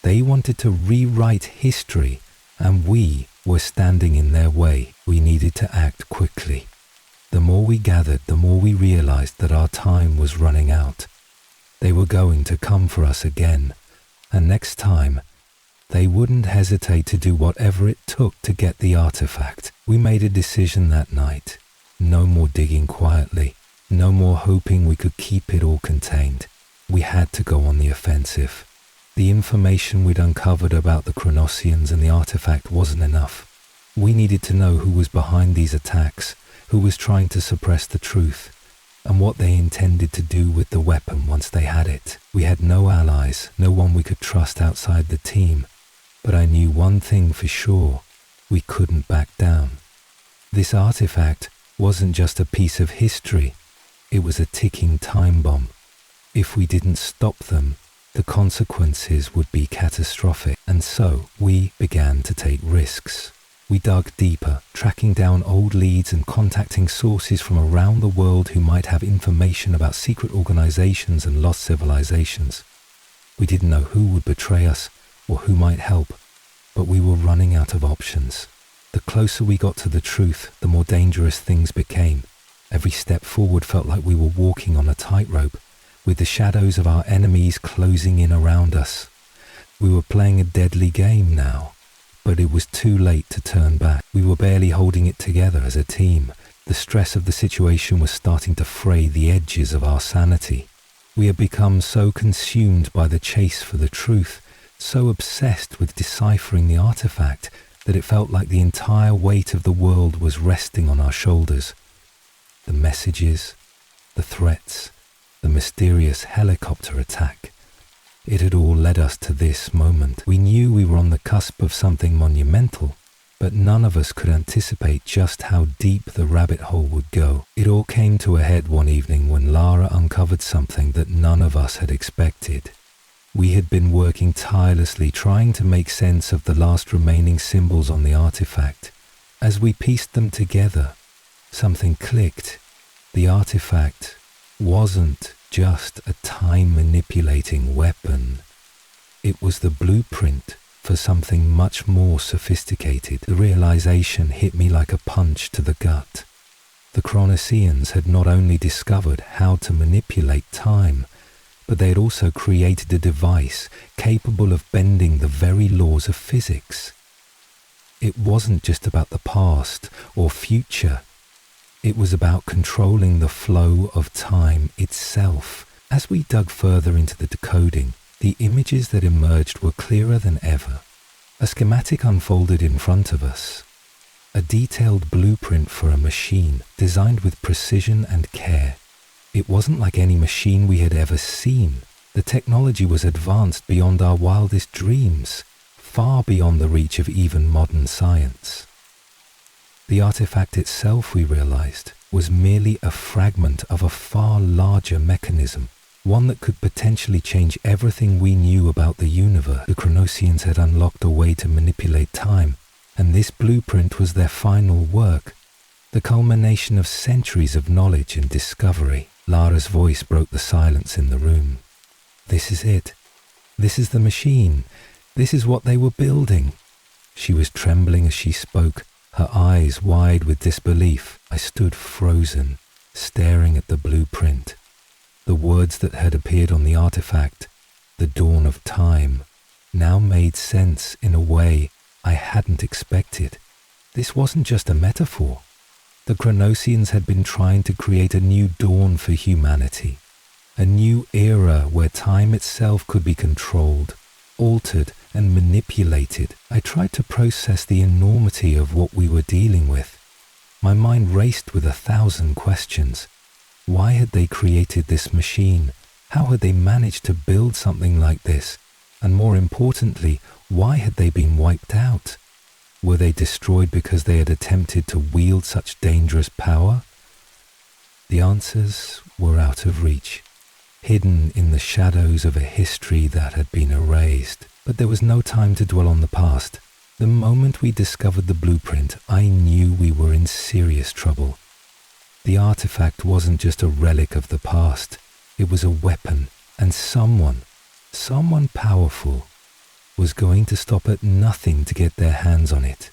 They wanted to rewrite history, and we were standing in their way. We needed to act quickly. The more we gathered, the more we realized that our time was running out. They were going to come for us again, and next time, they wouldn't hesitate to do whatever it took to get the artifact. We made a decision that night. No more digging quietly. No more hoping we could keep it all contained. We had to go on the offensive. The information we'd uncovered about the Chronosians and the artifact wasn't enough. We needed to know who was behind these attacks, who was trying to suppress the truth, and what they intended to do with the weapon once they had it. We had no allies, no one we could trust outside the team, but I knew one thing for sure: we couldn't back down. This artifact wasn't just a piece of history, it was a ticking time bomb. If we didn't stop them, the consequences would be catastrophic, and so we began to take risks. We dug deeper, tracking down old leads and contacting sources from around the world who might have information about secret organizations and lost civilizations. We didn't know who would betray us or who might help, but we were running out of options. The closer we got to the truth, the more dangerous things became. Every step forward felt like we were walking on a tightrope, with the shadows of our enemies closing in around us. We were playing a deadly game now, but it was too late to turn back. We were barely holding it together as a team, The stress of the situation was starting to fray the edges of our sanity. We had become so consumed by the chase for the truth, so obsessed with deciphering the artifact, that it felt like the entire weight of the world was resting on our shoulders. The messages, the threats, the mysterious helicopter attack. It had all led us to this moment. We knew we were on the cusp of something monumental, but none of us could anticipate just how deep the rabbit hole would go. It all came to a head one evening when Lara uncovered something that none of us had expected. We had been working tirelessly trying to make sense of the last remaining symbols on the artifact. As we pieced them together, something clicked. The artifact wasn't just a time-manipulating weapon. It was the blueprint for something much more sophisticated. The realization hit me like a punch to the gut. The Chronosians had not only discovered how to manipulate time, but they had also created a device capable of bending the very laws of physics. It wasn't just about the past or future. It was about controlling the flow of time itself. As we dug further into the decoding, the images that emerged were clearer than ever. A schematic unfolded in front of us. A detailed blueprint for a machine designed with precision and care. It wasn't like any machine we had ever seen. The technology was advanced beyond our wildest dreams, far beyond the reach of even modern science. The artifact itself, we realized, was merely a fragment of a far larger mechanism, one that could potentially change everything we knew about the universe. The Chronosians had unlocked a way to manipulate time, and this blueprint was their final work, the culmination of centuries of knowledge and discovery. Lara's voice broke the silence in the room. This is it. This is the machine. This is what they were building. She was trembling as she spoke, her eyes wide with disbelief. I stood frozen, staring at the blueprint. The words that had appeared on the artifact, the dawn of time, now made sense in a way I hadn't expected. This wasn't just a metaphor. The Chronosians had been trying to create a new dawn for humanity, a new era where time itself could be controlled, altered, and manipulated. I tried to process the enormity of what we were dealing with. My mind raced with 1,000 questions. Why had they created this machine? How had they managed to build something like this? And more importantly, why had they been wiped out? Were they destroyed because they had attempted to wield such dangerous power? The answers were out of reach, hidden in the shadows of a history that had been erased. But there was no time to dwell on the past. The moment we discovered the blueprint, I knew we were in serious trouble. The artifact wasn't just a relic of the past. It was a weapon, and someone powerful, was going to stop at nothing to get their hands on it.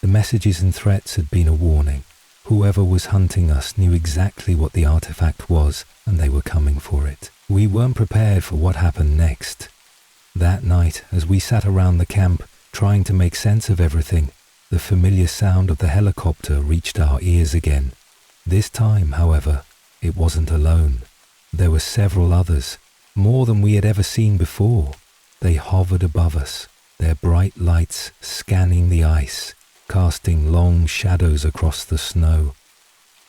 The messages and threats had been a warning. Whoever was hunting us knew exactly what the artifact was, and they were coming for it. We weren't prepared for what happened next. That night, as we sat around the camp, trying to make sense of everything, the familiar sound of the helicopter reached our ears again. This time, however, it wasn't alone. There were several others, more than we had ever seen before. They hovered above us, their bright lights scanning the ice, casting long shadows across the snow.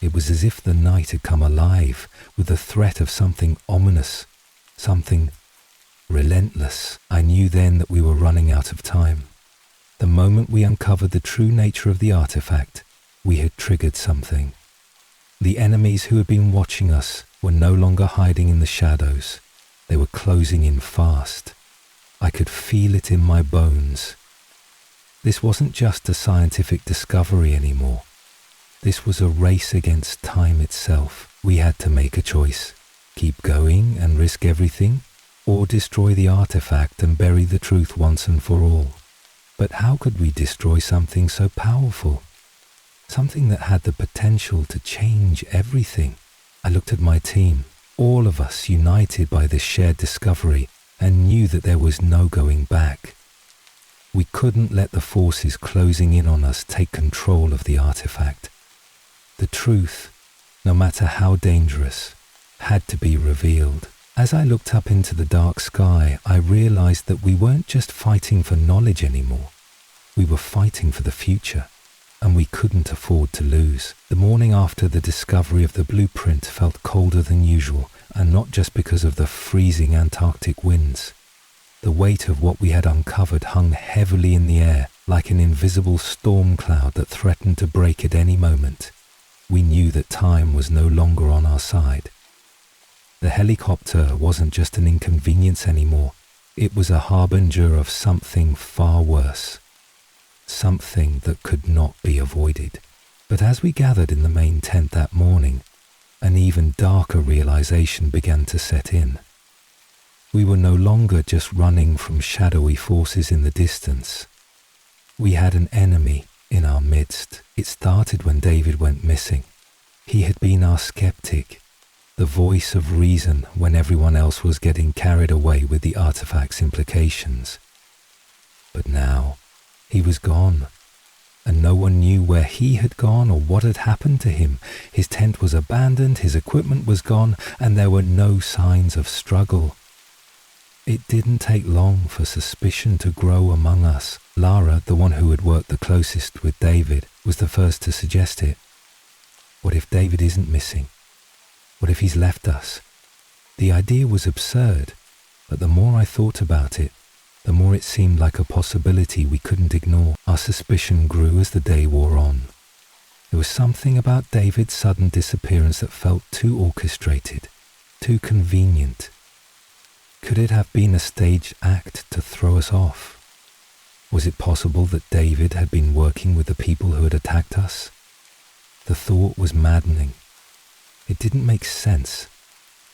It was as if the night had come alive with the threat of something ominous, something relentless. I knew then that we were running out of time. The moment we uncovered the true nature of the artifact, we had triggered something. The enemies who had been watching us were no longer hiding in the shadows. They were closing in fast. I could feel it in my bones. This wasn't just a scientific discovery anymore. This was a race against time itself. We had to make a choice. Keep going and risk everything, or destroy the artifact and bury the truth once and for all. But how could we destroy something so powerful? Something that had the potential to change everything. I looked at my team, all of us united by this shared discovery, and knew that there was no going back. We couldn't let the forces closing in on us take control of the artifact. The truth, no matter how dangerous, had to be revealed. As I looked up into the dark sky, I realized that we weren't just fighting for knowledge anymore. We were fighting for the future, and we couldn't afford to lose. The morning after the discovery of the blueprint felt colder than usual, and not just because of the freezing Antarctic winds. The weight of what we had uncovered hung heavily in the air, like an invisible storm cloud that threatened to break at any moment. We knew that time was no longer on our side. The helicopter wasn't just an inconvenience anymore. It was a harbinger of something far worse. Something that could not be avoided. But as we gathered in the main tent that morning, an even darker realization began to set in. We were no longer just running from shadowy forces in the distance. We had an enemy in our midst. It started when David went missing. He had been our skeptic, the voice of reason when everyone else was getting carried away with the artifact's implications. But now, he was gone, and no one knew where he had gone or what had happened to him. His tent was abandoned, his equipment was gone, and there were no signs of struggle. It didn't take long for suspicion to grow among us. Lara, the one who had worked the closest with David, was the first to suggest it. What if David isn't missing? What if he's left us? The idea was absurd, but the more I thought about it, the more it seemed like a possibility we couldn't ignore. Our suspicion grew as the day wore on. There was something about David's sudden disappearance that felt too orchestrated, too convenient. Could it have been a staged act to throw us off? Was it possible that David had been working with the people who had attacked us? The thought was maddening. It didn't make sense.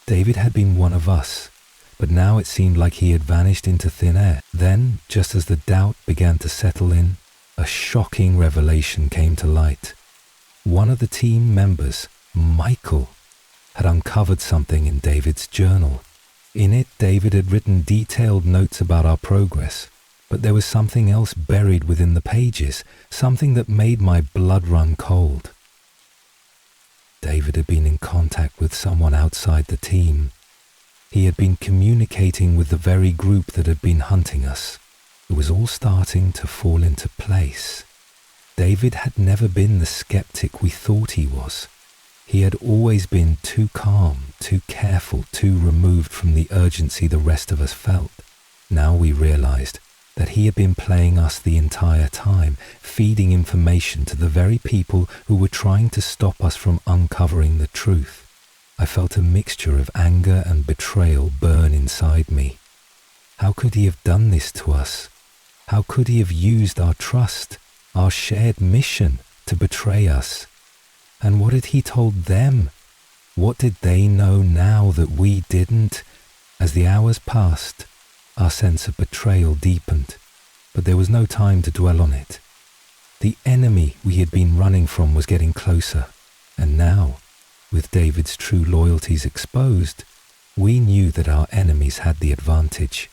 David had been one of us, but now it seemed like he had vanished into thin air. Then, just as the doubt began to settle in, a shocking revelation came to light. One of the team members, Michael, had uncovered something in David's journal. In it, David had written detailed notes about our progress, but there was something else buried within the pages, something that made my blood run cold. David had been in contact with someone outside the team. He had been communicating with the very group that had been hunting us. It was all starting to fall into place. David had never been the skeptic we thought he was. He had always been too calm, too careful, too removed from the urgency the rest of us felt. Now we realized that he had been playing us the entire time, feeding information to the very people who were trying to stop us from uncovering the truth. I felt a mixture of anger and betrayal burn inside me. How could he have done this to us? How could he have used our trust, our shared mission, to betray us? And what had he told them? What did they know now that we didn't? As the hours passed, our sense of betrayal deepened, but there was no time to dwell on it. The enemy we had been running from was getting closer, and now, with David's true loyalties exposed, we knew that our enemies had the advantage.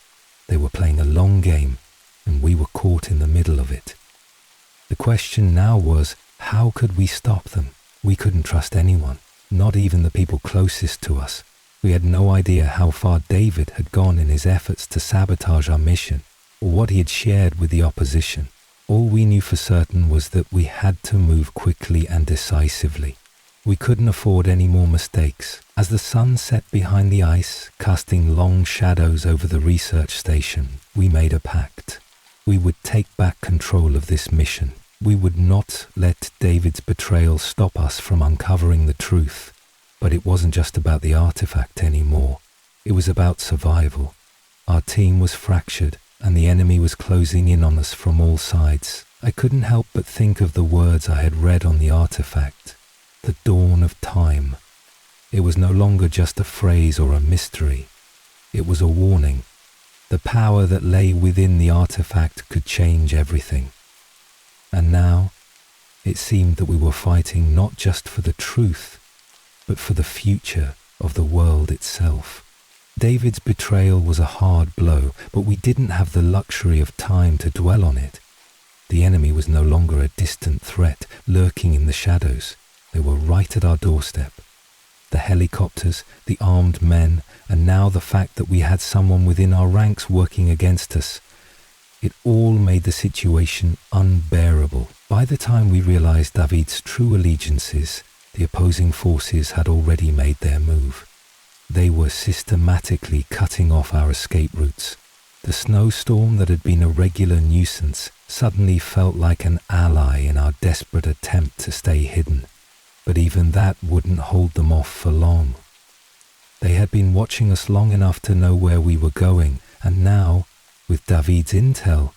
They were playing a long game, and we were caught in the middle of it. The question now was, how could we stop them? We couldn't trust anyone, not even the people closest to us. We had no idea how far David had gone in his efforts to sabotage our mission, or what he had shared with the opposition. All we knew for certain was that we had to move quickly and decisively. We couldn't afford any more mistakes. As the sun set behind the ice, casting long shadows over the research station, we made a pact. We would take back control of this mission. We would not let David's betrayal stop us from uncovering the truth. But it wasn't just about the artifact anymore. It was about survival. Our team was fractured, and the enemy was closing in on us from all sides. I couldn't help but think of the words I had read on the artifact. The dawn of time. It was no longer just a phrase or a mystery. It was a warning. The power that lay within the artifact could change everything. And now, it seemed that we were fighting not just for the truth, but for the future of the world itself. David's betrayal was a hard blow, but we didn't have the luxury of time to dwell on it. The enemy was no longer a distant threat lurking in the shadows. They were right at our doorstep. The helicopters, the armed men, and now the fact that we had someone within our ranks working against us. It all made the situation unbearable. By the time we realized David's true allegiances, the opposing forces had already made their move. They were systematically cutting off our escape routes. The snowstorm that had been a regular nuisance suddenly felt like an ally in our desperate attempt to stay hidden. But even that wouldn't hold them off for long. They had been watching us long enough to know where we were going, and now, with David's intel,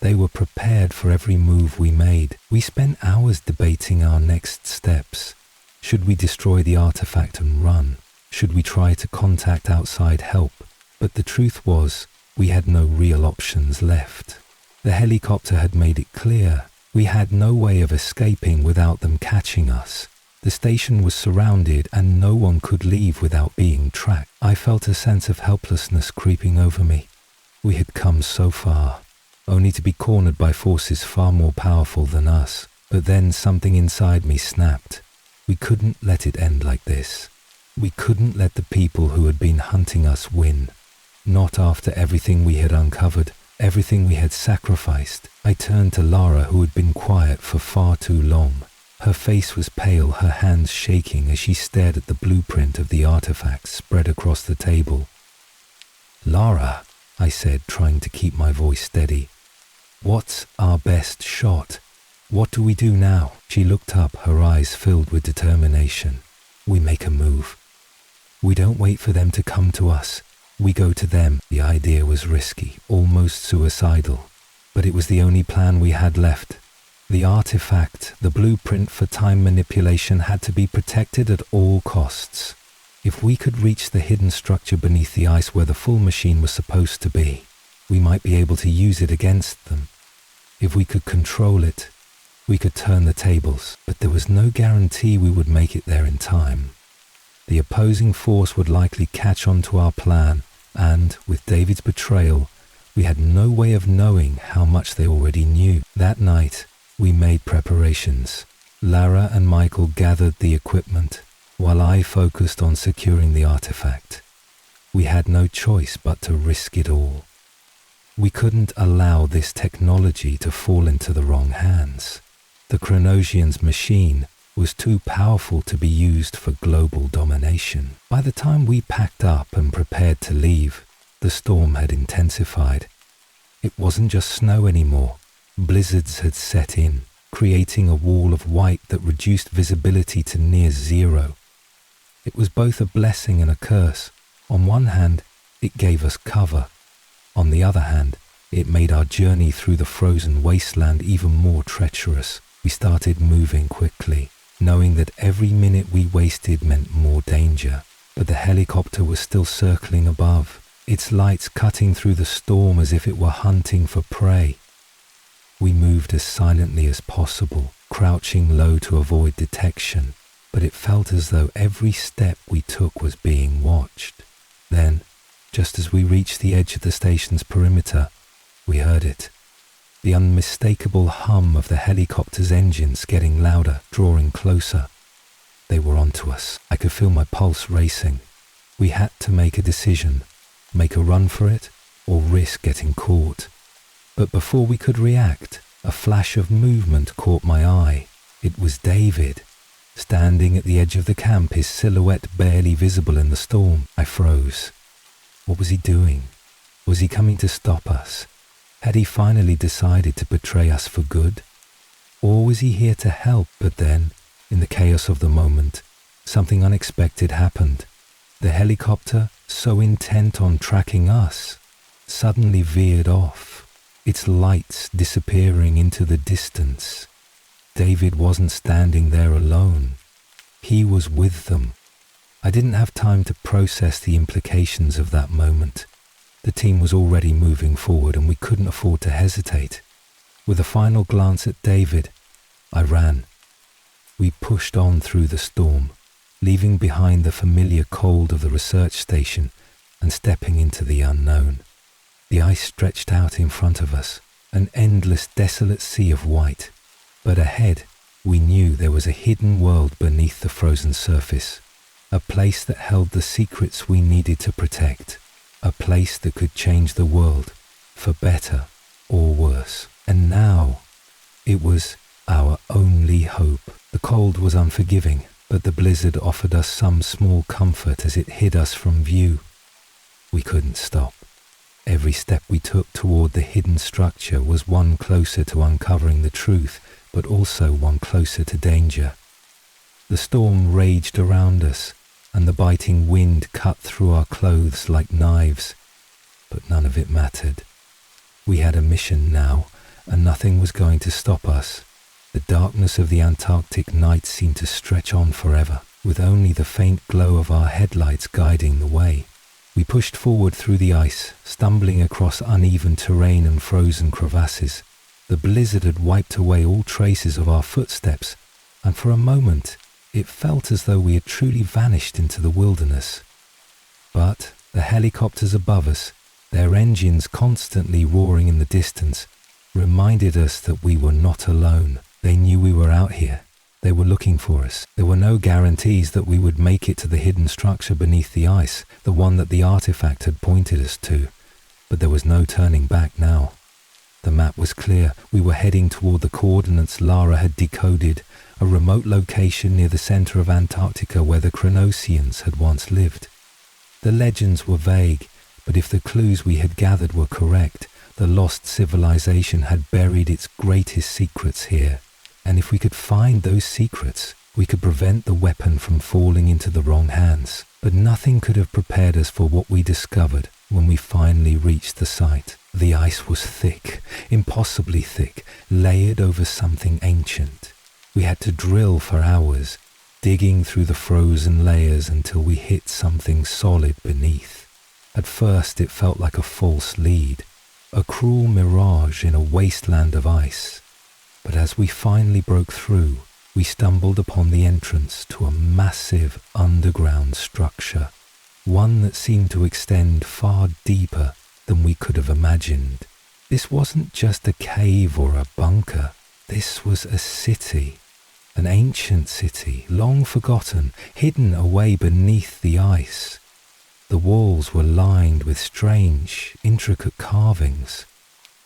they were prepared for every move we made. We spent hours debating our next steps. Should we destroy the artifact and run? Should we try to contact outside help? But the truth was, we had no real options left. The helicopter had made it clear we had no way of escaping without them catching us. The station was surrounded and no one could leave without being tracked. I felt a sense of helplessness creeping over me. We had come so far, only to be cornered by forces far more powerful than us. But then something inside me snapped. We couldn't let it end like this. We couldn't let the people who had been hunting us win. Not after everything we had uncovered, everything we had sacrificed. I turned to Lara, who had been quiet for far too long. Her face was pale, her hands shaking as she stared at the blueprint of the artifact spread across the table. "Lara," I said, trying to keep my voice steady. "What's our best shot? What do we do now?" She looked up, her eyes filled with determination. "We make a move. We don't wait for them to come to us. We go to them." The idea was risky, almost suicidal, but it was the only plan we had left. The artifact, the blueprint for time manipulation, had to be protected at all costs. If we could reach the hidden structure beneath the ice where the full machine was supposed to be, we might be able to use it against them. If we could control it, we could turn the tables, but there was no guarantee we would make it there in time. The opposing force would likely catch on to our plan, and, with David's betrayal, we had no way of knowing how much they already knew. That night, we made preparations. Lara and Michael gathered the equipment, while I focused on securing the artifact. We had no choice but to risk it all. We couldn't allow this technology to fall into the wrong hands. The Chronosian's machine was too powerful to be used for global domination. By the time we packed up and prepared to leave, the storm had intensified. It wasn't just snow anymore. Blizzards had set in, creating a wall of white that reduced visibility to near zero. It was both a blessing and a curse. On one hand, it gave us cover. On the other hand, it made our journey through the frozen wasteland even more treacherous. We started moving quickly, knowing that every minute we wasted meant more danger. But the helicopter was still circling above, its lights cutting through the storm as if it were hunting for prey. We moved as silently as possible, crouching low to avoid detection, but it felt as though every step we took was being watched. Then, just as we reached the edge of the station's perimeter, we heard it. The unmistakable hum of the helicopter's engines getting louder, drawing closer. They were onto us. I could feel my pulse racing. We had to make a decision, make a run for it, or risk getting caught. But before we could react, a flash of movement caught my eye. It was David, standing at the edge of the camp, his silhouette barely visible in the storm. I froze. What was he doing? Was he coming to stop us? Had he finally decided to betray us for good? Or was he here to help? But then, in the chaos of the moment, something unexpected happened. The helicopter, so intent on tracking us, suddenly veered off, its lights disappearing into the distance. David wasn't standing there alone. He was with them. I didn't have time to process the implications of that moment. The team was already moving forward and we couldn't afford to hesitate. With a final glance at David, I ran. We pushed on through the storm, leaving behind the familiar cold of the research station and stepping into the unknown. The ice stretched out in front of us, an endless, desolate sea of white. But ahead, We knew there was a hidden world beneath the frozen surface, a place that held the secrets we needed to protect, a place that could change the world, for better or worse. And now, it was our only hope. The cold was unforgiving, but the blizzard offered us some small comfort as it hid us from view. We couldn't stop. Every step we took toward the hidden structure was one closer to uncovering the truth, but also one closer to danger. The storm raged around us, and the biting wind cut through our clothes like knives, but none of it mattered. We had a mission now, and nothing was going to stop us. The darkness of the Antarctic night seemed to stretch on forever, with only the faint glow of our headlights guiding the way. We pushed forward through the ice, stumbling across uneven terrain and frozen crevasses. The blizzard had wiped away all traces of our footsteps, and for a moment it felt as though we had truly vanished into the wilderness. But the helicopters above us, their engines constantly roaring in the distance, reminded us that we were not alone. They knew we were out here. They were looking for us. There were no guarantees that we would make it to the hidden structure beneath the ice, the one that the artifact had pointed us to. But there was no turning back now. The map was clear. We were heading toward the coordinates Lara had decoded, a remote location near the center of Antarctica where the Cronosians had once lived. The legends were vague, but if the clues we had gathered were correct, the lost civilization had buried its greatest secrets here. And if we could find those secrets, we could prevent the weapon from falling into the wrong hands. But nothing could have prepared us for what we discovered when we finally reached the site. The ice was thick, impossibly thick, layered over something ancient. We had to drill for hours, digging through the frozen layers until we hit something solid beneath. At first it felt like a false lead, a cruel mirage in a wasteland of ice. But as we finally broke through, we stumbled upon the entrance to a massive underground structure, one that seemed to extend far deeper than we could have imagined. This wasn't just a cave or a bunker. This was a city, an ancient city, long forgotten, hidden away beneath the ice. The walls were lined with strange, intricate carvings,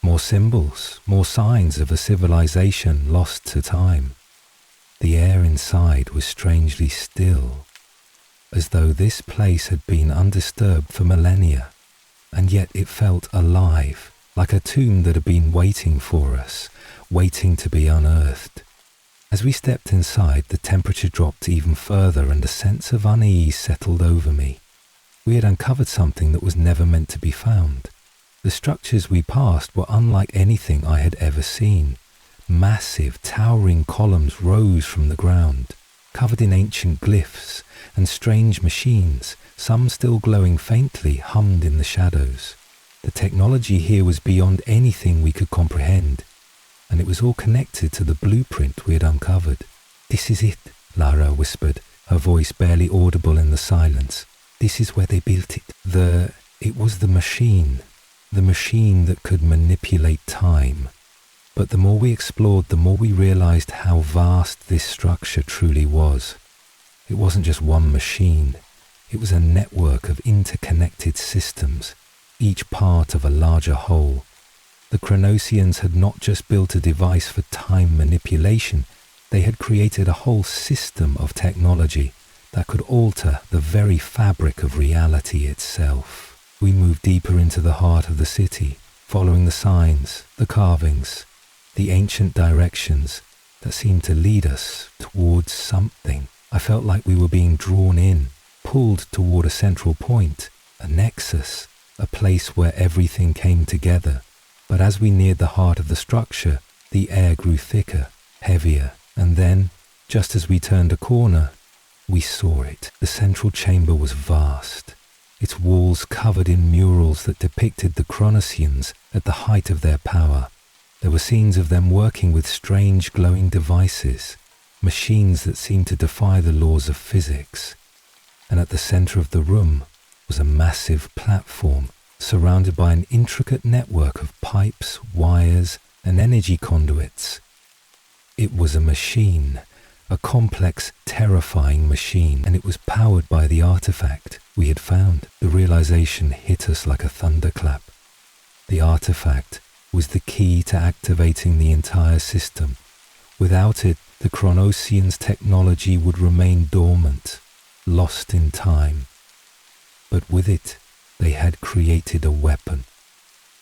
more symbols, more signs of a civilization lost to time. The air inside was strangely still, as though this place had been undisturbed for millennia, and yet it felt alive, like a tomb that had been waiting for us, waiting to be unearthed. As we stepped inside, the temperature dropped even further and a sense of unease settled over me. We had uncovered something that was never meant to be found. The structures we passed were unlike anything I had ever seen. Massive, towering columns rose from the ground, covered in ancient glyphs, and strange machines, some still glowing faintly, hummed in the shadows. The technology here was beyond anything we could comprehend, and it was all connected to the blueprint we had uncovered. "This is it," Lara whispered, her voice barely audible in the silence. "This is where they built it." It was the machine that could manipulate time. But the more we explored, the more we realized how vast this structure truly was. It wasn't just one machine. It was a network of interconnected systems, each part of a larger whole. The Cronosians had not just built a device for time manipulation, they had created a whole system of technology that could alter the very fabric of reality itself. We moved deeper into the heart of the city, following the signs, the carvings, the ancient directions that seemed to lead us towards something. I felt like we were being drawn in, pulled toward a central point, a nexus, a place where everything came together. But as we neared the heart of the structure, the air grew thicker, heavier, and then, just as we turned a corner, we saw it. The central chamber was vast, its walls covered in murals that depicted the Cronosians at the height of their power. There were scenes of them working with strange glowing devices, machines that seemed to defy the laws of physics. And at the center of the room was a massive platform surrounded by an intricate network of pipes, wires, and energy conduits. It was a machine, a complex, terrifying machine, and it was powered by the artifact we had found. The realization hit us like a thunderclap. The artifact was the key to activating the entire system. Without it, the Chronosians' technology would remain dormant, lost in time. But with it, they had created a weapon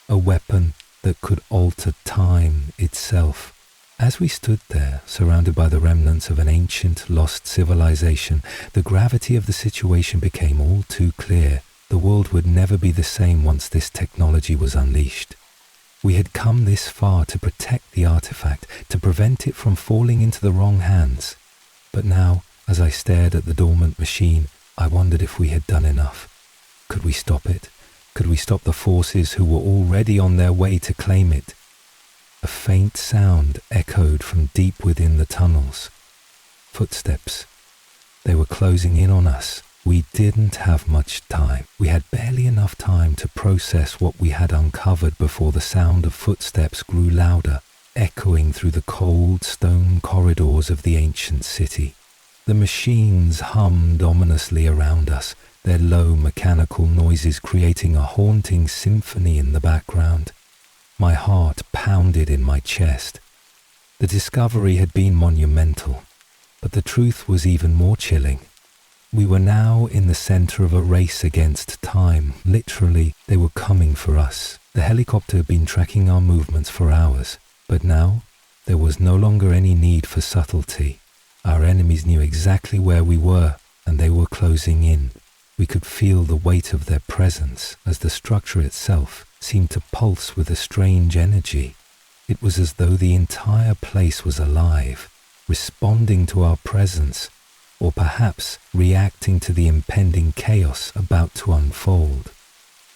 that could alter time itself. As we stood there, surrounded by the remnants of an ancient, lost civilization, the gravity of the situation became all too clear. The world would never be the same once this technology was unleashed. We had come this far to protect the artifact, to prevent it from falling into the wrong hands. But now, as I stared at the dormant machine, I wondered if we had done enough. Could we stop it? Could we stop the forces who were already on their way to claim it? A faint sound echoed from deep within the tunnels. Footsteps. They were closing in on us. We didn't have much time. We had barely enough time to process what we had uncovered before the sound of footsteps grew louder, echoing through the cold stone corridors of the ancient city. The machines hummed ominously around us, their low mechanical noises creating a haunting symphony in the background. My heart pounded in my chest. The discovery had been monumental, but the truth was even more chilling. We were now in the center of a race against time. Literally, they were coming for us. The helicopter had been tracking our movements for hours, but now there was no longer any need for subtlety. Our enemies knew exactly where we were, and they were closing in. We could feel the weight of their presence as the structure itself seemed to pulse with a strange energy. It was as though the entire place was alive, responding to our presence, or perhaps reacting to the impending chaos about to unfold.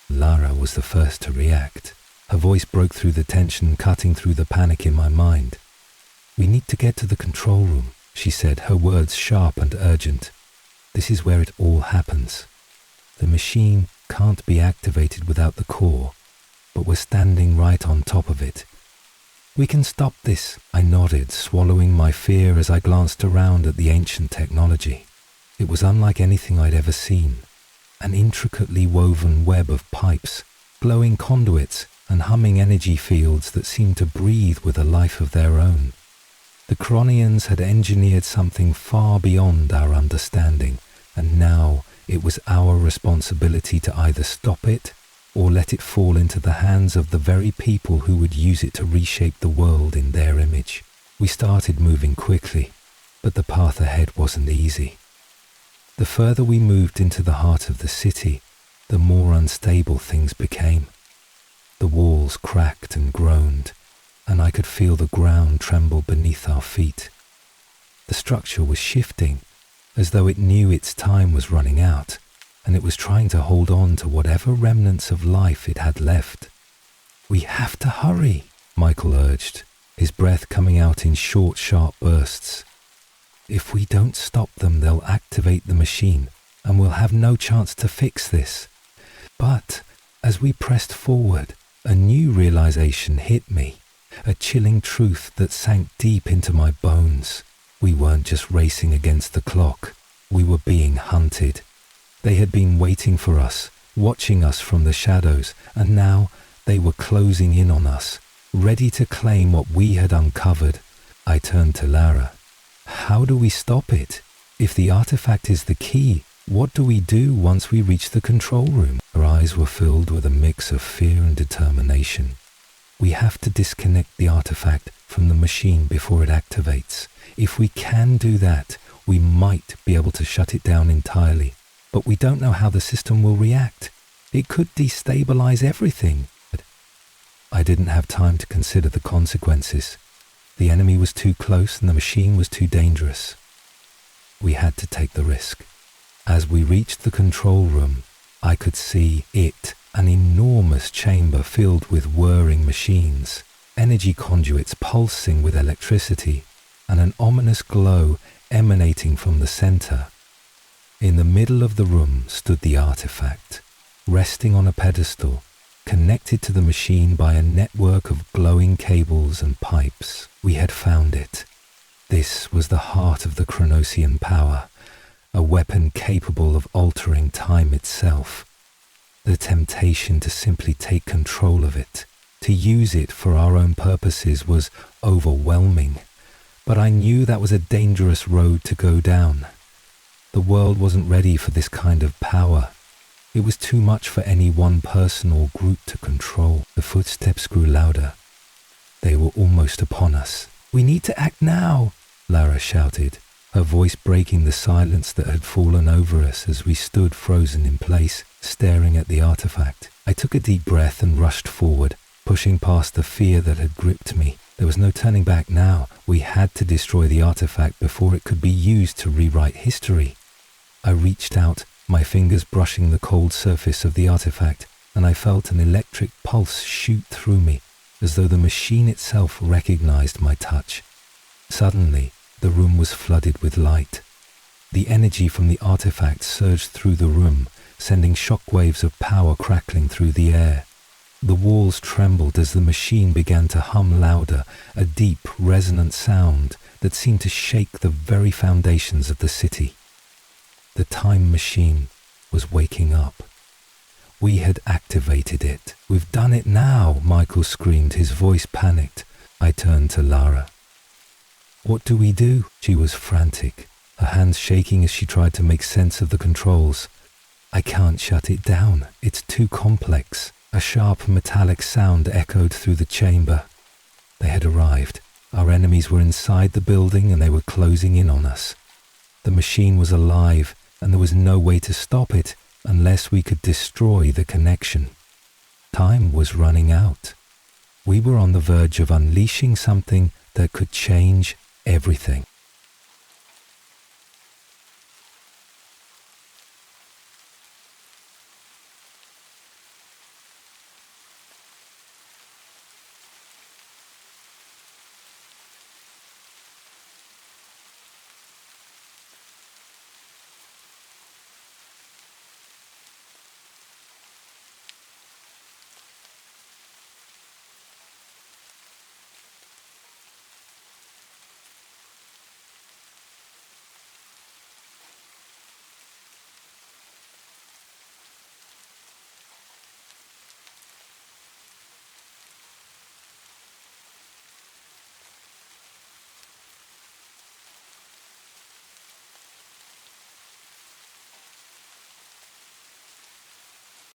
Lara was the first to react. Her voice broke through the tension, cutting through the panic in my mind. "We need to get to the control room," she said, her words sharp and urgent. "This is where it all happens. The machine can't be activated without the core, but we're standing right on top of it. We can stop this." I nodded, swallowing my fear as I glanced around at the ancient technology. It was unlike anything I'd ever seen. An intricately woven web of pipes, glowing conduits, and humming energy fields that seemed to breathe with a life of their own. The Chronians had engineered something far beyond our understanding, and now it was our responsibility to either stop it or let it fall into the hands of the very people who would use it to reshape the world in their image. We started moving quickly, but the path ahead wasn't easy. The further we moved into the heart of the city, the more unstable things became. The walls cracked and groaned, and I could feel the ground tremble beneath our feet. The structure was shifting, as though it knew its time was running out, and it was trying to hold on to whatever remnants of life it had left. "We have to hurry," Michael urged, his breath coming out in short, sharp bursts. "If we don't stop them, they'll activate the machine, and we'll have no chance to fix this." But as we pressed forward, a new realization hit me, a chilling truth that sank deep into my bones. We weren't just racing against the clock, we were being hunted. They had been waiting for us, watching us from the shadows, and now they were closing in on us, ready to claim what we had uncovered. I turned to Lara. "How do we stop it? If the artifact is the key, what do we do once we reach the control room?" Her eyes were filled with a mix of fear and determination. "We have to disconnect the artifact from the machine before it activates. If we can do that, we might be able to shut it down entirely. But we don't know how the system will react. It could destabilize everything." I didn't have time to consider the consequences. The enemy was too close and the machine was too dangerous. We had to take the risk. As we reached the control room, I could see it, an enormous chamber filled with whirring machines, energy conduits pulsing with electricity, and an ominous glow emanating from the center. In the middle of the room stood the artifact, resting on a pedestal, connected to the machine by a network of glowing cables and pipes. We had found it, This was the heart of the Chronosian power, a weapon capable of altering time itself. The temptation to simply take control of it, to use it for our own purposes, was overwhelming, but I knew that was a dangerous road to go down. The world wasn't ready for this kind of power. It was too much for any one person or group to control. The footsteps grew louder. They were almost upon us. "We need to act now," Lara shouted, her voice breaking the silence that had fallen over us as we stood frozen in place, staring at the artifact. I took a deep breath and rushed forward, pushing past the fear that had gripped me. There was no turning back now. We had to destroy the artifact before it could be used to rewrite history. I reached out, my fingers brushing the cold surface of the artifact, and I felt an electric pulse shoot through me, as though the machine itself recognized my touch. Suddenly, the room was flooded with light. The energy from the artifact surged through the room, sending shockwaves of power crackling through the air. The walls trembled as the machine began to hum louder, a deep, resonant sound that seemed to shake the very foundations of the city. The time machine was waking up. We had activated it. "We've done it now," Michael screamed, his voice panicked. I turned to Lara. "What do we do?" She was frantic, her hands shaking as she tried to make sense of the controls. "I can't shut it down. It's too complex." A sharp metallic sound echoed through the chamber. They had arrived. Our enemies were inside the building and they were closing in on us. The machine was alive and there was no way to stop it unless we could destroy the connection. Time was running out. We were on the verge of unleashing something that could change everything.